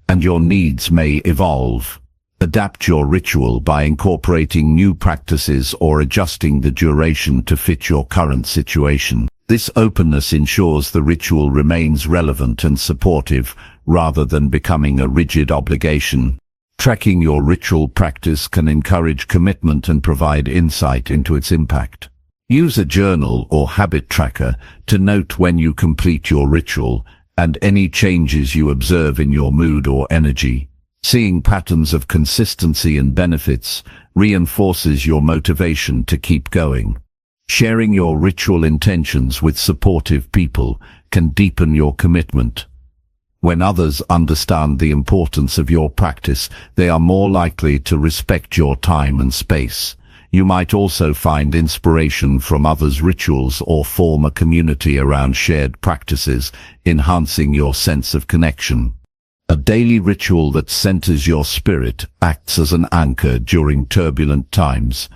and your needs may evolve. Adapt your ritual by incorporating new practices or adjusting the duration to fit your current situation. This openness ensures the ritual remains relevant and supportive, rather than becoming a rigid obligation. Tracking your ritual practice can encourage commitment and provide insight into its impact. Use a journal or habit tracker to note when you complete your ritual and any changes you observe in your mood or energy. Seeing patterns of consistency and benefits reinforces your motivation to keep going. Sharing your ritual intentions with supportive people can deepen your commitment. When others understand the importance of your practice, they are more likely to respect your time and space. You might also find inspiration from others' rituals or form a community around shared practices, enhancing your sense of connection. A daily ritual that centers your spirit acts as an anchor during turbulent times.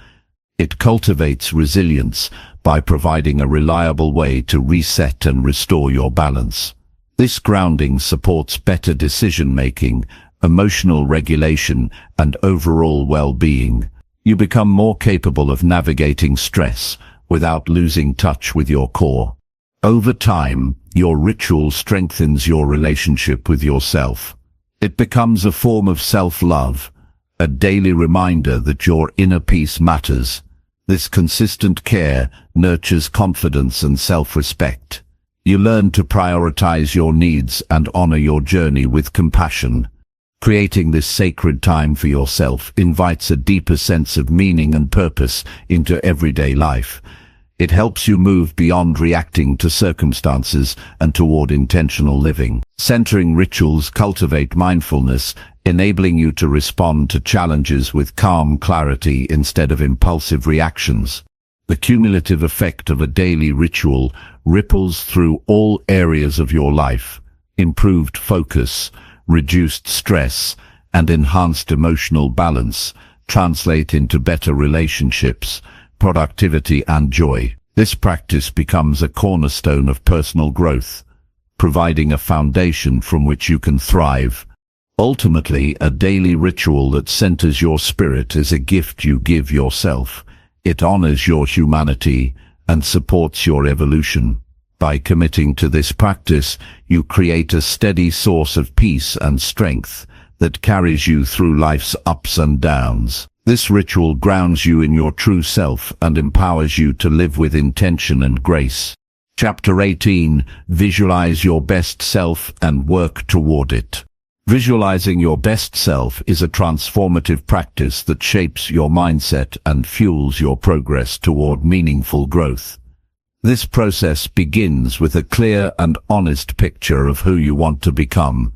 It cultivates resilience by providing a reliable way to reset and restore your balance. This grounding supports better decision-making, emotional regulation, and overall well-being. You become more capable of navigating stress without losing touch with your core. Over time, your ritual strengthens your relationship with yourself. It becomes a form of self-love, a daily reminder that your inner peace matters. This consistent care nurtures confidence and self-respect. You learn to prioritize your needs and honor your journey with compassion. Creating this sacred time for yourself invites a deeper sense of meaning and purpose into everyday life. It helps you move beyond reacting to circumstances and toward intentional living. Centering rituals cultivate mindfulness, enabling you to respond to challenges with calm clarity instead of impulsive reactions. The cumulative effect of a daily ritual ripples through all areas of your life. Improved focus, reduced stress, and enhanced emotional balance translate into better relationships, productivity, and joy. This practice becomes a cornerstone of personal growth, providing a foundation from which you can thrive. Ultimately, a daily ritual that centers your spirit is a gift you give yourself. It honors your humanity and supports your evolution. By committing to this practice, you create a steady source of peace and strength that carries you through life's ups and downs. This ritual grounds you in your true self and empowers you to live with intention and grace. Chapter 18. Visualize your best self and work toward it. Visualizing your best self is a transformative practice that shapes your mindset and fuels your progress toward meaningful growth. This process begins with a clear and honest picture of who you want to become,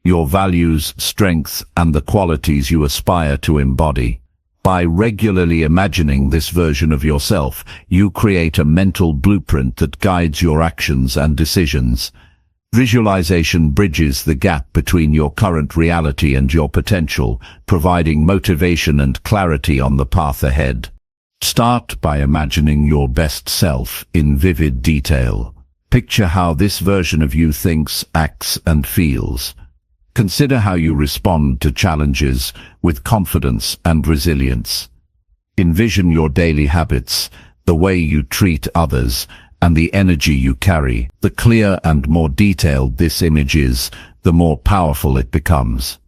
your values, strengths, and the qualities you aspire to embody. By regularly imagining this version of yourself, you create a mental blueprint that guides your actions and decisions. Visualization bridges the gap between your current reality and your potential, providing motivation and clarity on the path ahead. Start by imagining your best self in vivid detail. Picture how this version of you thinks, acts, and feels. Consider how you respond to challenges with confidence and resilience. Envision your daily habits, the way you treat others, and the energy you carry. The clearer and more detailed this image is, the more powerful it becomes.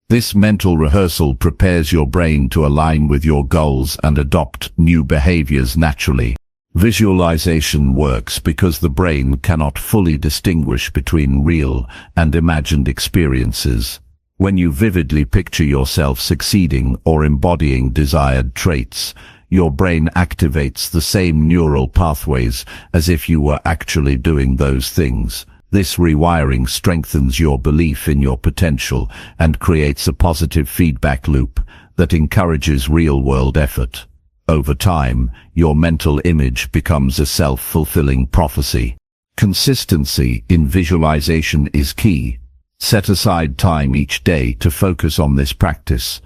This mental rehearsal prepares your brain to align with your goals and adopt new behaviors naturally. Visualization works because the brain cannot fully distinguish between real and imagined experiences. When you vividly picture yourself succeeding or embodying desired traits, your brain activates the same neural pathways as if you were actually doing those things. This rewiring strengthens your belief in your potential and creates a positive feedback loop that encourages real-world effort. Over time, your mental image becomes a self-fulfilling prophecy. Consistency in visualization is key. Set aside time each day to focus on this practice,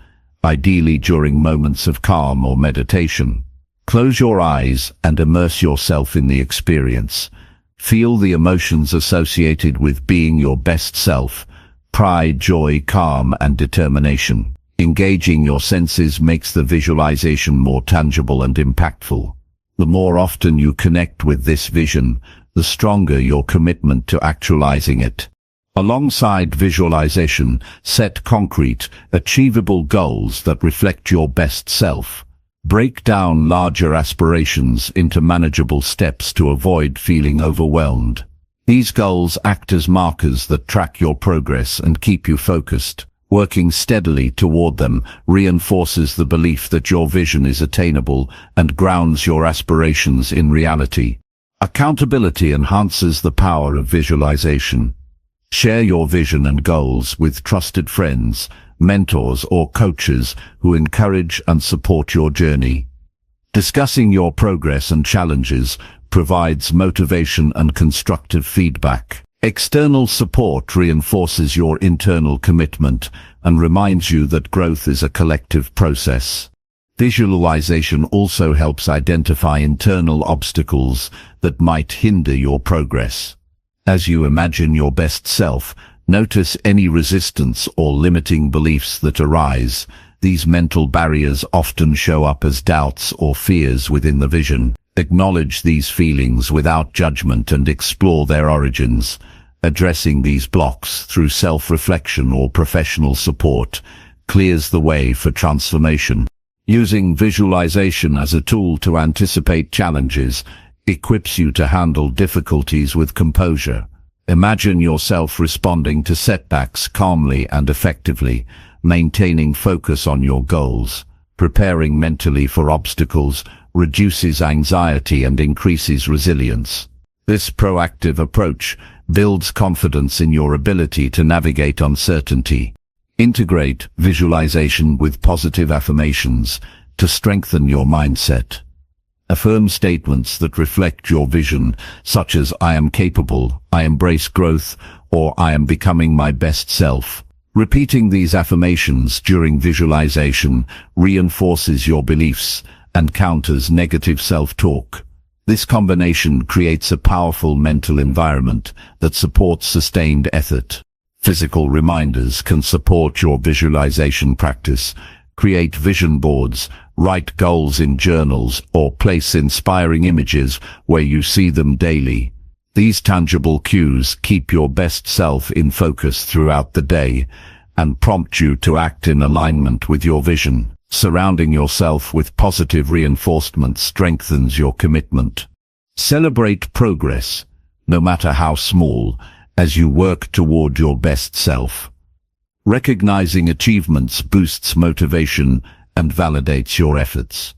ideally during moments of calm or meditation. Close your eyes and immerse yourself in the experience. Feel the emotions associated with being your best self: pride, joy, calm, and determination. Engaging your senses makes the visualization more tangible and impactful. The more often you connect with this vision, the stronger your commitment to actualizing it. Alongside visualization, set concrete, achievable goals that reflect your best self. Break down larger aspirations into manageable steps to avoid feeling overwhelmed. These goals act as markers that track your progress and keep you focused. Working steadily toward them reinforces the belief that your vision is attainable and grounds your aspirations in reality. Accountability enhances the power of visualization. Share your vision and goals with trusted friends, mentors, or coaches who encourage and support your journey. Discussing your progress and challenges provides motivation and constructive feedback. External support reinforces your internal commitment and reminds you that growth is a collective process. Visualization also helps identify internal obstacles that might hinder your progress. As you imagine your best self, notice any resistance or limiting beliefs that arise. These mental barriers often show up as doubts or fears within the vision. Acknowledge these feelings without judgment and explore their origins. Addressing these blocks through self-reflection or professional support clears the way for transformation. Using visualization as a tool to anticipate challenges equips you to handle difficulties with composure. Imagine yourself responding to setbacks calmly and effectively, maintaining focus on your goals. Preparing mentally for obstacles reduces anxiety and increases resilience. This proactive approach builds confidence in your ability to navigate uncertainty. Integrate visualization with positive affirmations to strengthen your mindset. Affirm statements that reflect your vision, such as "I am capable," "I embrace growth," or "I am becoming my best self." Repeating these affirmations during visualization reinforces your beliefs and counters negative self-talk. This combination creates a powerful mental environment that supports sustained effort. Physical reminders can support your visualization practice. Create vision boards, write goals in journals, or place inspiring images where you see them daily. These tangible cues keep your best self in focus throughout the day and prompt you to act in alignment with your vision. Surrounding yourself with positive reinforcement strengthens your commitment. Celebrate progress, no matter how small, as you work toward your best self. Recognizing achievements boosts motivation and validates your efforts.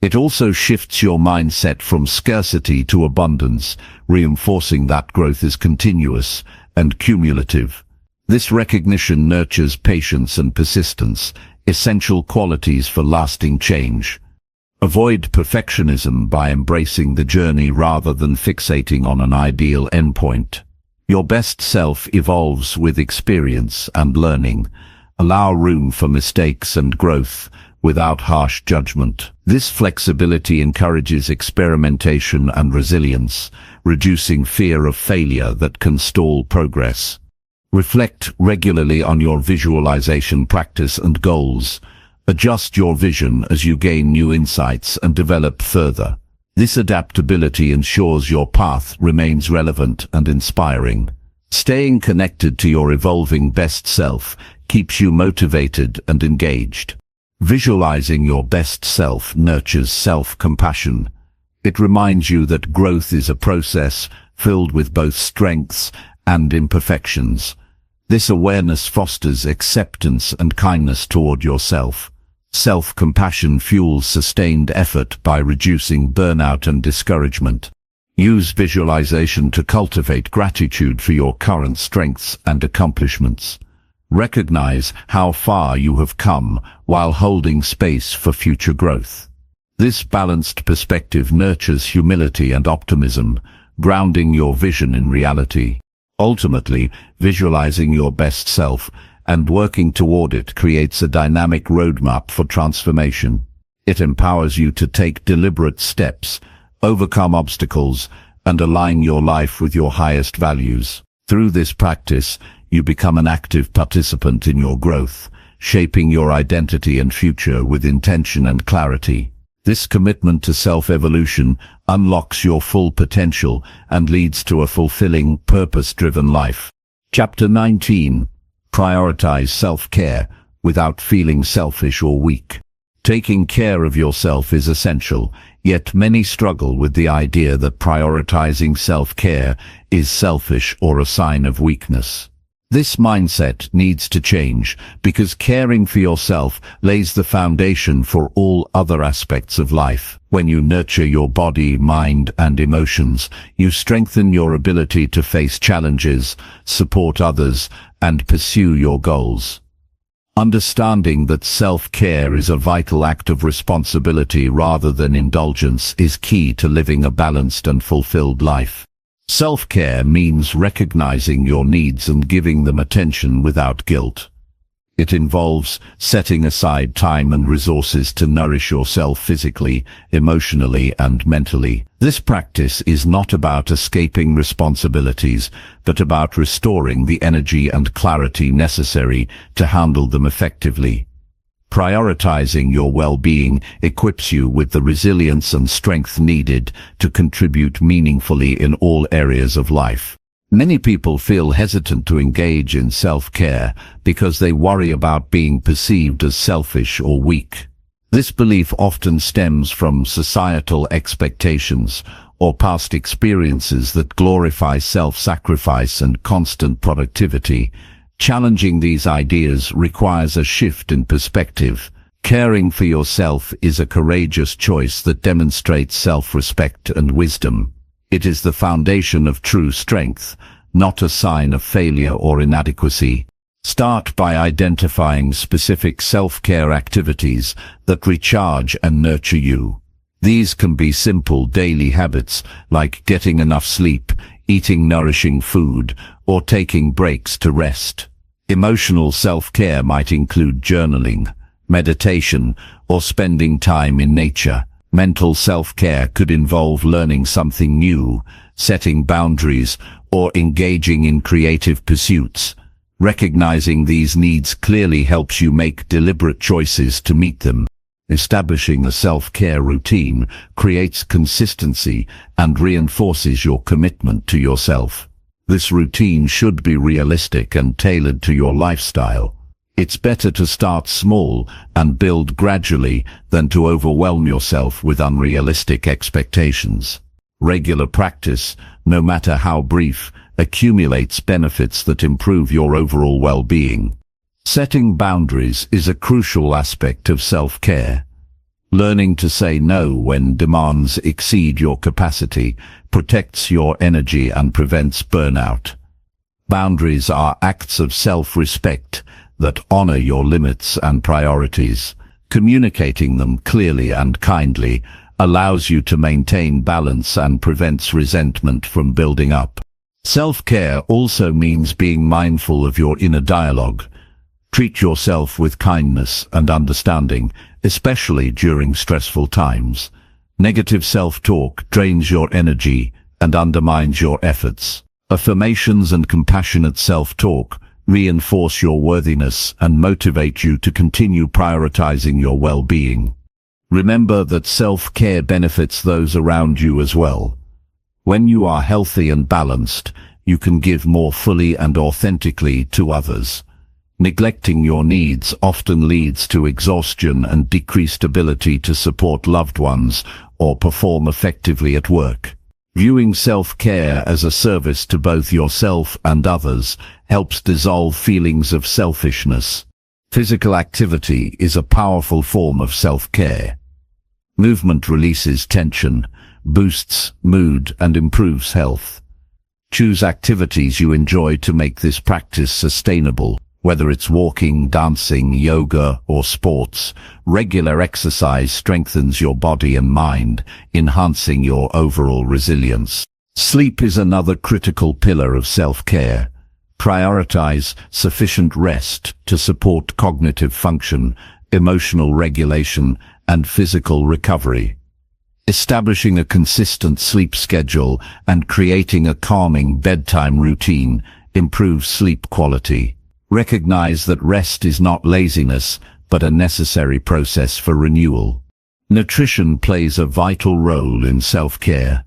It also shifts your mindset from scarcity to abundance, reinforcing that growth is continuous and cumulative. This recognition nurtures patience and persistence, essential qualities for lasting change. Avoid perfectionism by embracing the journey rather than fixating on an ideal endpoint. Your best self evolves with experience and learning. Allow room for mistakes and growth without harsh judgment. This flexibility encourages experimentation and resilience, reducing fear of failure that can stall progress. Reflect regularly on your visualization practice and goals. Adjust your vision as you gain new insights and develop further. This adaptability ensures your path remains relevant and inspiring. Staying connected to your evolving best self keeps you motivated and engaged. Visualizing your best self nurtures self-compassion. It reminds you that growth is a process filled with both strengths and imperfections. This awareness fosters acceptance and kindness toward yourself. Self-compassion fuels sustained effort by reducing burnout and discouragement. Use visualization to cultivate gratitude for your current strengths and accomplishments. Recognize how far you have come while holding space for future growth. This balanced perspective nurtures humility and optimism, grounding your vision in reality. Ultimately, visualizing your best self and working toward it creates a dynamic roadmap for transformation. It empowers you to take deliberate steps, overcome obstacles, and align your life with your highest values. Through this practice, you become an active participant in your growth, shaping your identity and future with intention and clarity. This commitment to self-evolution unlocks your full potential and leads to a fulfilling, purpose-driven life. Chapter 19. Prioritize self-care without feeling selfish or weak. Taking care of yourself is essential, yet many struggle with the idea that prioritizing self-care is selfish or a sign of weakness. This mindset needs to change because caring for yourself lays the foundation for all other aspects of life. When you nurture your body, mind, and emotions, you strengthen your ability to face challenges, support others, and pursue your goals. Understanding that self-care is a vital act of responsibility rather than indulgence is key to living a balanced and fulfilled life. Self-care means recognizing your needs and giving them attention without guilt. It involves setting aside time and resources to nourish yourself physically, emotionally, and mentally. This practice is not about escaping responsibilities, but about restoring the energy and clarity necessary to handle them effectively. Prioritizing your well-being equips you with the resilience and strength needed to contribute meaningfully in all areas of life. Many people feel hesitant to engage in self-care because they worry about being perceived as selfish or weak. This belief often stems from societal expectations or past experiences that glorify self-sacrifice and constant productivity. Challenging these ideas requires a shift in perspective. Caring for yourself is a courageous choice that demonstrates self-respect and wisdom. It is the foundation of true strength, not a sign of failure or inadequacy. Start by identifying specific self-care activities that recharge and nurture you. These can be simple daily habits like getting enough sleep, eating nourishing food, or taking breaks to rest. Emotional self-care might include journaling, meditation, or spending time in nature. Mental self-care could involve learning something new, setting boundaries, or engaging in creative pursuits. Recognizing these needs clearly helps you make deliberate choices to meet them. Establishing a self-care routine creates consistency and reinforces your commitment to yourself. This routine should be realistic and tailored to your lifestyle. It's better to start small and build gradually than to overwhelm yourself with unrealistic expectations. Regular practice, no matter how brief, accumulates benefits that improve your overall well-being. Setting boundaries is a crucial aspect of self-care. Learning to say no when demands exceed your capacity protects your energy and prevents burnout. Boundaries are acts of self-respect that honor your limits and priorities. Communicating them clearly and kindly allows you to maintain balance and prevents resentment from building up. Self-care also means being mindful of your inner dialogue. Treat yourself with kindness and understanding, especially during stressful times. Negative self-talk drains your energy and undermines your efforts. Affirmations and compassionate self-talk reinforce your worthiness and motivate you to continue prioritizing your well-being. Remember that self-care benefits those around you as well. When you are healthy and balanced, you can give more fully and authentically to others. Neglecting your needs often leads to exhaustion and decreased ability to support loved ones or perform effectively at work. Viewing self-care as a service to both yourself and others helps dissolve feelings of selfishness. Physical activity is a powerful form of self-care. Movement releases tension, boosts mood, and improves health. Choose activities you enjoy to make this practice sustainable. Whether it's walking, dancing, yoga, or sports, regular exercise strengthens your body and mind, enhancing your overall resilience. Sleep is another critical pillar of self-care. Prioritize sufficient rest to support cognitive function, emotional regulation, and physical recovery. Establishing a consistent sleep schedule and creating a calming bedtime routine improves sleep quality. Recognize that rest is not laziness, but a necessary process for renewal. Nutrition plays a vital role in self-care.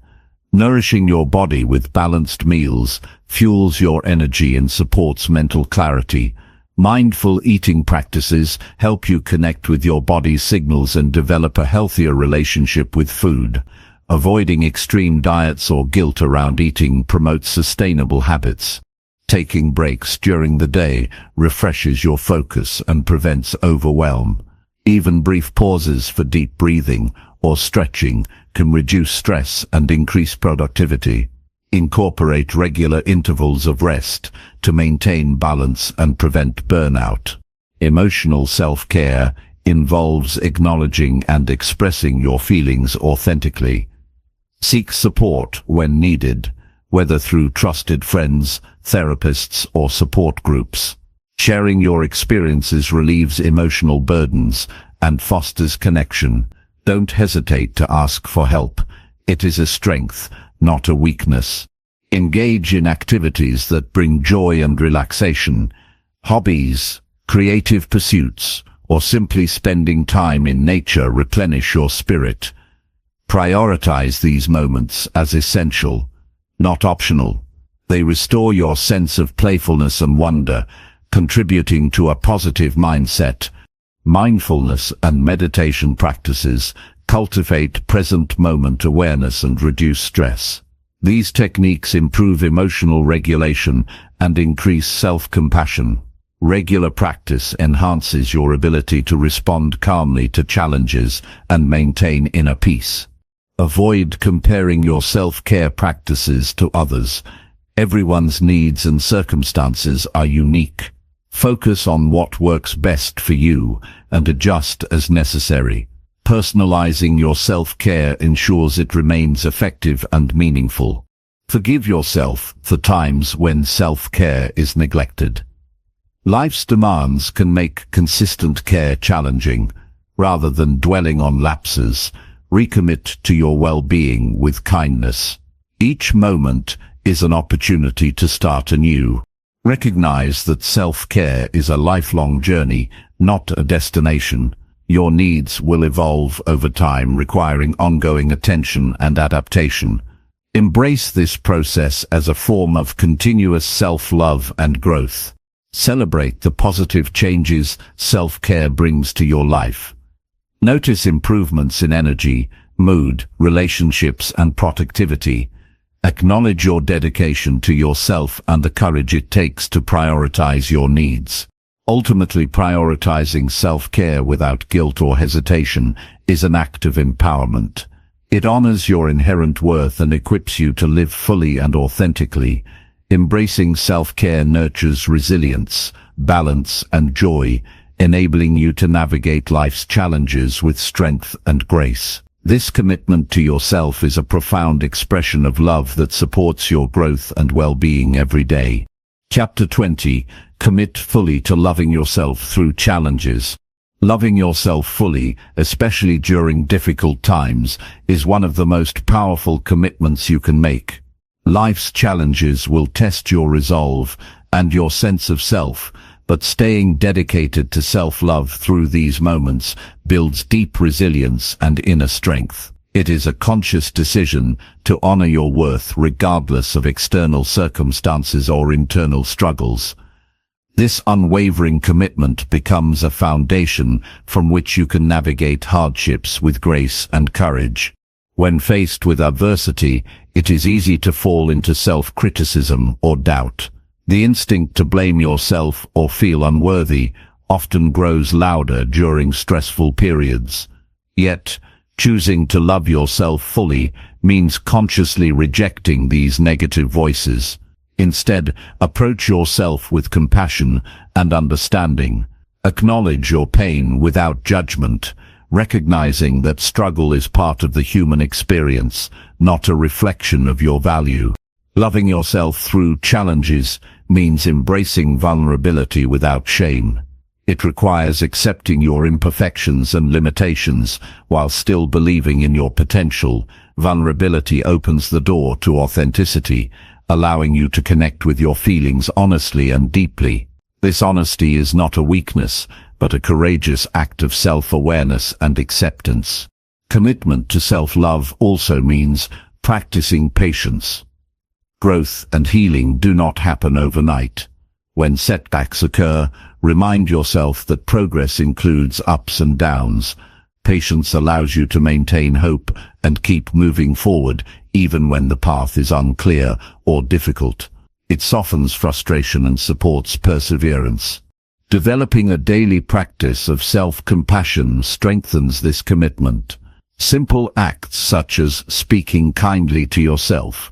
Nourishing your body with balanced meals fuels your energy and supports mental clarity. Mindful eating practices help you connect with your body's signals and develop a healthier relationship with food. Avoiding extreme diets or guilt around eating promotes sustainable habits. Taking breaks during the day refreshes your focus and prevents overwhelm. Even brief pauses for deep breathing or stretching can reduce stress and increase productivity. Incorporate regular intervals of rest to maintain balance and prevent burnout. Emotional self-care involves acknowledging and expressing your feelings authentically. Seek support when needed, whether through trusted friends, therapists, or support groups. Sharing your experiences relieves emotional burdens and fosters connection. Don't hesitate to ask for help. It is a strength, not a weakness. Engage in activities that bring joy and relaxation. Hobbies, creative pursuits, or simply spending time in nature replenish your spirit. Prioritize these moments as essential, not optional. They restore your sense of playfulness and wonder, contributing to a positive mindset. Mindfulness and meditation practices cultivate present moment awareness and reduce stress. These techniques improve emotional regulation and increase self-compassion. Regular practice enhances your ability to respond calmly to challenges and maintain inner peace. Avoid comparing your self-care practices to others. Everyone's needs and circumstances are unique. Focus on what works best for you and adjust as necessary. Personalizing your self-care ensures it remains effective and meaningful. Forgive yourself for times when self-care is neglected. Life's demands can make consistent care challenging. Rather than dwelling on lapses, recommit to your well-being with kindness. Each moment is an opportunity to start anew. Recognize that self-care is a lifelong journey, not a destination. Your needs will evolve over time, requiring ongoing attention and adaptation. Embrace this process as a form of continuous self-love and growth. Celebrate the positive changes self-care brings to your life. Notice improvements in energy, mood, relationships, and productivity. Acknowledge your dedication to yourself and the courage it takes to prioritize your needs. Ultimately, prioritizing self-care without guilt or hesitation is an act of empowerment. It honors your inherent worth and equips you to live fully and authentically. Embracing self-care nurtures resilience, balance, and joy, enabling you to navigate life's challenges with strength and grace. This commitment to yourself is a profound expression of love that supports your growth and well-being every day. Chapter 20. Commit fully to loving yourself through challenges. Loving yourself fully, especially during difficult times, is one of the most powerful commitments you can make. Life's challenges will test your resolve and your sense of self, but staying dedicated to self-love through these moments builds deep resilience and inner strength. It is a conscious decision to honor your worth regardless of external circumstances or internal struggles. This unwavering commitment becomes a foundation from which you can navigate hardships with grace and courage. When faced with adversity, it is easy to fall into self-criticism or doubt. The instinct to blame yourself or feel unworthy often grows louder during stressful periods. Yet, choosing to love yourself fully means consciously rejecting these negative voices. Instead, approach yourself with compassion and understanding. Acknowledge your pain without judgment, recognizing that struggle is part of the human experience, not a reflection of your value. Loving yourself through challenges means embracing vulnerability without shame. It requires accepting your imperfections and limitations while still believing in your potential. Vulnerability opens the door to authenticity, allowing you to connect with your feelings honestly and deeply. This honesty is not a weakness, but a courageous act of self-awareness and acceptance. Commitment to self-love also means practicing patience. Growth and healing do not happen overnight. When setbacks occur, remind yourself that progress includes ups and downs. Patience allows you to maintain hope and keep moving forward even when the path is unclear or difficult. It softens frustration and supports perseverance. Developing a daily practice of self-compassion strengthens this commitment. Simple acts such as speaking kindly to yourself,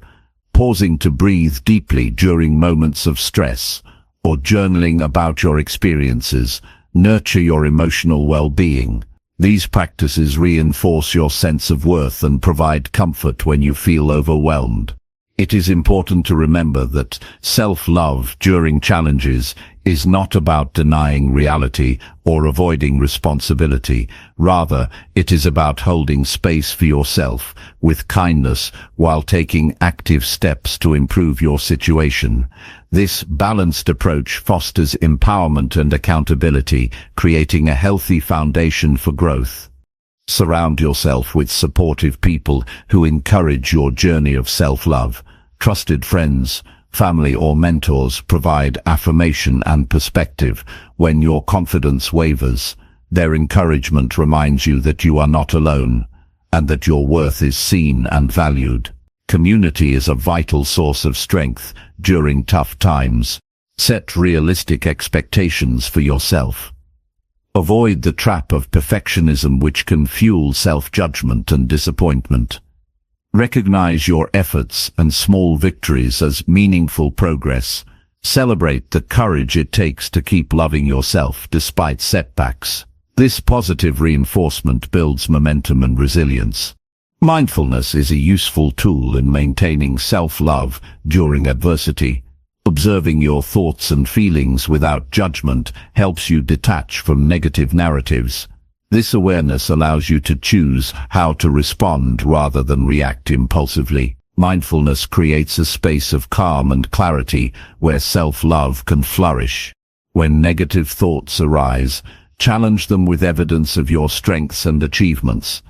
pausing to breathe deeply during moments of stress, or journaling about your experiences nurture your emotional well-being. These practices reinforce your sense of worth and provide comfort when you feel overwhelmed. It is important to remember that self-love during challenges is not about denying reality or avoiding responsibility. Rather, it is about holding space for yourself with kindness while taking active steps to improve your situation. This balanced approach fosters empowerment and accountability, creating a healthy foundation for growth. Surround yourself with supportive people who encourage your journey of self-love. Trusted friends, family or mentors provide affirmation and perspective when your confidence wavers. Their encouragement reminds you that you are not alone and that your worth is seen and valued. Community is a vital source of strength during tough times. Set realistic expectations for yourself. Avoid the trap of perfectionism, which can fuel self-judgment and disappointment. Recognize your efforts and small victories as meaningful progress. Celebrate the courage it takes to keep loving yourself despite setbacks. This positive reinforcement builds momentum and resilience. Mindfulness is a useful tool in maintaining self-love during adversity. Observing your thoughts and feelings without judgment helps you detach from negative narratives. This awareness allows you to choose how to respond rather than react impulsively. Mindfulness creates a space of calm and clarity where self-love can flourish. When negative thoughts arise, challenge them with evidence of your strengths and achievements.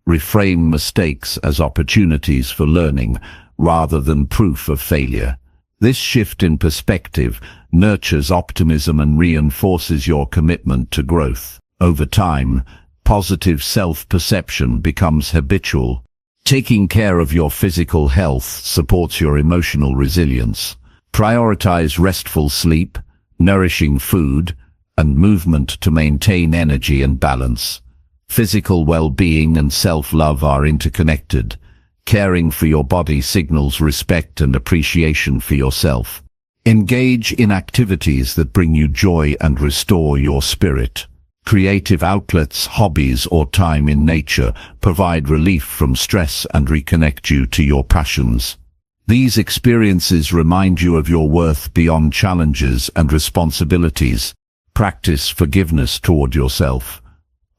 Reframe mistakes as opportunities for learning rather than proof of failure. This shift in perspective nurtures optimism and reinforces your commitment to growth. Over time, positive self-perception becomes habitual. Taking care of your physical health supports your emotional resilience. Prioritize restful sleep, nourishing food, and movement to maintain energy and balance. Physical well-being and self-love are interconnected. Caring for your body signals respect and appreciation for yourself. Engage in activities that bring you joy and restore your spirit. Creative outlets, hobbies, or time in nature provide relief from stress and reconnect you to your passions. These experiences remind you of your worth beyond challenges and responsibilities. Practice forgiveness toward yourself.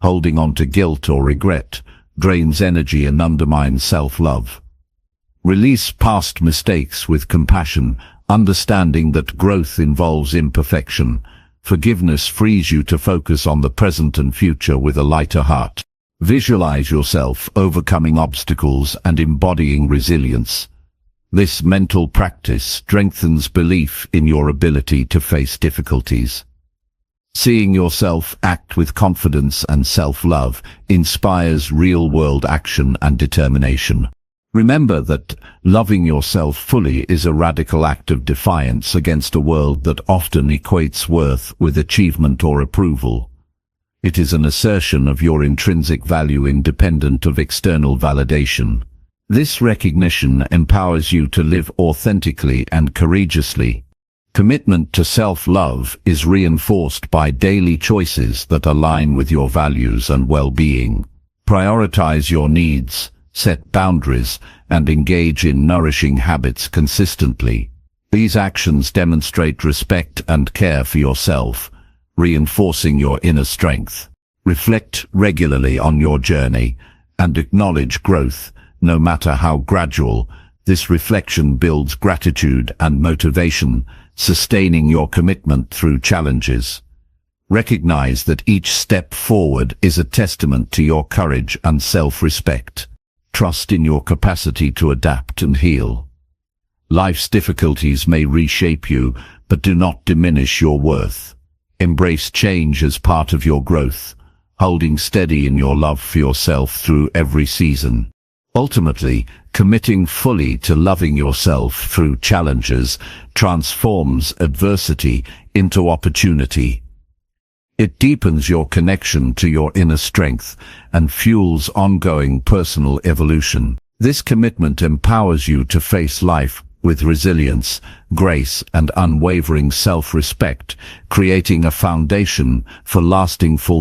Holding on to guilt or regret drains energy and undermines self-love. Release past mistakes with compassion, understanding that growth involves imperfection. Forgiveness frees you to focus on the present and future with a lighter heart. Visualize yourself overcoming obstacles and embodying resilience. This mental practice strengthens belief in your ability to face difficulties. Seeing yourself act with confidence and self-love inspires real-world action and determination. Remember that loving yourself fully is a radical act of defiance against a world that often equates worth with achievement or approval. It is an assertion of your intrinsic value independent of external validation. This recognition empowers you to live authentically and courageously. Commitment to self-love is reinforced by daily choices that align with your values and well-being. Prioritize your needs, set boundaries, and engage in nourishing habits consistently. These actions demonstrate respect and care for yourself, reinforcing your inner strength. Reflect regularly on your journey and acknowledge growth, no matter how gradual. This reflection builds gratitude and motivation, sustaining your commitment through challenges. Recognize that each step forward is a testament to your courage and self-respect. Trust in your capacity to adapt and heal. Life's difficulties may reshape you, but do not diminish your worth. Embrace change as part of your growth, holding steady in your love for yourself through every season. Ultimately, committing fully to loving yourself through challenges transforms adversity into opportunity. It deepens your connection to your inner strength and fuels ongoing personal evolution. This commitment empowers you to face life with resilience, grace, and unwavering self-respect, creating a foundation for lasting fulfillment.